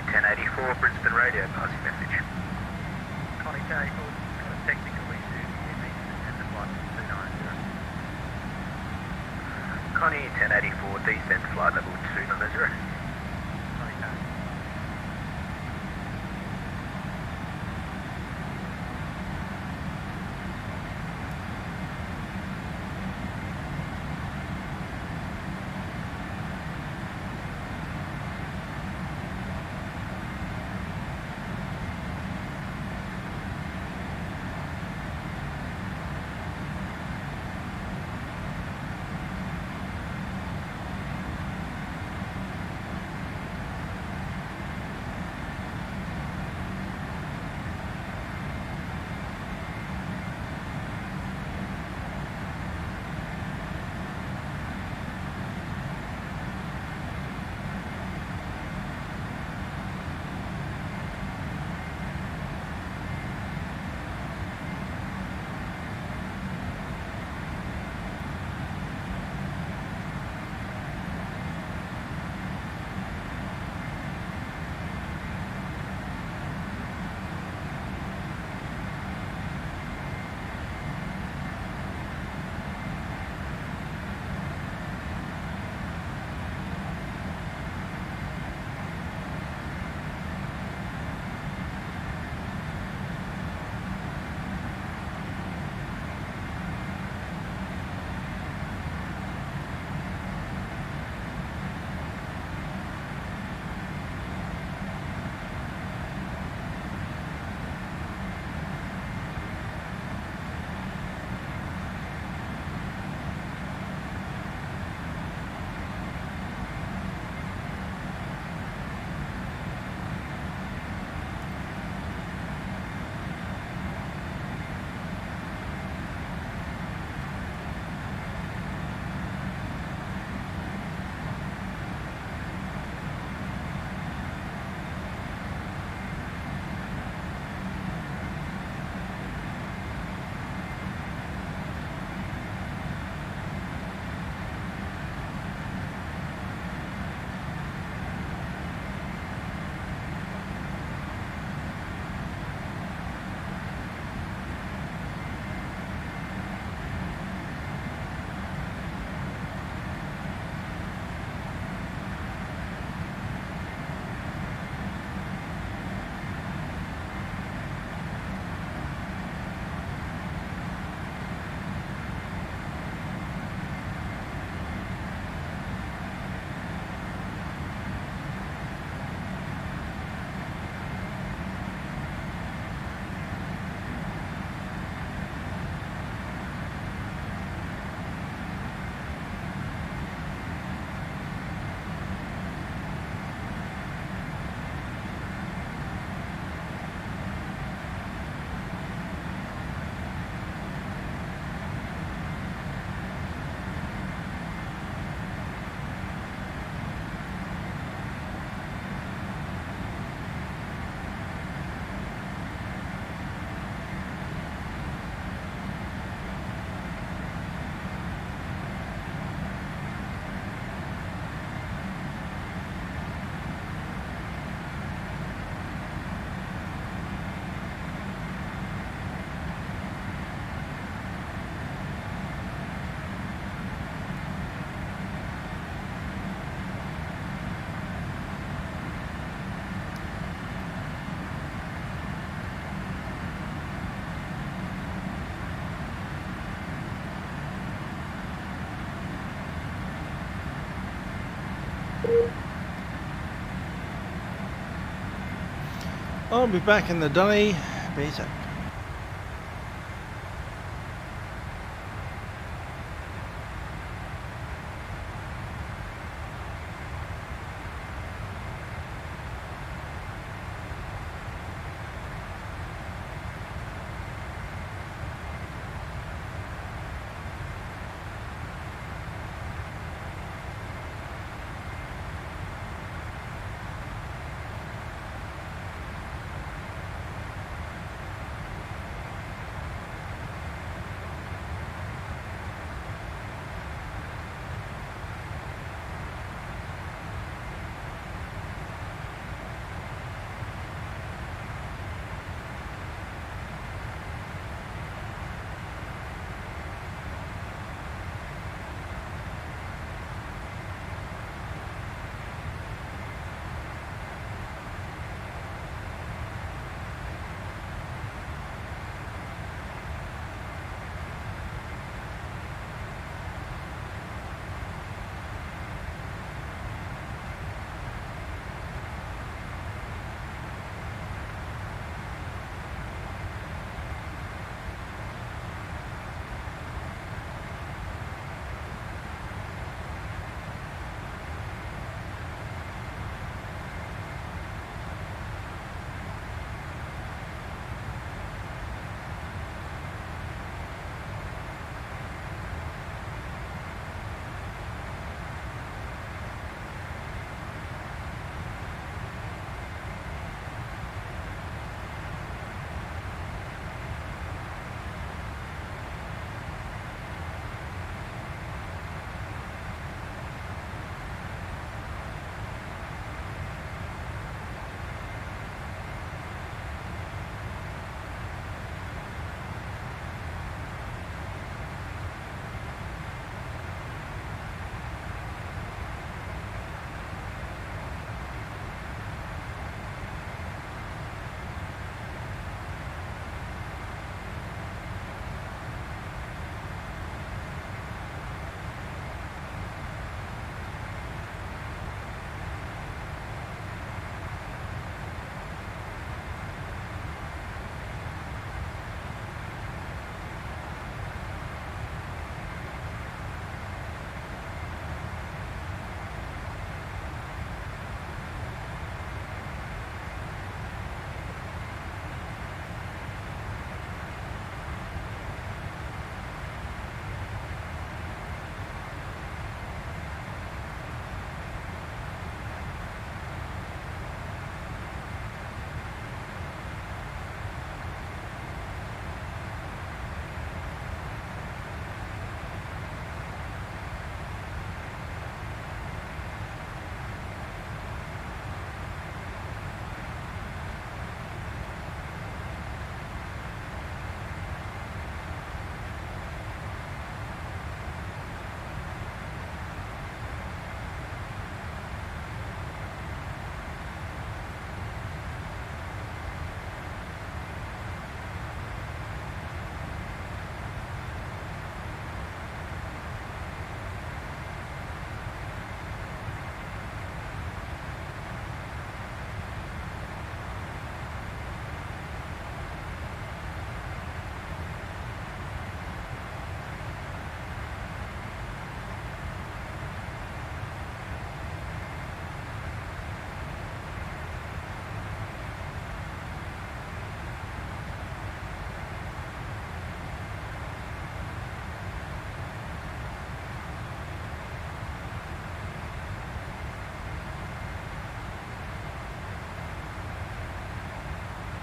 1084, Brisbane radio, passing message. Connie 1084, got a technical issue, and the flight 290. Connie 1084, descent flight level 290. I'll be back in the dunny. Basic.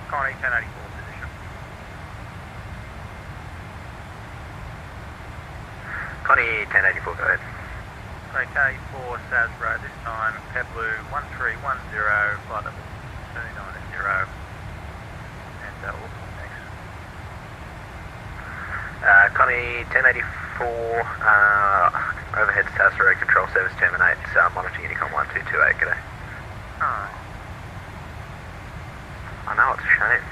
Connie 1084 position. Connie 1084, go ahead. Okay, for Sasbro this time, Pebblue 1310, flight level 290, and Auckland next. Connie 1084, overhead Sasbro control service terminates, monitoring Unicom 1228, g'day. Oh. I know, it's a shame.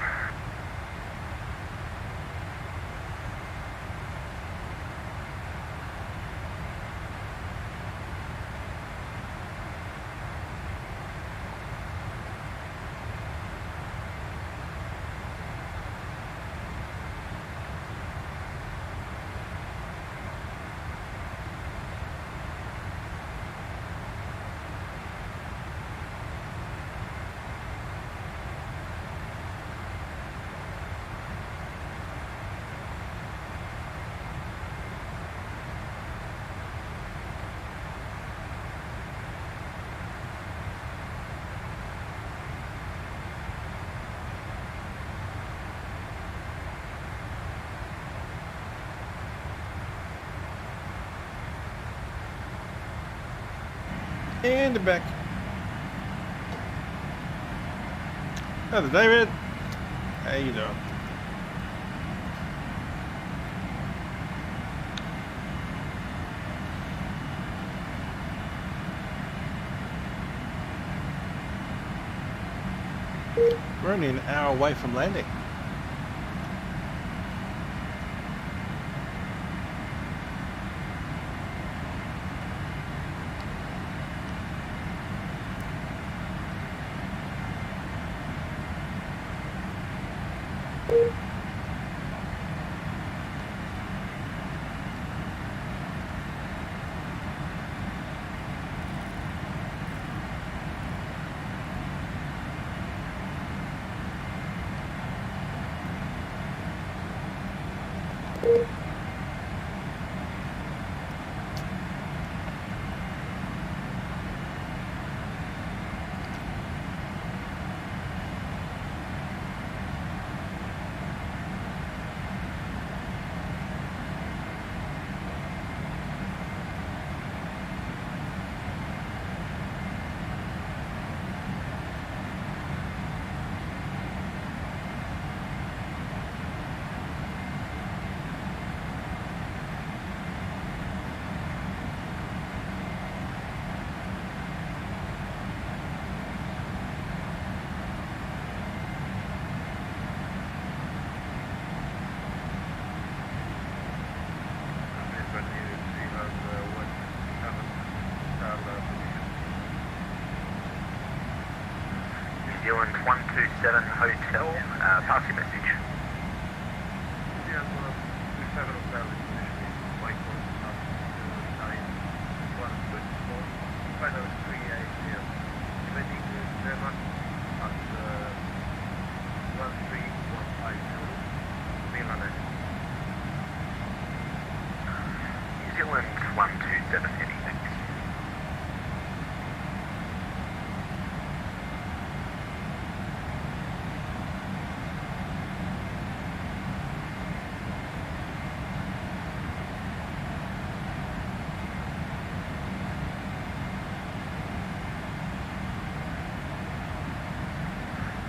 And back. Hello, David. How you doing? We're only an hour away from landing. New Zealand 127 Hotel, pass your message. Yeah, 127 Hotel is initially flight course up to 9124, final 38 here. Landing to Denmark at 13150, Milan. New Zealand 127 heading next.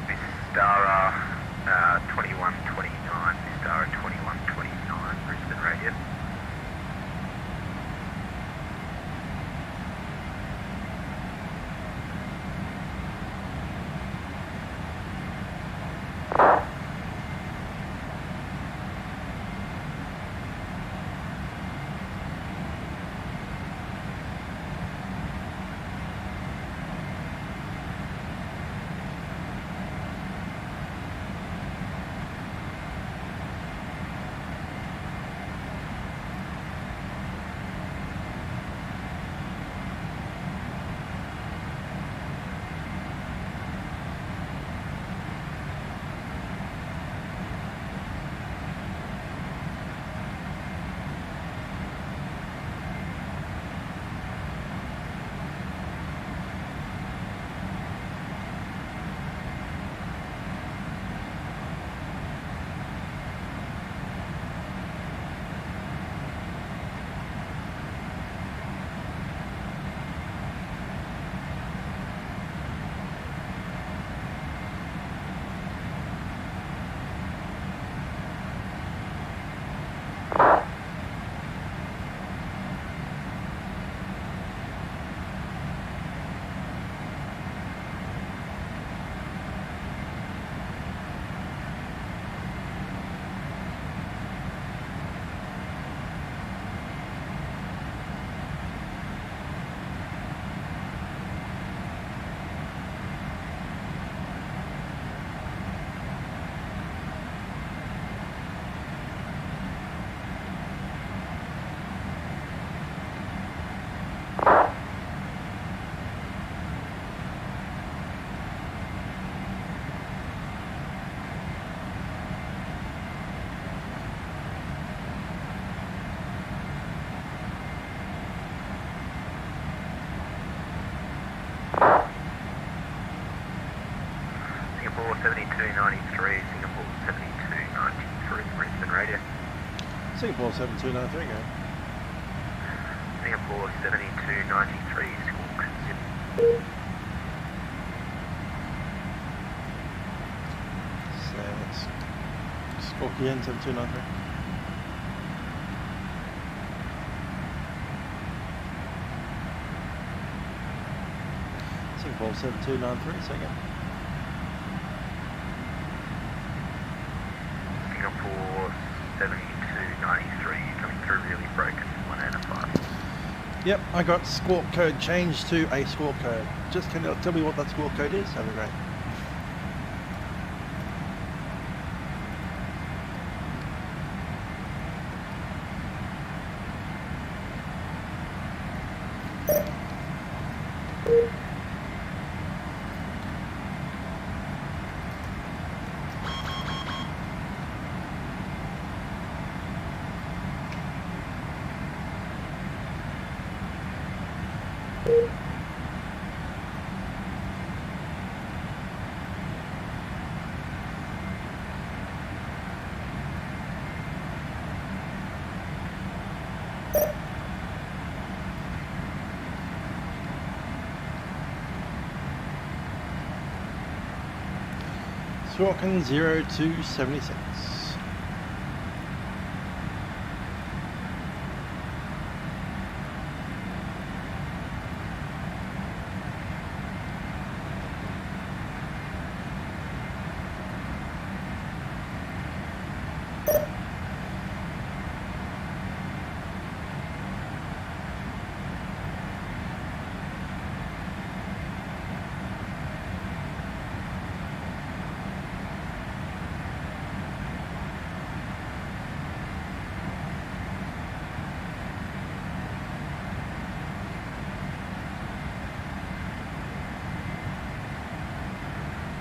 Vistara 2129, Vistara 2129, Brisbane radius. Singapore 7293, Singapore 7293, Brisbane radius. Singapore 7293, go. Singapore 7293, Squawk 0. So let's squawk again, 7293. Singapore 7293, second. Singapore 7293, coming through really broken, 1 out of 5. Yep, I got squawk code changed to a squawk code. Just can you tell me what that squawk code is? That'd be great. Squawking 0276.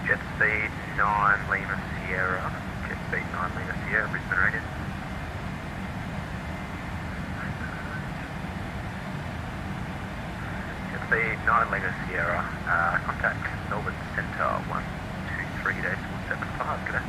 Jet speed 9 Lima Sierra. Jet speed 9 Lima Sierra, Brisbane Radio. Jet speed 9 Lima Sierra. Contact Melbourne Centre 123-475. G'day.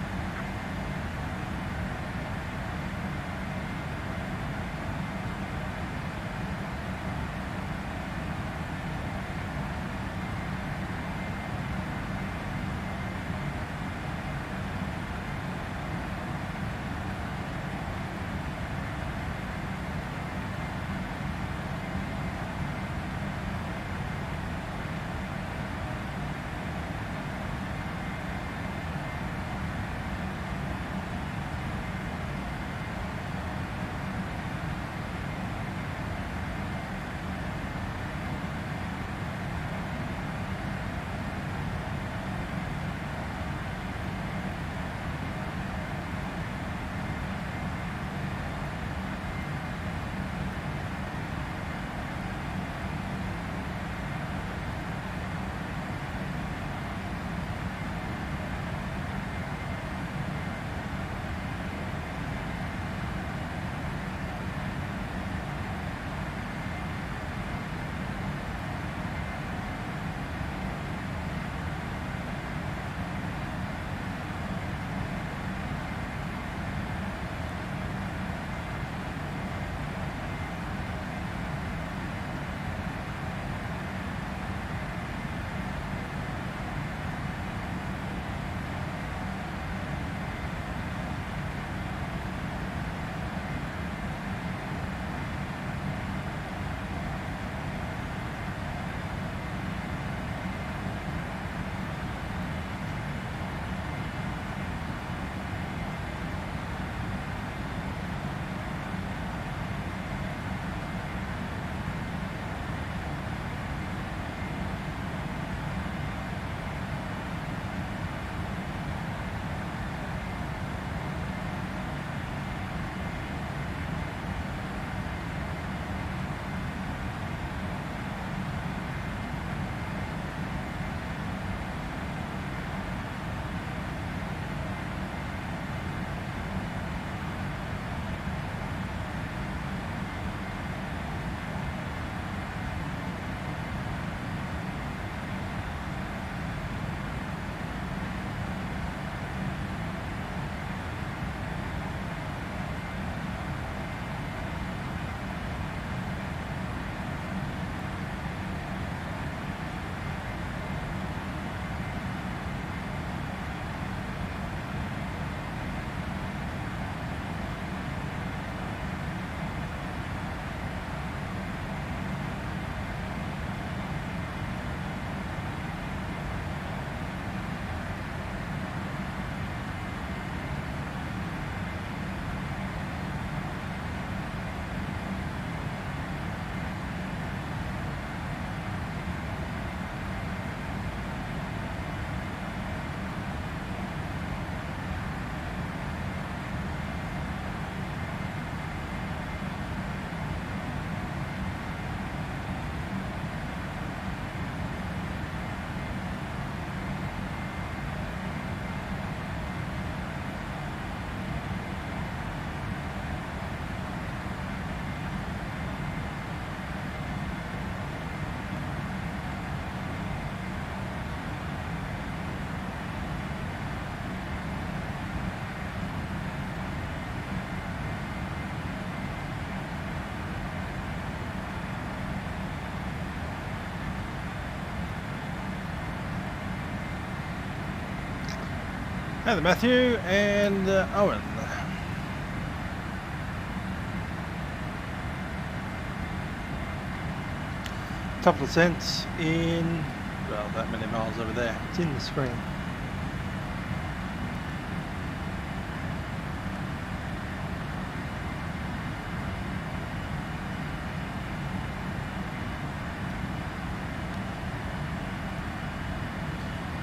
Hey there, Matthew and Owen. Couple of cents in, well, that many miles over there. It's in the screen.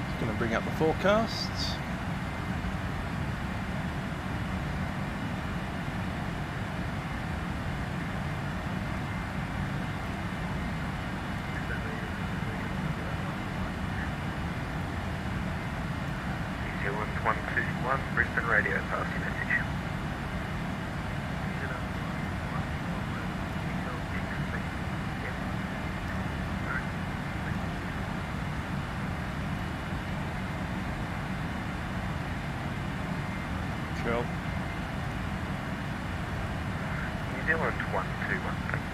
Just going to bring up the forecasts. Brisbane radio, pass your message. Cool. New Zealand 121, thanks.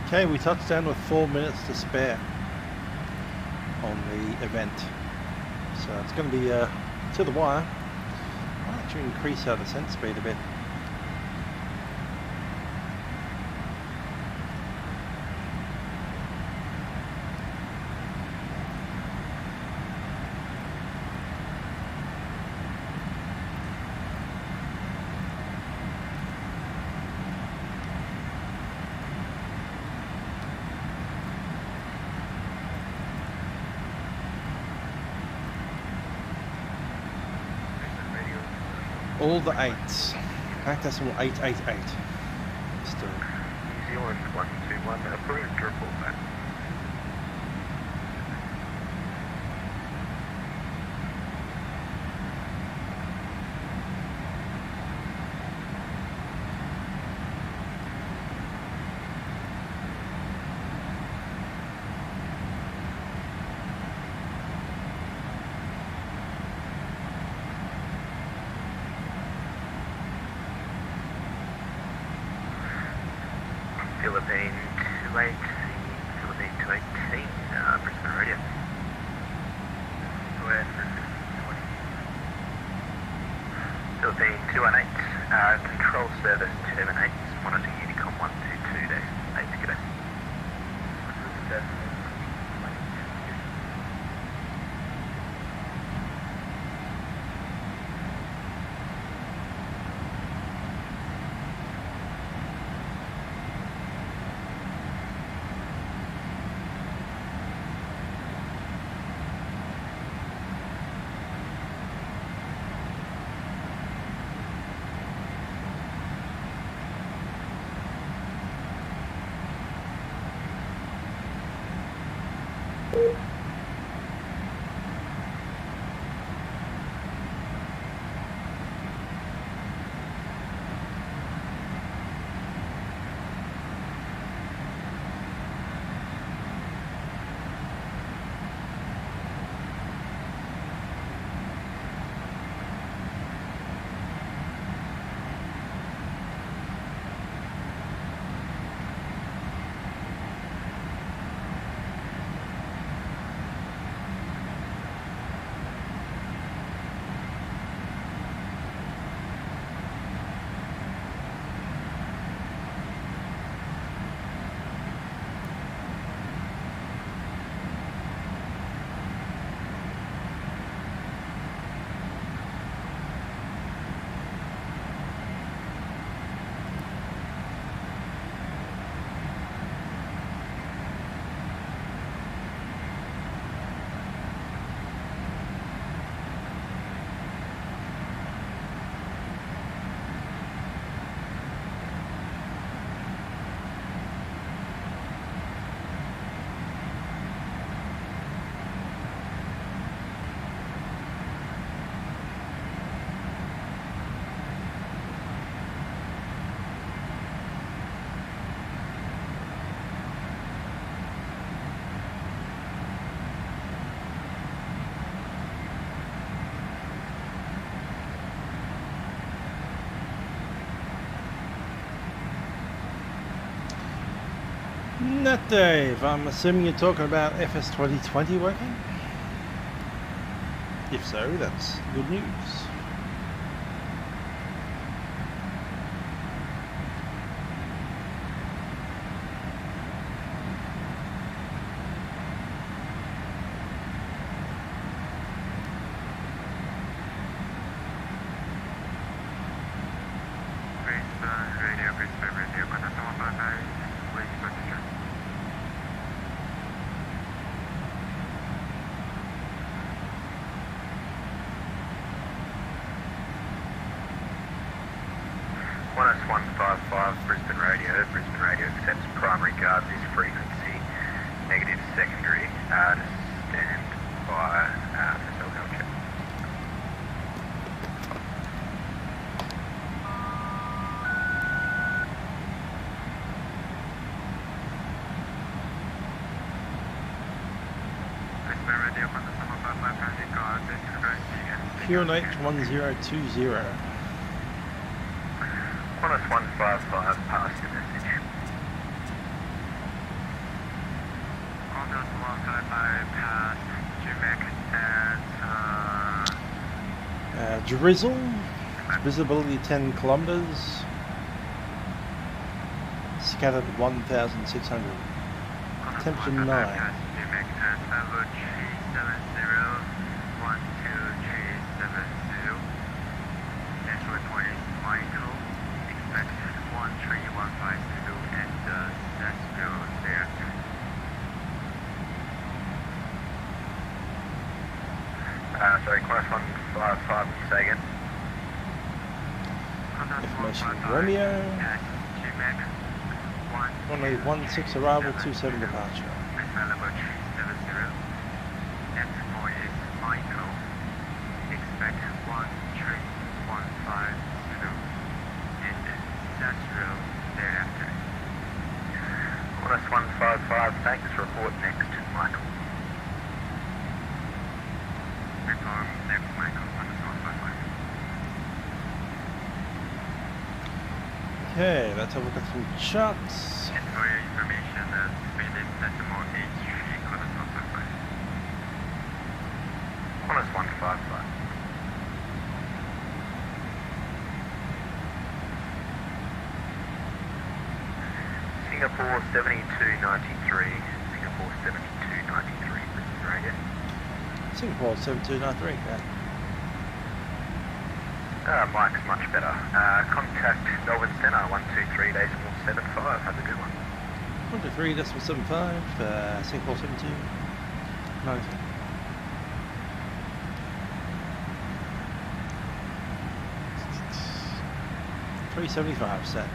Okay, we touched down with 4 minutes to spare on the event, so it's going to be to the wire. I'll actually increase our descent speed a bit. All the 8s. Decimal 888. Still. New Zealand 121, approved, report back. Philippine 218, Philippine 218, Brisbane radio. Philippine 218, control service terminates, monitor Unicom 122-8, good day. Nat Dave, I'm assuming you're talking about FS 2020 working? If so, that's good news. Brisbane Radio accepts primary guard this frequency, negative secondary, to stand by for self-help check. Brisbane Radio, primary guard this frequency. Pure Night 1020. 155 past your message. Condos 155 past Jumek at Drizzle, visibility 10 kilometers, scattered 1,600, temperature 9. Jumek at level 370, 12370, network 20 Michael. 13152 and that's still there. Sorry, class 155, say again. Information Romeo. Only 16 arrival, 27 departure. Level 370. Next point is Michael. Expect 13150. Industrial thereafter. Class 155, thanks. Report next, Michael. Report next, Michael. Class 155. Okay, let's have a look at some charts. And for your information, speed is decimal H3, class 155. Class 155. Singapore 7293. Singapore 7293. Brisbane Radio. Singapore 7293. Mike's much better. Contact Melbourne Centre 123.75. Have a good one. 123.75. Singapore 7293. $375 set.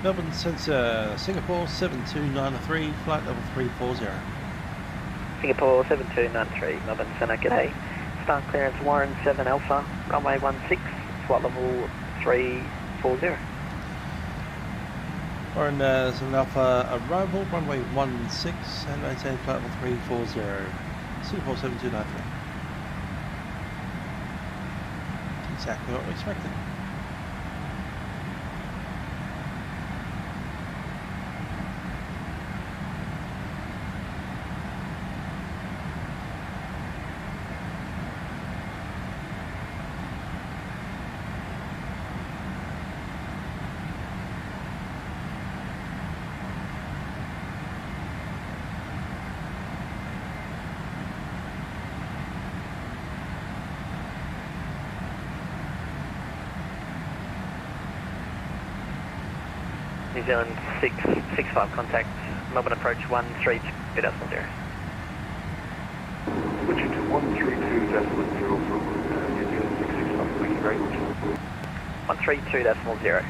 Melbourne Sensor, Singapore 7293, flight level 340. Singapore 7293, Melbourne Centre, g'day. Start clearance Warren 7 Alpha, runway 16, flight level 340. Warren 7 Alpha arrival, runway 16, and maintain flight level 340. Singapore 7293. Exactly what we expected. New Zealand 665 contact, Melbourne approach 132.0. Switching to 132.0 for New Zealand 665, making very much. 132.0.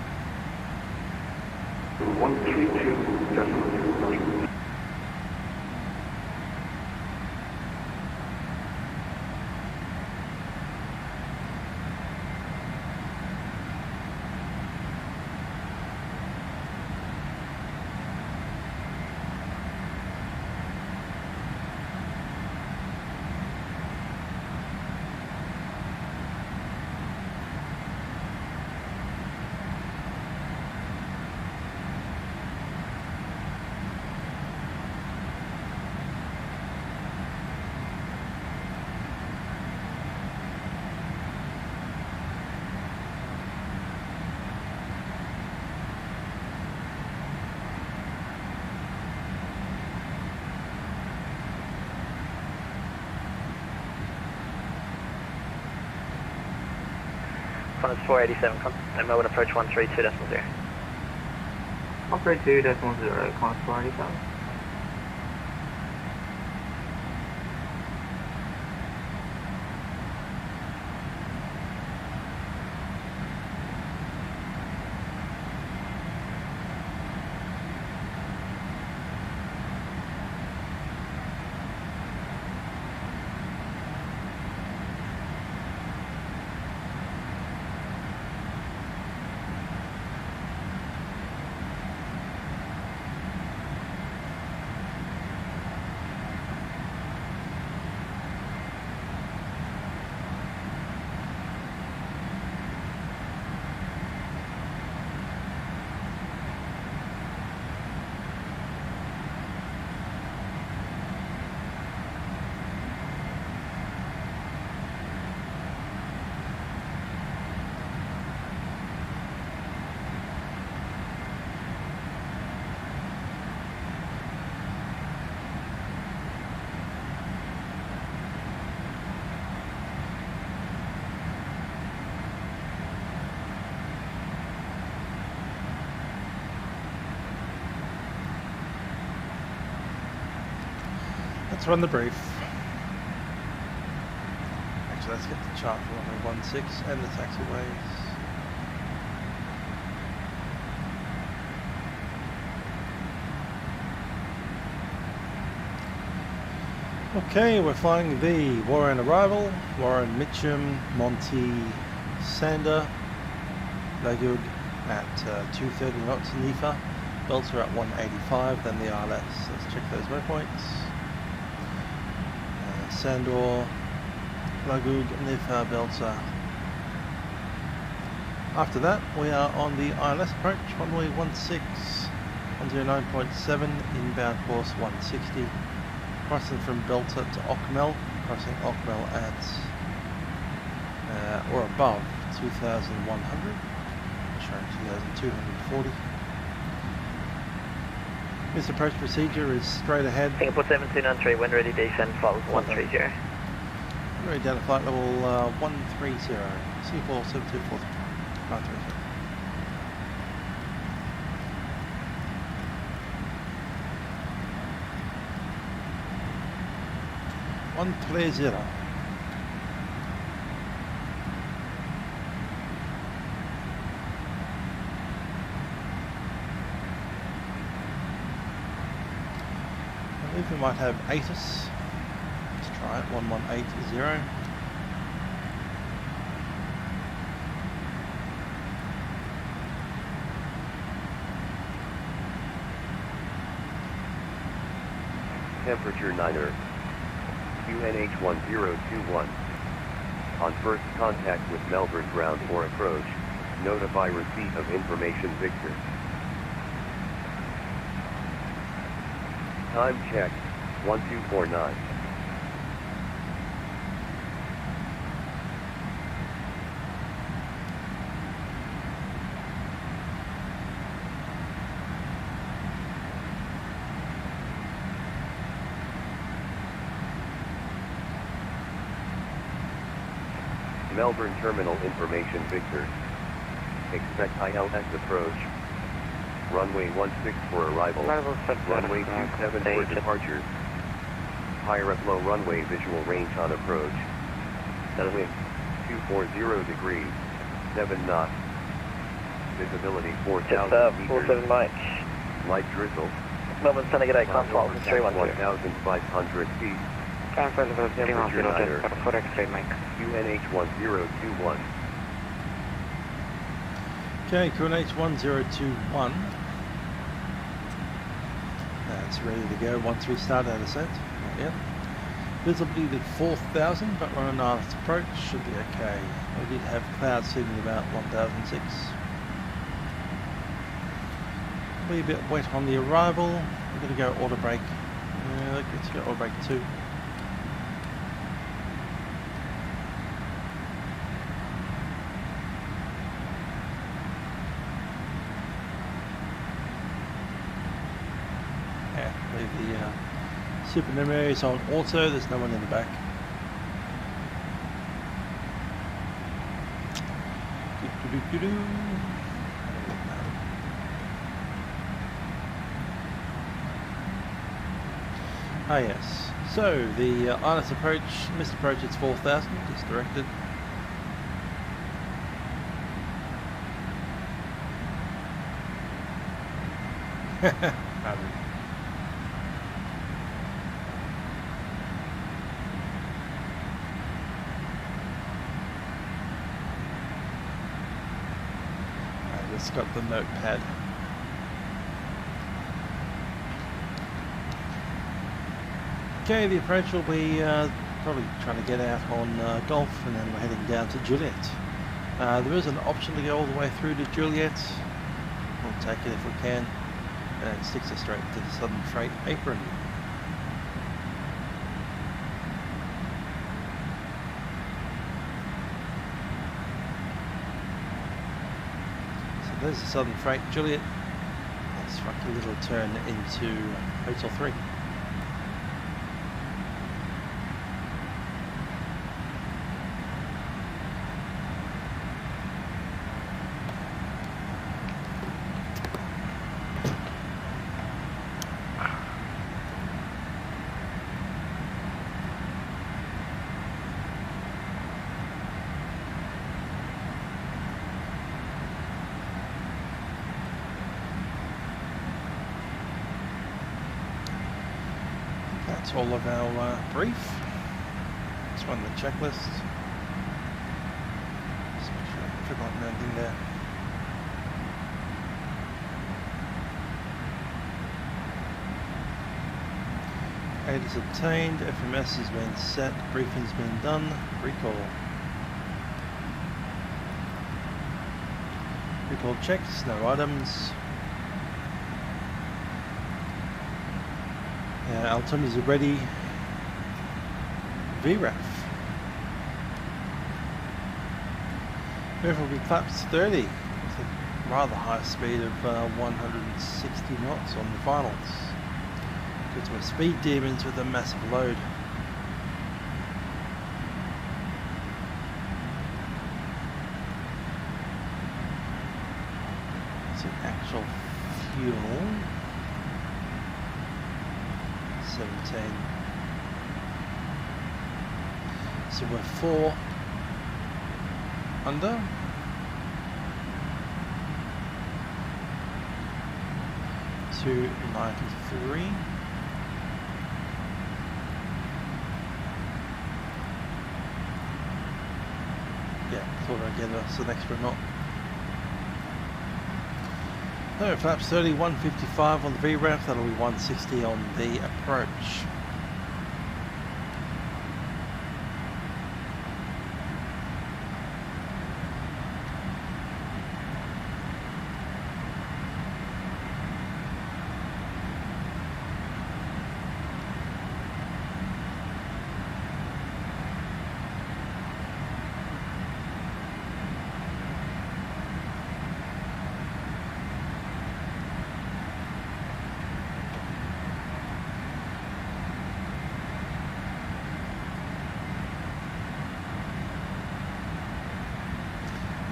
132.0. one is 487, contact Melbourne approach 132.0. 132.0, contact 487. Let's run the brief. Actually, let's get the chart for runway 16 and the taxiways. Okay, we're flying the Warren Arrival, Warren Mitcham, Monty Sander, Lagud at 230 knots, NIFA, belts are at 185, then the ILS. Let's check those waypoints. Sandor, Lagug, NIFA, Belter. After that, we are on the ILS approach, runway 16, 109.7, inbound course 160, crossing from Belter to Ockmel, crossing Ockmel at or above 2,100, showing 2,240. This approach procedure is straight ahead. Singapore 7293, wind ready, descend, flight level 130. Ready down to flight level 130, Singapore 7243, 930. One clear zero. I believe we might have ATIS. Let's try it, 1180. Temperature 9er. QNH 1021. On first contact with Melbourne ground or approach, notify receipt of information Victor. Time check, 1249. Melbourne Terminal Information Victor. Expect ILS approach. Runway 16 for arrival. Runway 27 for departure. Higher up low runway visual range on approach. Wind 240 degrees. 7 knots. Visibility 4,000 meters. 47 Mike. Light drizzle. Melbourne Center, g'day, control 312. 1,500 feet. Temperature 9er. QNH 1021. Okay, QNH 1021. That's ready to go once we start our descent. Not yet. Visibility at 4,000, but we're on an ILS approach, should be okay. We did have clouds sitting about 1,006. Be a bit wet on the arrival. We're going to go auto brake. Let's go auto brake 2. The Super Nemo is on auto, there's no one in the back. Do-do-do-do-do. Ah yes, so the ATIS approach, missed approach, it's 4,000, just directed. I just got the notepad. Okay, the approach will be probably trying to get out on Golf, and then we're heading down to Juliet. There is an option to go all the way through to Juliet. We'll take it if we can. And it sticks us straight to the Southern Freight apron. So there's the Southern Freight Juliet. Let's make a little turn into Hotel 3. That's all of our brief. Let's run the checklist. Just make sure I haven't forgotten anything there. ATIS obtained, FMS has been set, briefing's been done, recall. Recall checks, no items. Altimeters are ready. VRAF. Move will be flaps 30 with a rather high speed of 160 knots on the finals. Gets my speed demons with a massive load. It's an actual fuel. 17. So we're 4 under. To 93. Yeah, thought I'd get us an extra knot. So flaps 30, 155 on the VRAF, that'll be 160 on the approach.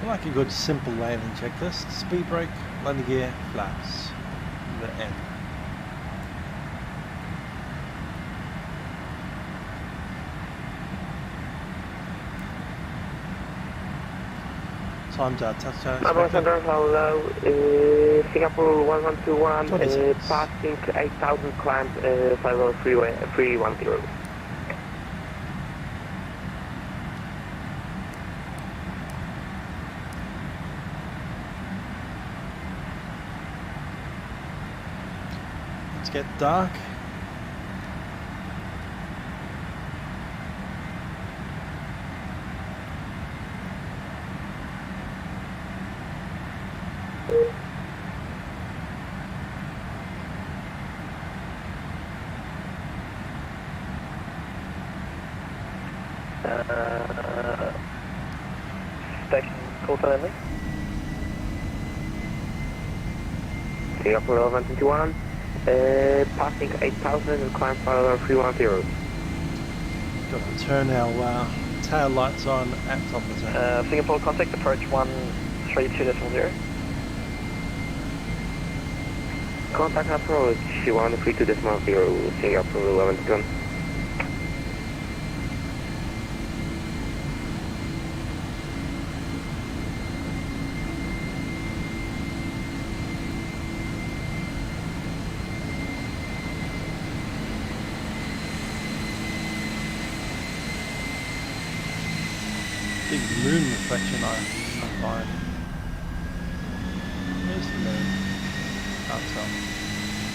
Like a good simple landing checklist: speed brake, landing gear, flaps, the N. Times our touchdown. Hello, Singapore 1121, passing 8,000 climb, 310. Get dark. Station call to landing. Singapore 1121. Passing 8,000 and climb 310. Got to turn our tail lights on at top of the turn. Singapore, contact approach 13 32.0. Contact approach 132.0, Singapore 11 Big moon reflection I find. Where's the moon? Can't tell.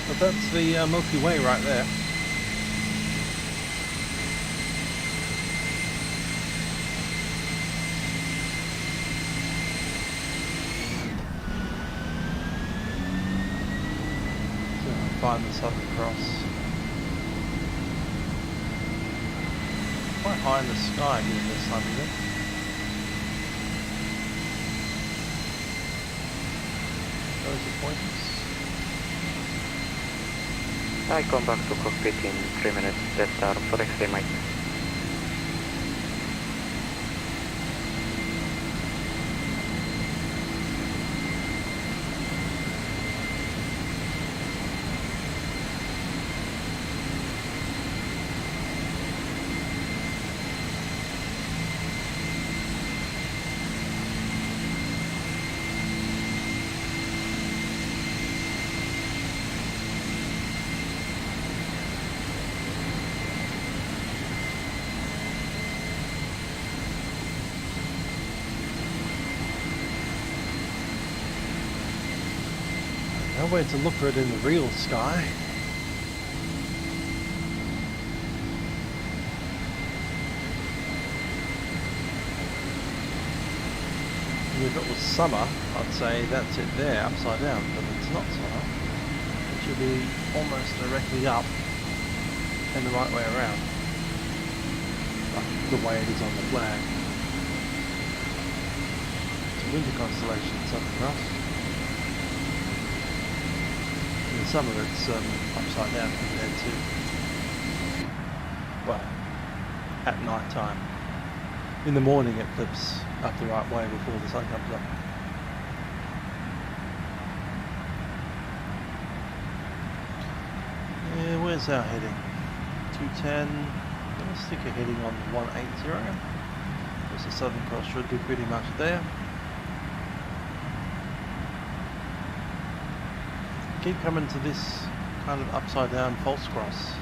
But that's the Milky Way right there. So I'll find the Southern Cross. Quite high in the sky given this time of year. Those are points. I come back to cockpit in 3 minutes. That's our FTX Mike. No way to look for it in the real sky. If it was summer, I'd say that's it there, upside down, but it's not summer. It should be almost directly up and the right way around. Like the way it is on the flag. It's a winter constellation, Southern Cross. In the summer it's upside down compared to, well, at night time. In the morning it flips up the right way before the sun comes up. Yeah, where's our heading? 210. Let's stick a heading on 180. Because the Southern Cross should be pretty much there. Keep coming to this kind of upside down false cross.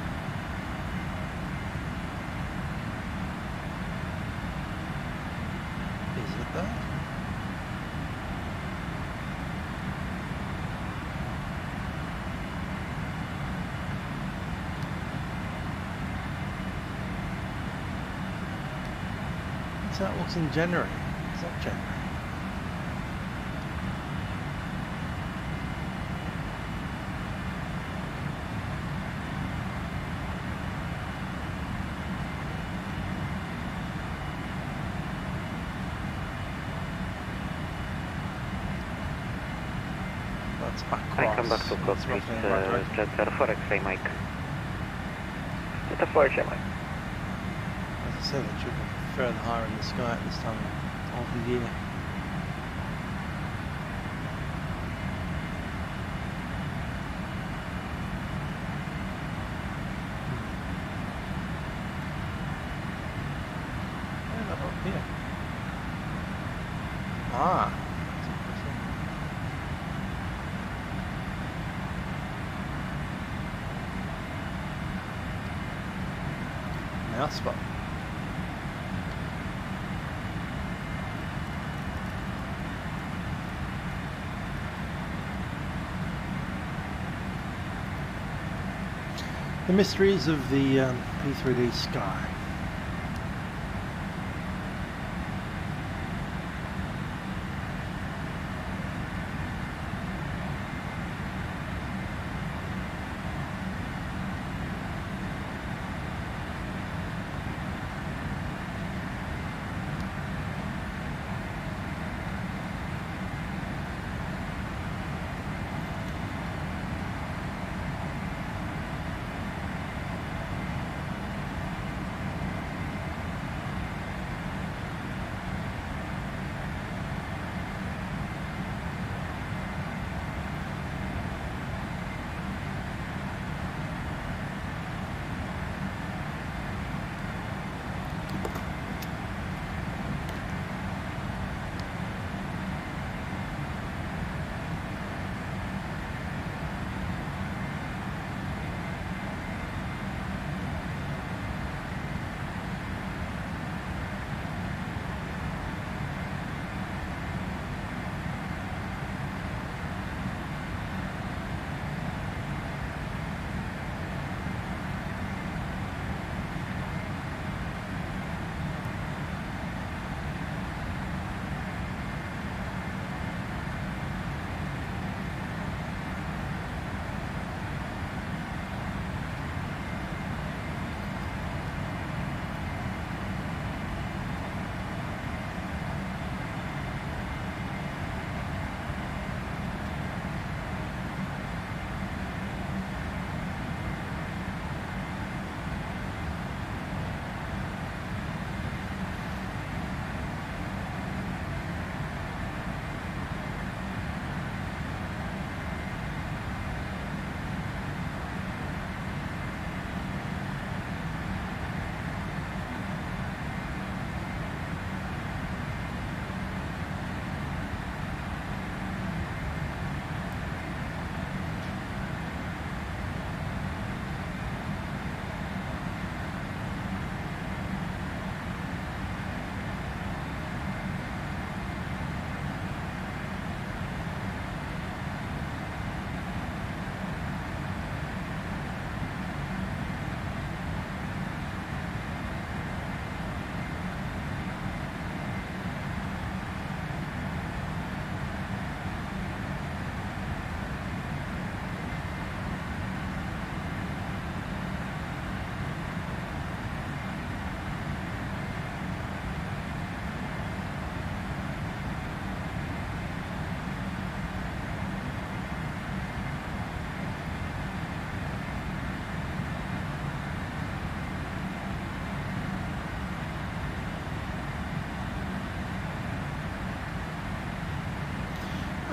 Is it that? So that looks in January. It's not January. I come back to cockpit, that's our FTX Mike. Just a floor check, Mike. As I said, it should be further higher in the sky at this time of the year. And up here. Ah. Now spot. The mysteries of the P3D sky.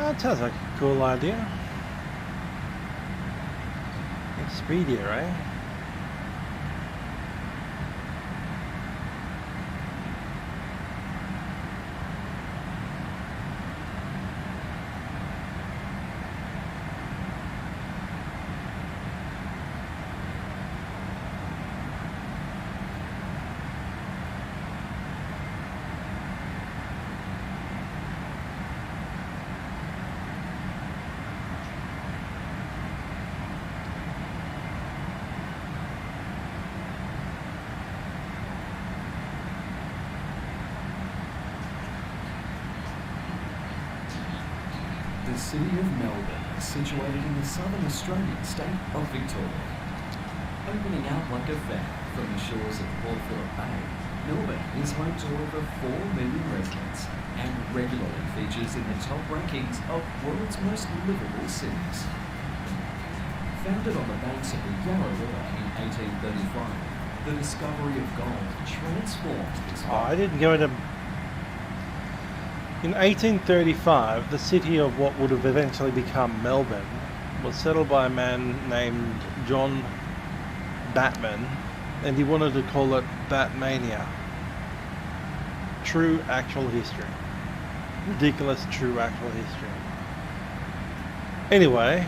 That sounds like a cool idea. Expedia, eh? The city of Melbourne is situated in the southern Australian state of Victoria. Opening out like a fan from the shores of Port Phillip Bay, Melbourne is home to over 4 million residents and regularly features in the top rankings of world's most livable cities. Founded on the banks of the Yarra River in 1835, the discovery of gold transformed this I didn't go into... In 1835, the city of what would have eventually become Melbourne was settled by a man named John Batman, and he wanted to call it Batmania. True actual history. Ridiculous true actual history. Anyway,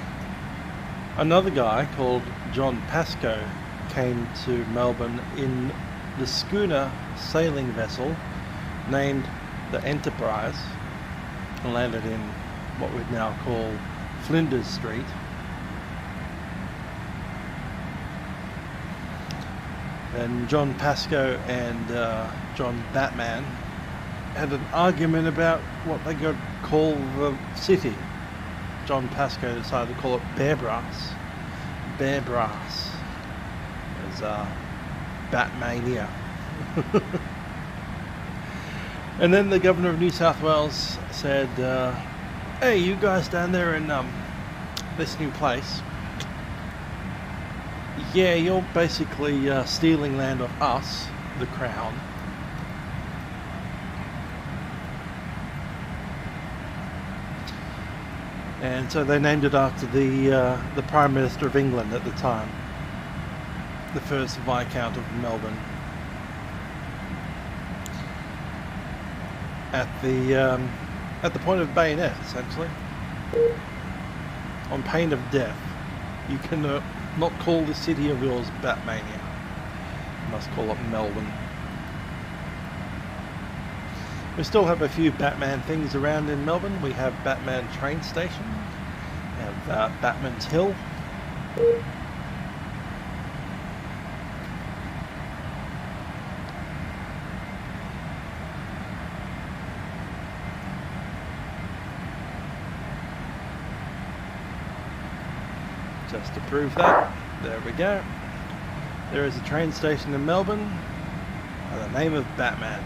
another guy called John Pascoe came to Melbourne in the schooner sailing vessel named the Enterprise, and landed in what we'd now call Flinders Street. And John Pascoe and John Batman had an argument about what they could call the city. John Pascoe decided to call it Bear Brass. Bear Brass. As Batmania. And then the governor of New South Wales said, hey, you guys down there in this new place, yeah, you're basically stealing land off us, the Crown. And so they named it after the Prime Minister of England at the time, the first Viscount of Melbourne. At the point of bayonet, essentially, on pain of death, you can not call the city of yours Batmania. You must call it Melbourne. We still have a few Batman things around in Melbourne. We have Batman train station. We have Batman's Hill. Just to prove that, there we go. There is a train station in Melbourne by the name of Batman.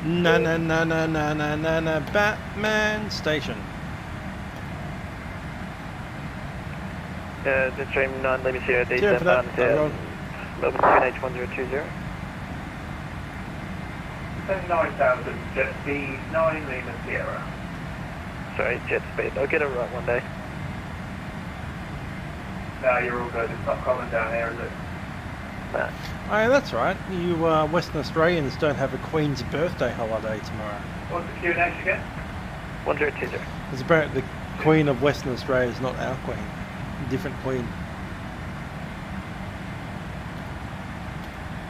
Na na na na na na na na Batman Station. The train 9 Lima Sierra D Cheers for that. Melbourne 2H1020. 9000, jet speed 9 Lima Sierra. Sorry, jet speed. I'll get it right one day. No, you're all good. It's not common down here, is it? No. Oh, yeah, that's right. You Western Australians don't have a Queen's birthday holiday tomorrow. What's the QNH again? 1020. It's about the Queen of Western Australia is not our Queen. A different Queen.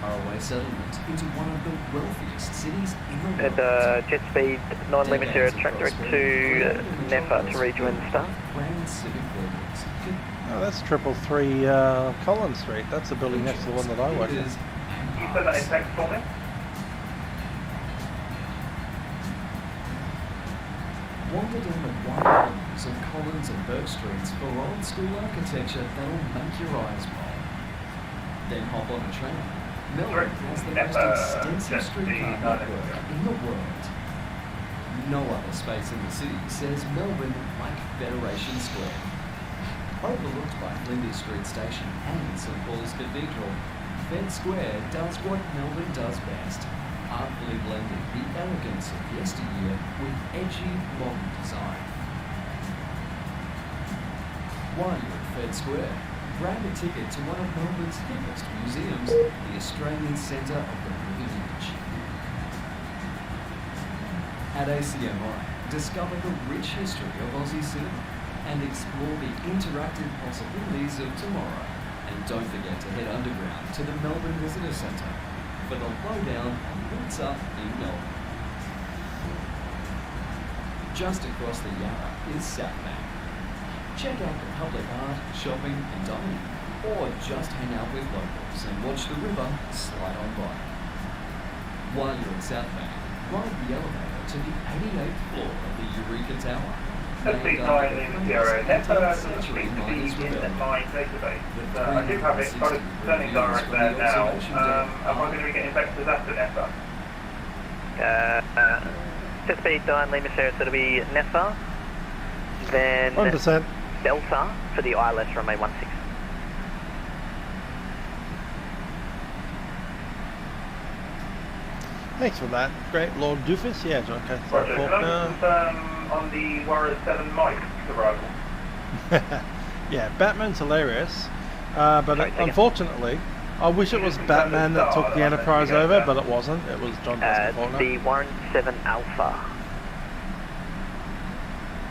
ROA settlement into one of the wealthiest cities in the world. And jet speed 9 Lima Sierra, track direct to Neffa to rejoin the start. Oh, that's 333 Collins Street. That's the building next to the one that I work in. You said that in text for me? Wander down the wide avenues of Collins and Burke Streets for old school architecture that'll make your eyes roll. Then hop on a train. Melbourne has the most extensive streetcar network in the world. No other space in the city says Melbourne like Federation Square. Overlooked by Flinders Street Station and St Paul's Cathedral, Fed Square does what Melbourne does best, artfully blended the elegance of yesteryear with edgy modern design. While you're at Fed Square, grab a ticket to one of Melbourne's hippest museums, the Australian Centre of the Moving Image. At ACMI, discover the rich history of Aussie cinema and explore the interactive possibilities of tomorrow. And don't forget to head underground to the Melbourne Visitor Centre for the lowdown on what's up in Melbourne. Just across the Yarra is Sapbank. Check out the public art, shopping and dining, or just hang out with locals and watch the river slide on by. While you're at Southbank, ride the elevator to the 88th floor of the Eureka Tower. Please 900, that doesn't seem to be in my database. I do have it, but it's turning direct there now. Am I going to be getting vectors after NEFA? Set speed 9 Lima Sierra, so it'll be NEFA, then 1%. Delta for the ILS runway 16. Thanks for that. Great Lord Doofus. Yeah, John K. Roger, can I confirm on the Warrior 7 Mike's arrival? Yeah, Batman's hilarious, but unfortunately, I wish it was Batman that took the Enterprise over, but it wasn't. It was John Faulkner. The Warren 7 Alpha.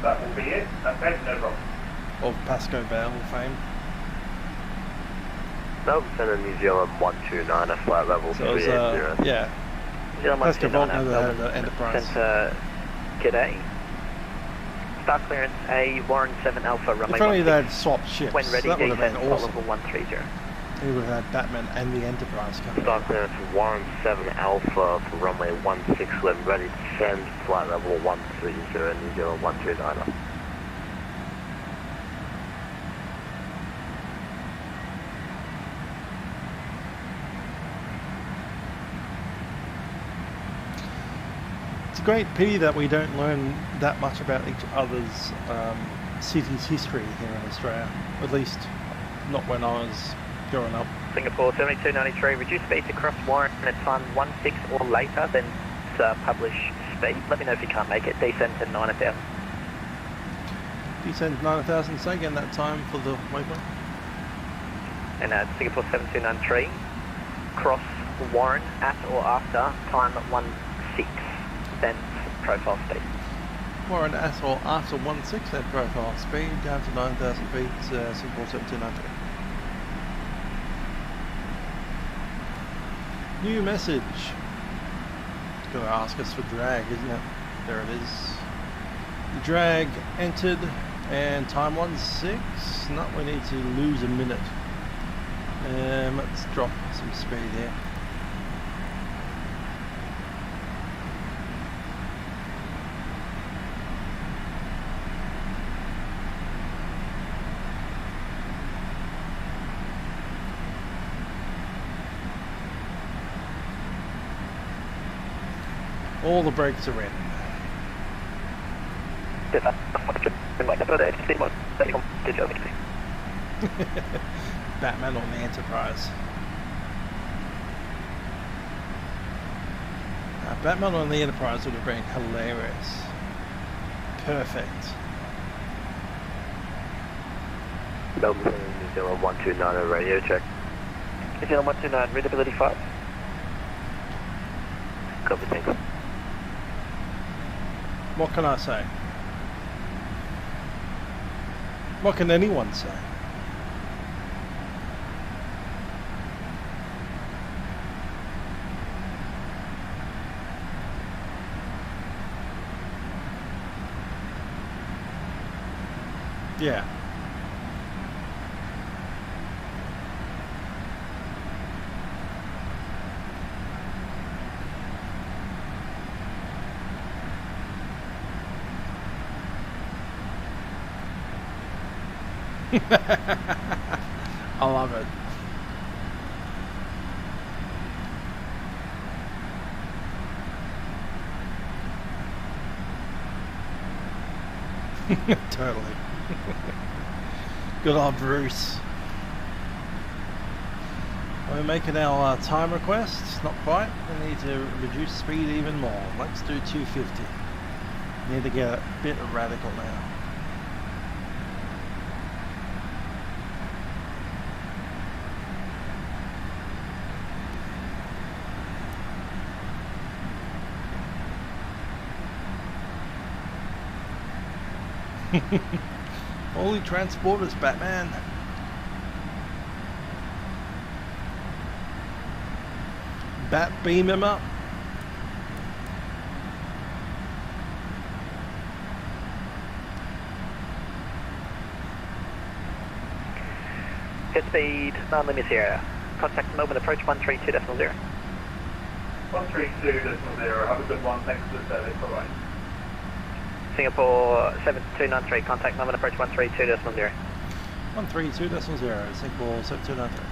That will be it. Okay, no problem. Of Pasco Bale fame. Melbourne Centre, New Zealand 129, a flight level So it was, 380. yeah. New Zealand Pasco 129 Faulkner at that had Melbourne the Enterprise. Centre, g'day. Start clearance A, Warren 7 Alpha, runway If only 16. they'd swapped ships, When ready, that would have been descend awesome. level 130. He would have had Batman and the Enterprise coming. Start clearance Warren 7 Alpha for runway 16 when ready to descend, flight level 130, New Zealand 129. It's a great pity that we don't learn that much about each other's city's history here in Australia. At least, not when I was growing up. Singapore 7293, reduce speed to cross Warren at time 16 or later, then publish speed. Let me know if you can't make it. Descend to 9,000. Descend 9,000, say again that time for the waypoint. And Singapore 7293, cross Warren at or after time 16, then profile speed. Warren at or after 16, then profile speed down to 9,000 feet, Singapore 7293. New message. It's going to ask us for drag, isn't it? There it is. Drag entered and time 16. No, we need to lose a minute. Let's drop some speed here. All the brakes are in. Batman on the Enterprise. Batman on the Enterprise would have been hilarious. Perfect. Melbourne Centre, New Zealand 129, radio check. New Zealand 129, readability 5. Copy, thanks. What can I say? What can anyone say? Yeah. I love it. Totally. Good old Bruce. We're making our time request, not quite. We need to reduce speed even more. Let's do 250. Need to get a bit radical now. Holy transporters, Batman. Bat beam him up. Jet speed, non-limit here. Contact Melbourne approach 132.0. 132.0, have a good one, thanks for the service, bye-bye. Singapore 7293, contact Melbourne approach 132.0. 132.0, Singapore 7293.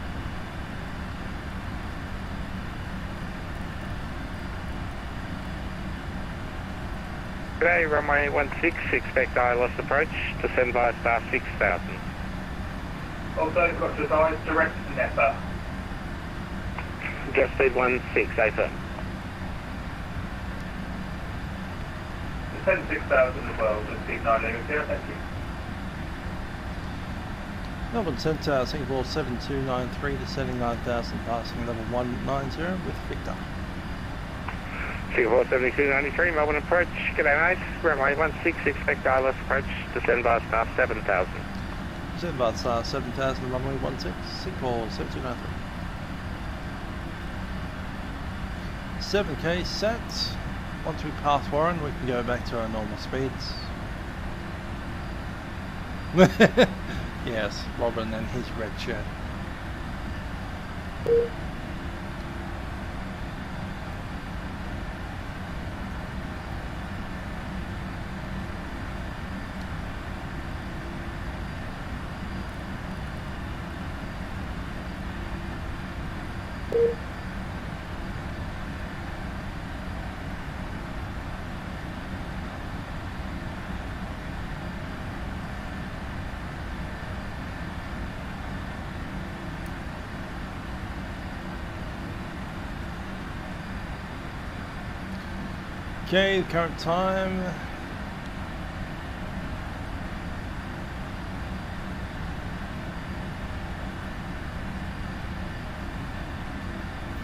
Today, runway 16, expect ILS approach, descend via star 6000. Also, got your eyes direct to NEPA. Jet speed 16, AFIR. Descend 6000 as well, just speed 9 limits here, thank you. Melbourne Centre, Singapore 7293, descending 9000, passing level 190 with Victor. Singapore 7293, Melbourne approach, g'day mate, runway 16, expect ILS approach, descend via star 7000. Descend via star 7000, runway 16, Singapore 7293. 7k set. Once we pass Warren, we can go back to our normal speeds. Yes, Robin and his red shirt. Okay, current time.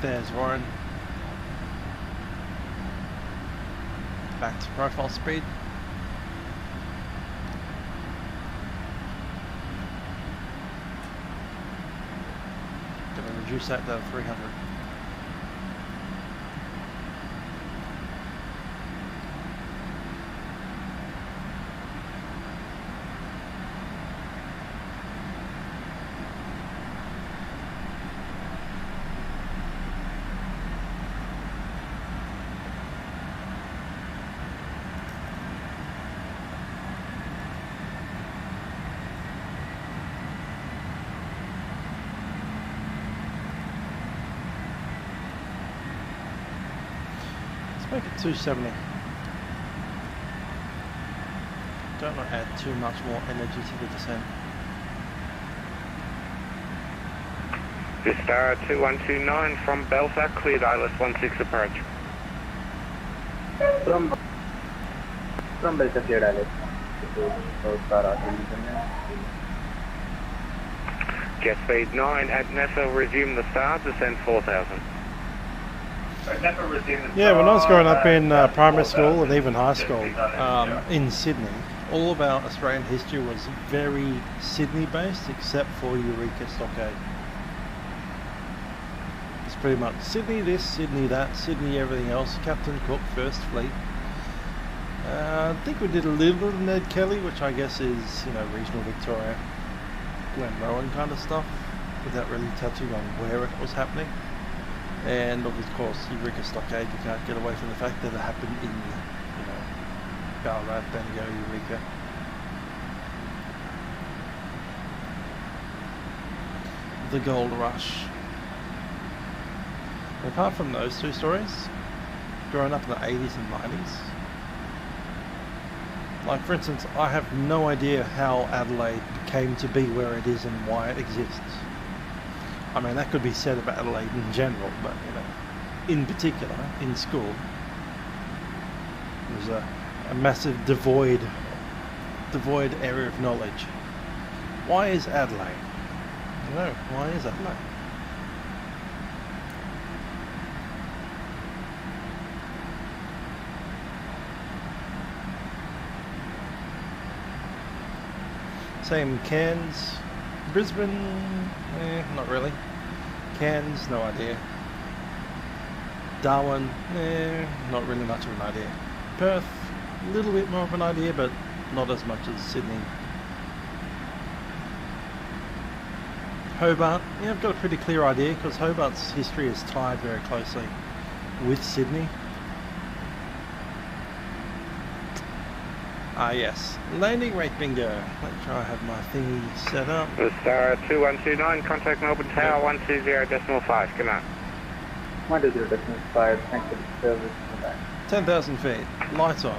There's Warren. Back to profile speed. Gonna reduce that to 300. Make it 270. Don't want to add too much more energy to the descent. Star 2129 from Belfast, cleared ILS 16 approach. From Belfast, cleared ILS. Jet speed 9 at NASA, resume the star, descend 4000. Yeah, when I was growing up in primary school and even high school in Sydney, all of our Australian history was very Sydney based except for Eureka Stockade. It's pretty much Sydney this, Sydney that, Sydney everything else, Captain Cook, First Fleet. I think we did a little of Ned Kelly, which I guess is, you know, regional Victoria, Glen Rowan kind of stuff, without really touching on where it was happening. And of course, Eureka Stockade, you can't get away from the fact that it happened in, you know, Ballarat, Bendigo, Eureka. The Gold Rush. And apart from those two stories, growing up in the 80s and 90s, like for instance, I have no idea how Adelaide came to be where it is and why it exists. I mean, that could be said about Adelaide in general, but you know, in particular, in school, there's a massive devoid area of knowledge. Why is Adelaide? I don't know, why is Adelaide? Same Cairns, Brisbane, not really. Cairns, no idea. Darwin, not really much of an idea. Perth, a little bit more of an idea, but not as much as Sydney. Hobart, yeah, I've got a pretty clear idea because Hobart's history is tied very closely with Sydney. Ah yes, landing rate bingo. Make sure I have my thingy set up. Star 2129, contact Melbourne Tower 120.5, good night. 120.5, thanks for the service. 10,000 feet, lights on.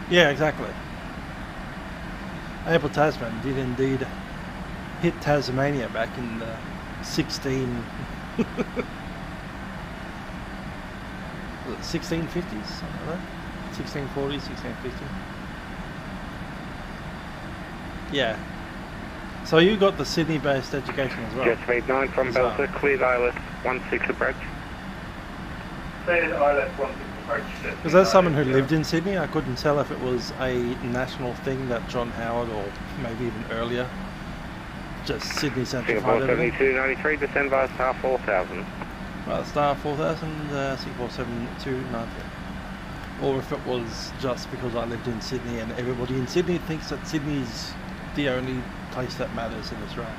Yeah, exactly. Abel Tasman did indeed hit Tasmania back in the 1650s, something like that. 1640, 1650. Yeah. So you got the Sydney-based education as well. Jet speed 9 from Belter, cleared ILS 16 approach. Cleared ILS 16 approach. Because as someone who lived in Sydney, I couldn't tell if it was a national thing that John Howard, or maybe even earlier, just Sydney centrified everything. Singapore 7293, descend via star 4000. Well, star 4000, Singapore 7293. Or if it was just because I lived in Sydney and everybody in Sydney thinks that Sydney's the only place that matters in Australia.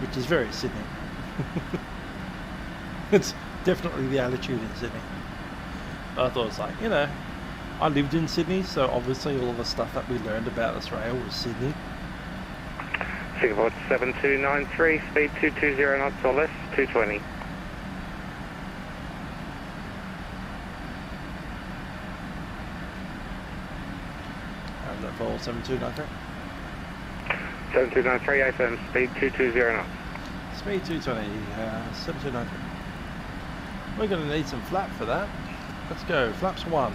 Which is very Sydney. It's definitely the attitude in Sydney. But I thought it's like, you know, I lived in Sydney, so obviously all of the stuff that we learned about Australia was Sydney. Singapore 7293, speed 220 knots or less, 220. How's that for 7293? 7293, AFM, speed 220 knots. Speed 220, 7293. We're going to need some flap for that. Let's go, flaps 1.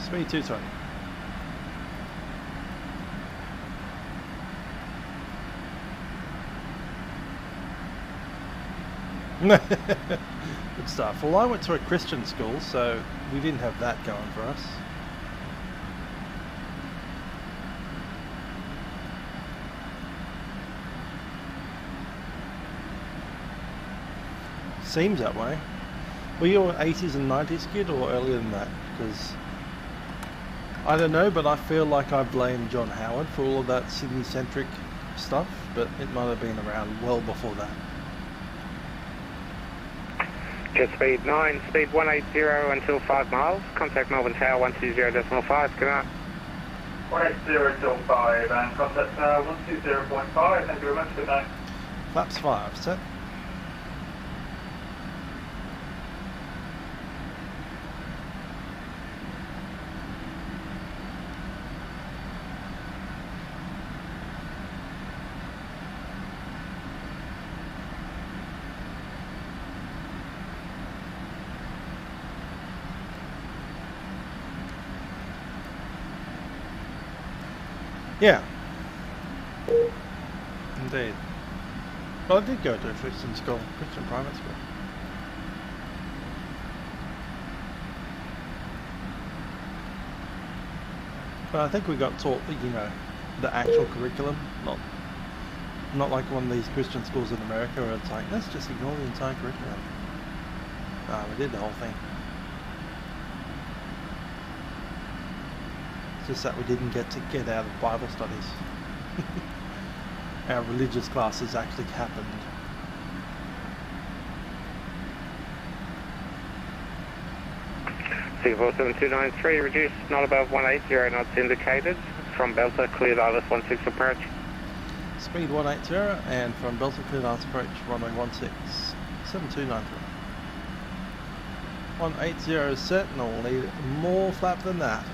Speed 220. Good stuff. Well, I went to a Christian school, so we didn't have that going for us. Seems that way. Were you an 80s and 90s kid or earlier than that? Because I don't know, but I feel like I blame John Howard for all of that Sydney-centric stuff, but it might have been around well before that. Jet speed 9, speed 180 until 5 miles. Contact Melbourne Tower 120.5. Good night. 180 till 5 and contact Tower 120.5. Thank you very much. Good night. Flaps 5, set. Yeah, indeed. Well, I did go to a Christian school, Christian private school. But I think we got taught, you know, the actual curriculum, not like one of these Christian schools in America where it's like, let's just ignore the entire curriculum. We did the whole thing. just that we didn't get to get out of Bible studies. Our religious classes actually happened. Singapore 7293, reduced, not above 180 knots indicated. From Delta, cleared ILS 16 approach. Speed 180 and from Delta, cleared ILS approach, runway 16, 7293. 180 is set and I'll need more flap than that.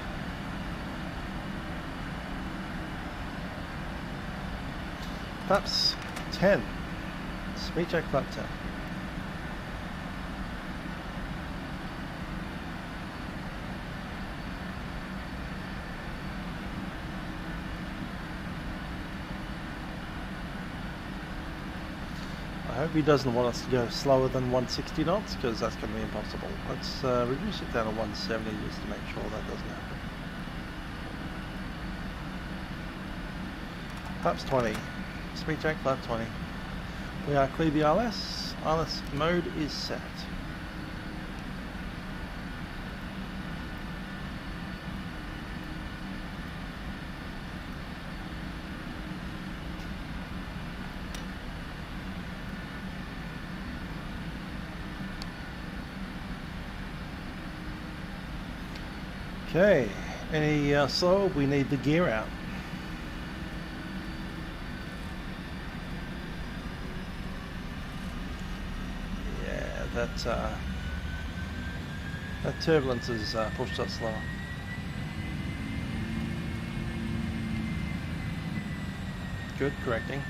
Flaps 10. Speed check flap 10. I hope he doesn't want us to go slower than 160 knots because that's going to be impossible. Let's reduce it down to 170 just to make sure that doesn't happen. Flaps 20. Speed check, flap 20. We are clear the ILS. ILS mode is set. Okay, any slower, we need the gear out. Yeah, that turbulence has pushed us slower. Good, correcting.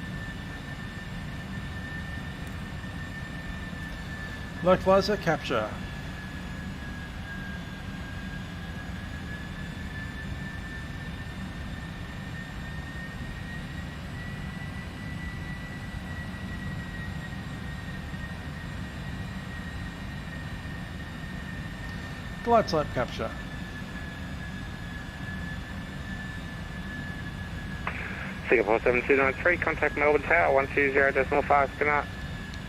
Localizer capture. Glide slope capture. Singapore 7293, contact Melbourne Tower 120.5, good night.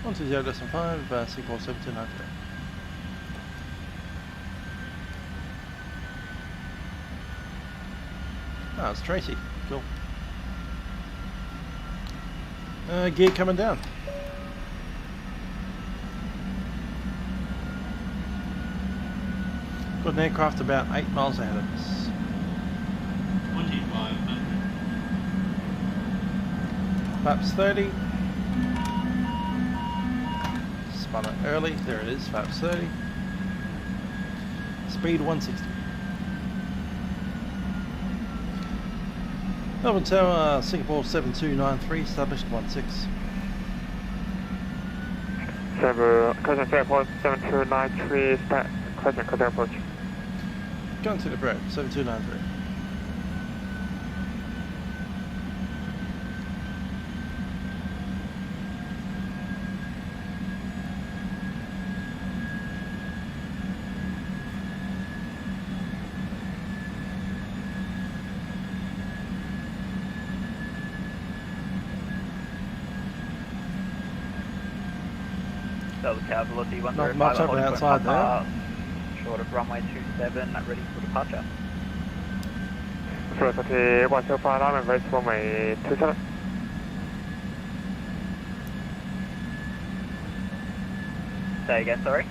120.5, Singapore 7293. Oh, it's Tracy. Cool. Gear coming down. Got an aircraft about 8 miles ahead of us. 2500. Flaps 30. Spun it early. There it is. Flaps 30. Speed 160. Melbourne Tower, Singapore 7293, established 16. Crescent Airport 7293, Crescent Airport. Going to the approach, 7293. Tower velocity 105. Not much up outside there. Short of runway 27, ready for departure. Velocity 105, I'm in race runway 27. Say again, sorry.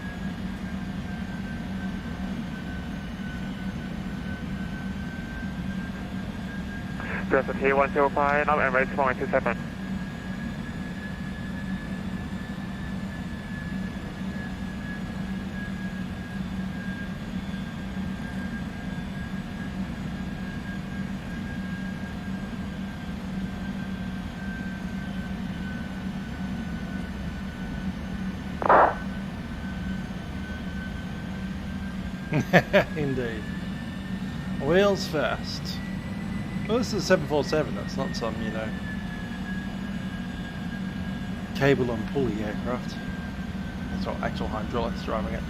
Velocity 105, I'm in race runway 27. Indeed. Wheels first. Well, this is a 747, that's not some, you know, cable and pulley aircraft. It's all actual hydraulics driving it.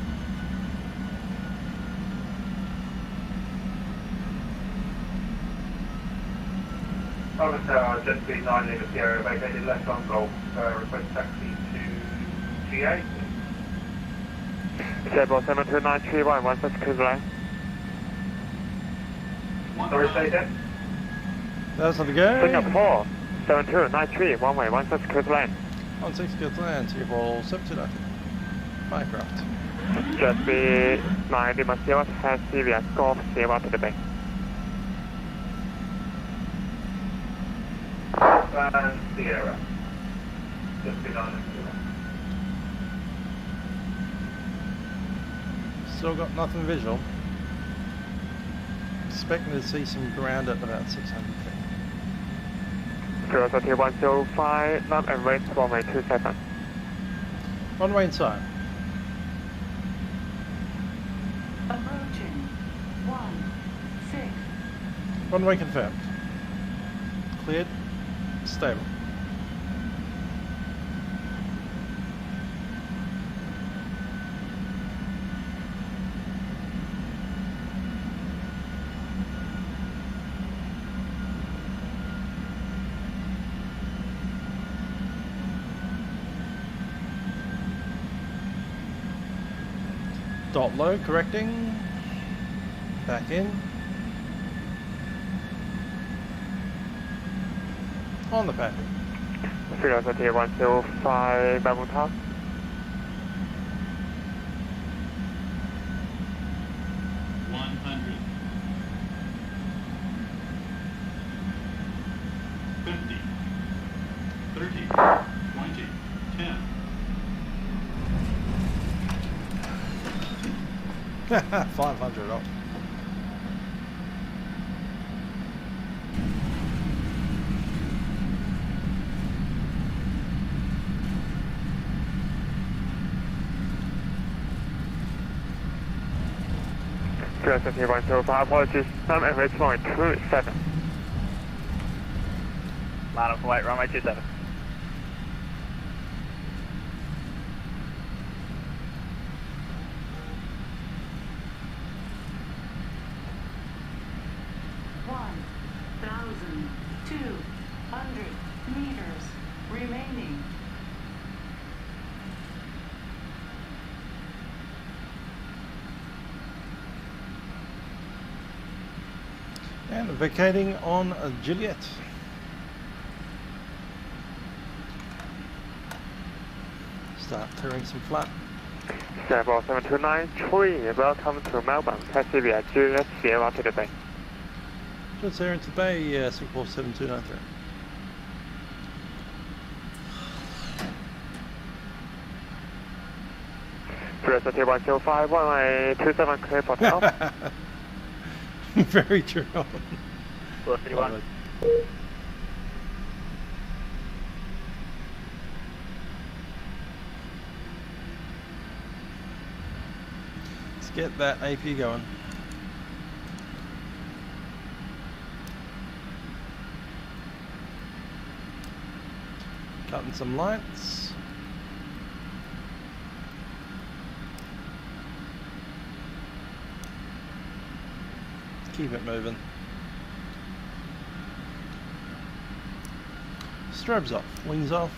Melbourne Tower, jet speed 9 Lima Sierra, vacated left on Golf, request taxi to G8. Singapore 7293, 116 cruise line. Sorry, Saitek. That's on the go. Singapore 7293, runway 16 clear to land. 16 clear to land, Singapore 729. Firecraft. Jet B9 Lima Sierra has Sierra Golf Sierra to the bay. And Sierra. Just behind Sierra. Still got nothing visual. Expecting to see some ground at about 600 feet. Cruise 105, knob and range runway 27. Runway inside. Approaching 16. Runway confirmed. Cleared. Stable. Dot low, correcting. Back in. On the pattern. Curiosity 105, Melbourne Tower. 100. 50. 30. 20. 10. 500 off. Curiosity 105, apologies, knob and range runway 27. Line up for white, runway 27. Remaining. And vacating on Juliet. Start clearing some flat. Singapore 7293, welcome to Melbourne. Pacific Juliet Sierra to the bay. Just there into the bay, Singapore 7293. Curiosity 105, runway 27 clear for takeoff. Very true. 431. Let's get that AP going. Cutting some lights. Keep it moving. Strobes off, wings off.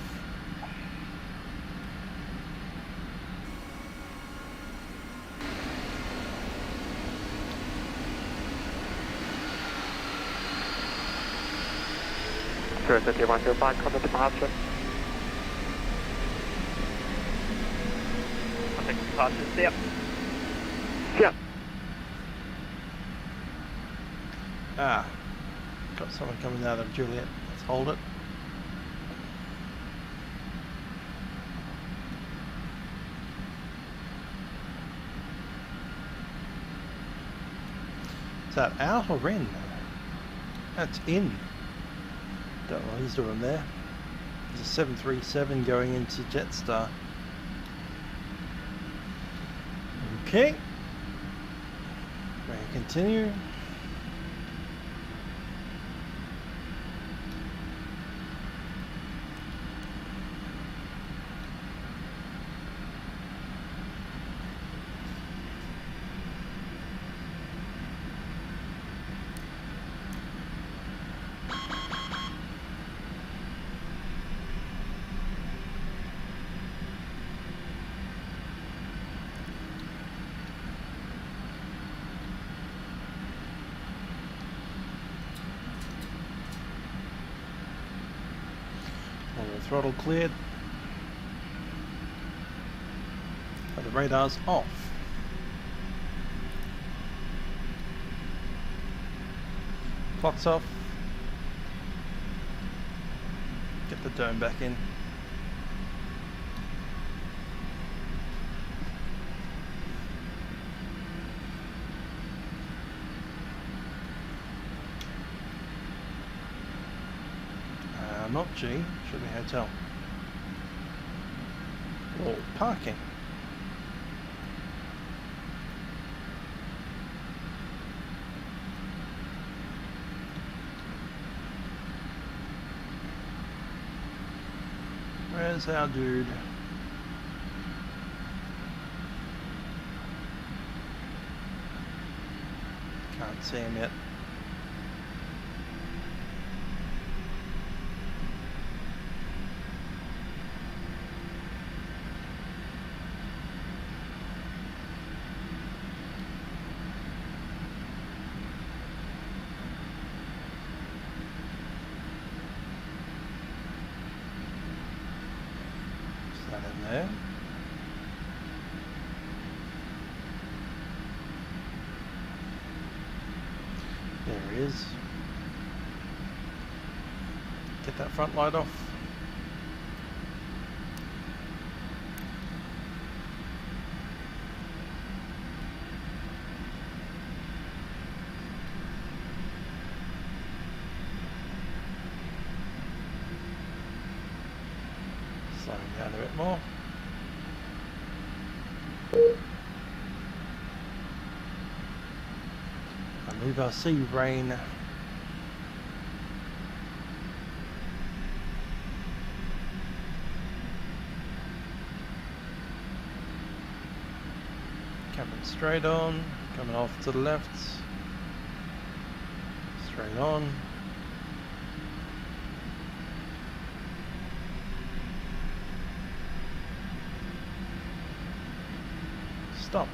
Curiosity 105, contact departure. Contact departure, see ya. Yeah. Ah, got someone coming out of Juliet. Let's hold it. Is that out or in? That's in. Don't know what he's doing there. There's a 737 going into Jetstar. Okay. Ready to continue. Throttle cleared. But the radar's off. Clock's off. Get the dome back in. Not G, should be hotel. Or parking. Where's our dude? Can't see him yet. There. There he is. Get that front light off. Slowing down a bit more. Move our sea rain. Coming straight on, coming off to the left. Straight on. Stop.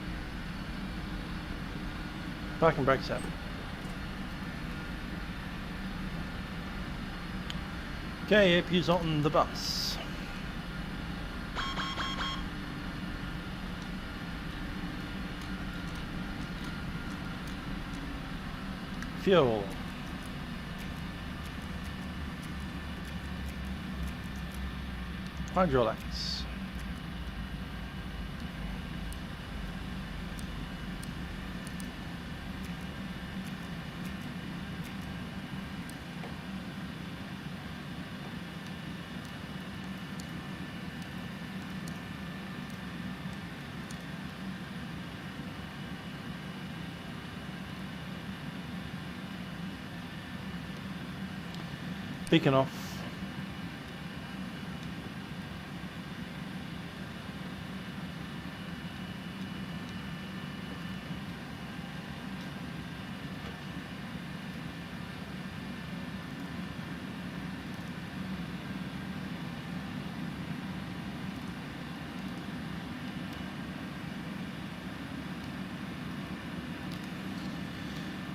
Parking brakes out. Okay, APU's on the bus. Fuel. Hydraulics. Beacon off.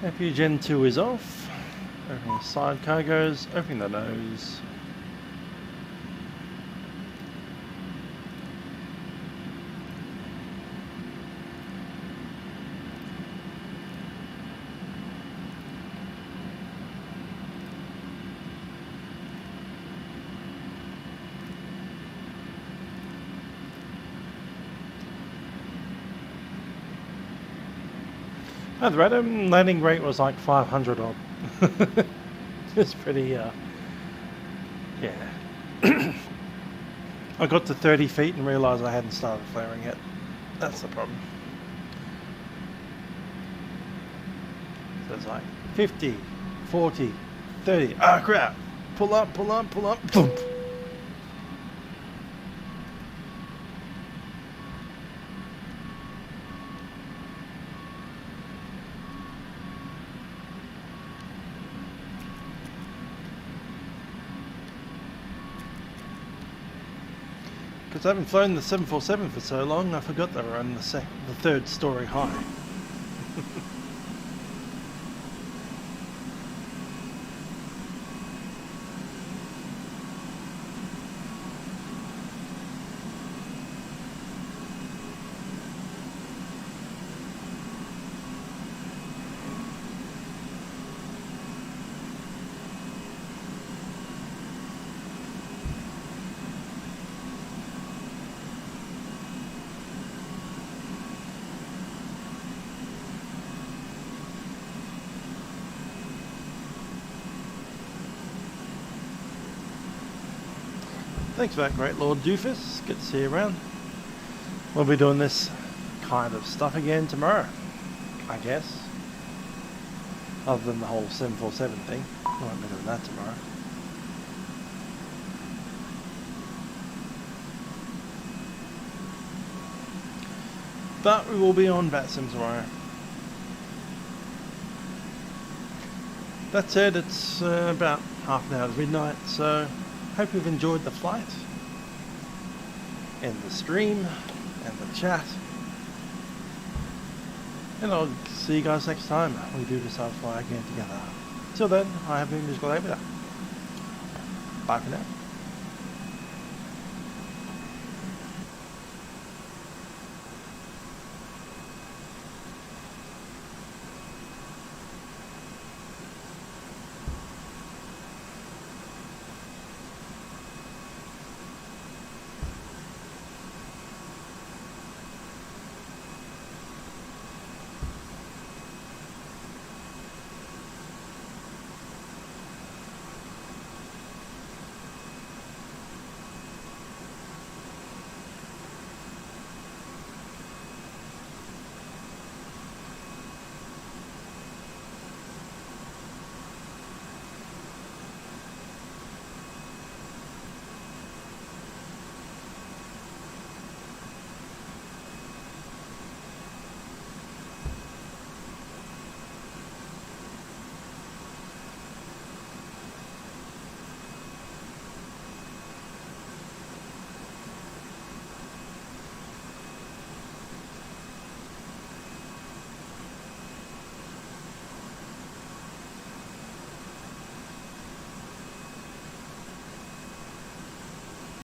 APU Gen 2 is off. Opening the side cargoes, opening the nose. The random landing rate was like 500 odd. It's pretty, yeah. I got to 30 feet and realised I hadn't started flaring yet. That's the problem. So it's like 50, 40, 30. Ah, crap! Pull up, pull up, pull up. Boom. Because I haven't flown the 747 for so long, I forgot they were on the third story high. Thanks for that, Great Lord Doofus. Good to see you around. We'll be doing this kind of stuff again tomorrow, I guess. Other than the whole 747 thing. We won't be doing that tomorrow. But we will be on Vatsim tomorrow. That said, it's about half an hour to midnight, so hope you've enjoyed the flight and the stream and the chat. And I'll see you guys next time we do decide to fly again together. Till then, I have been Miss Global. Bye for now.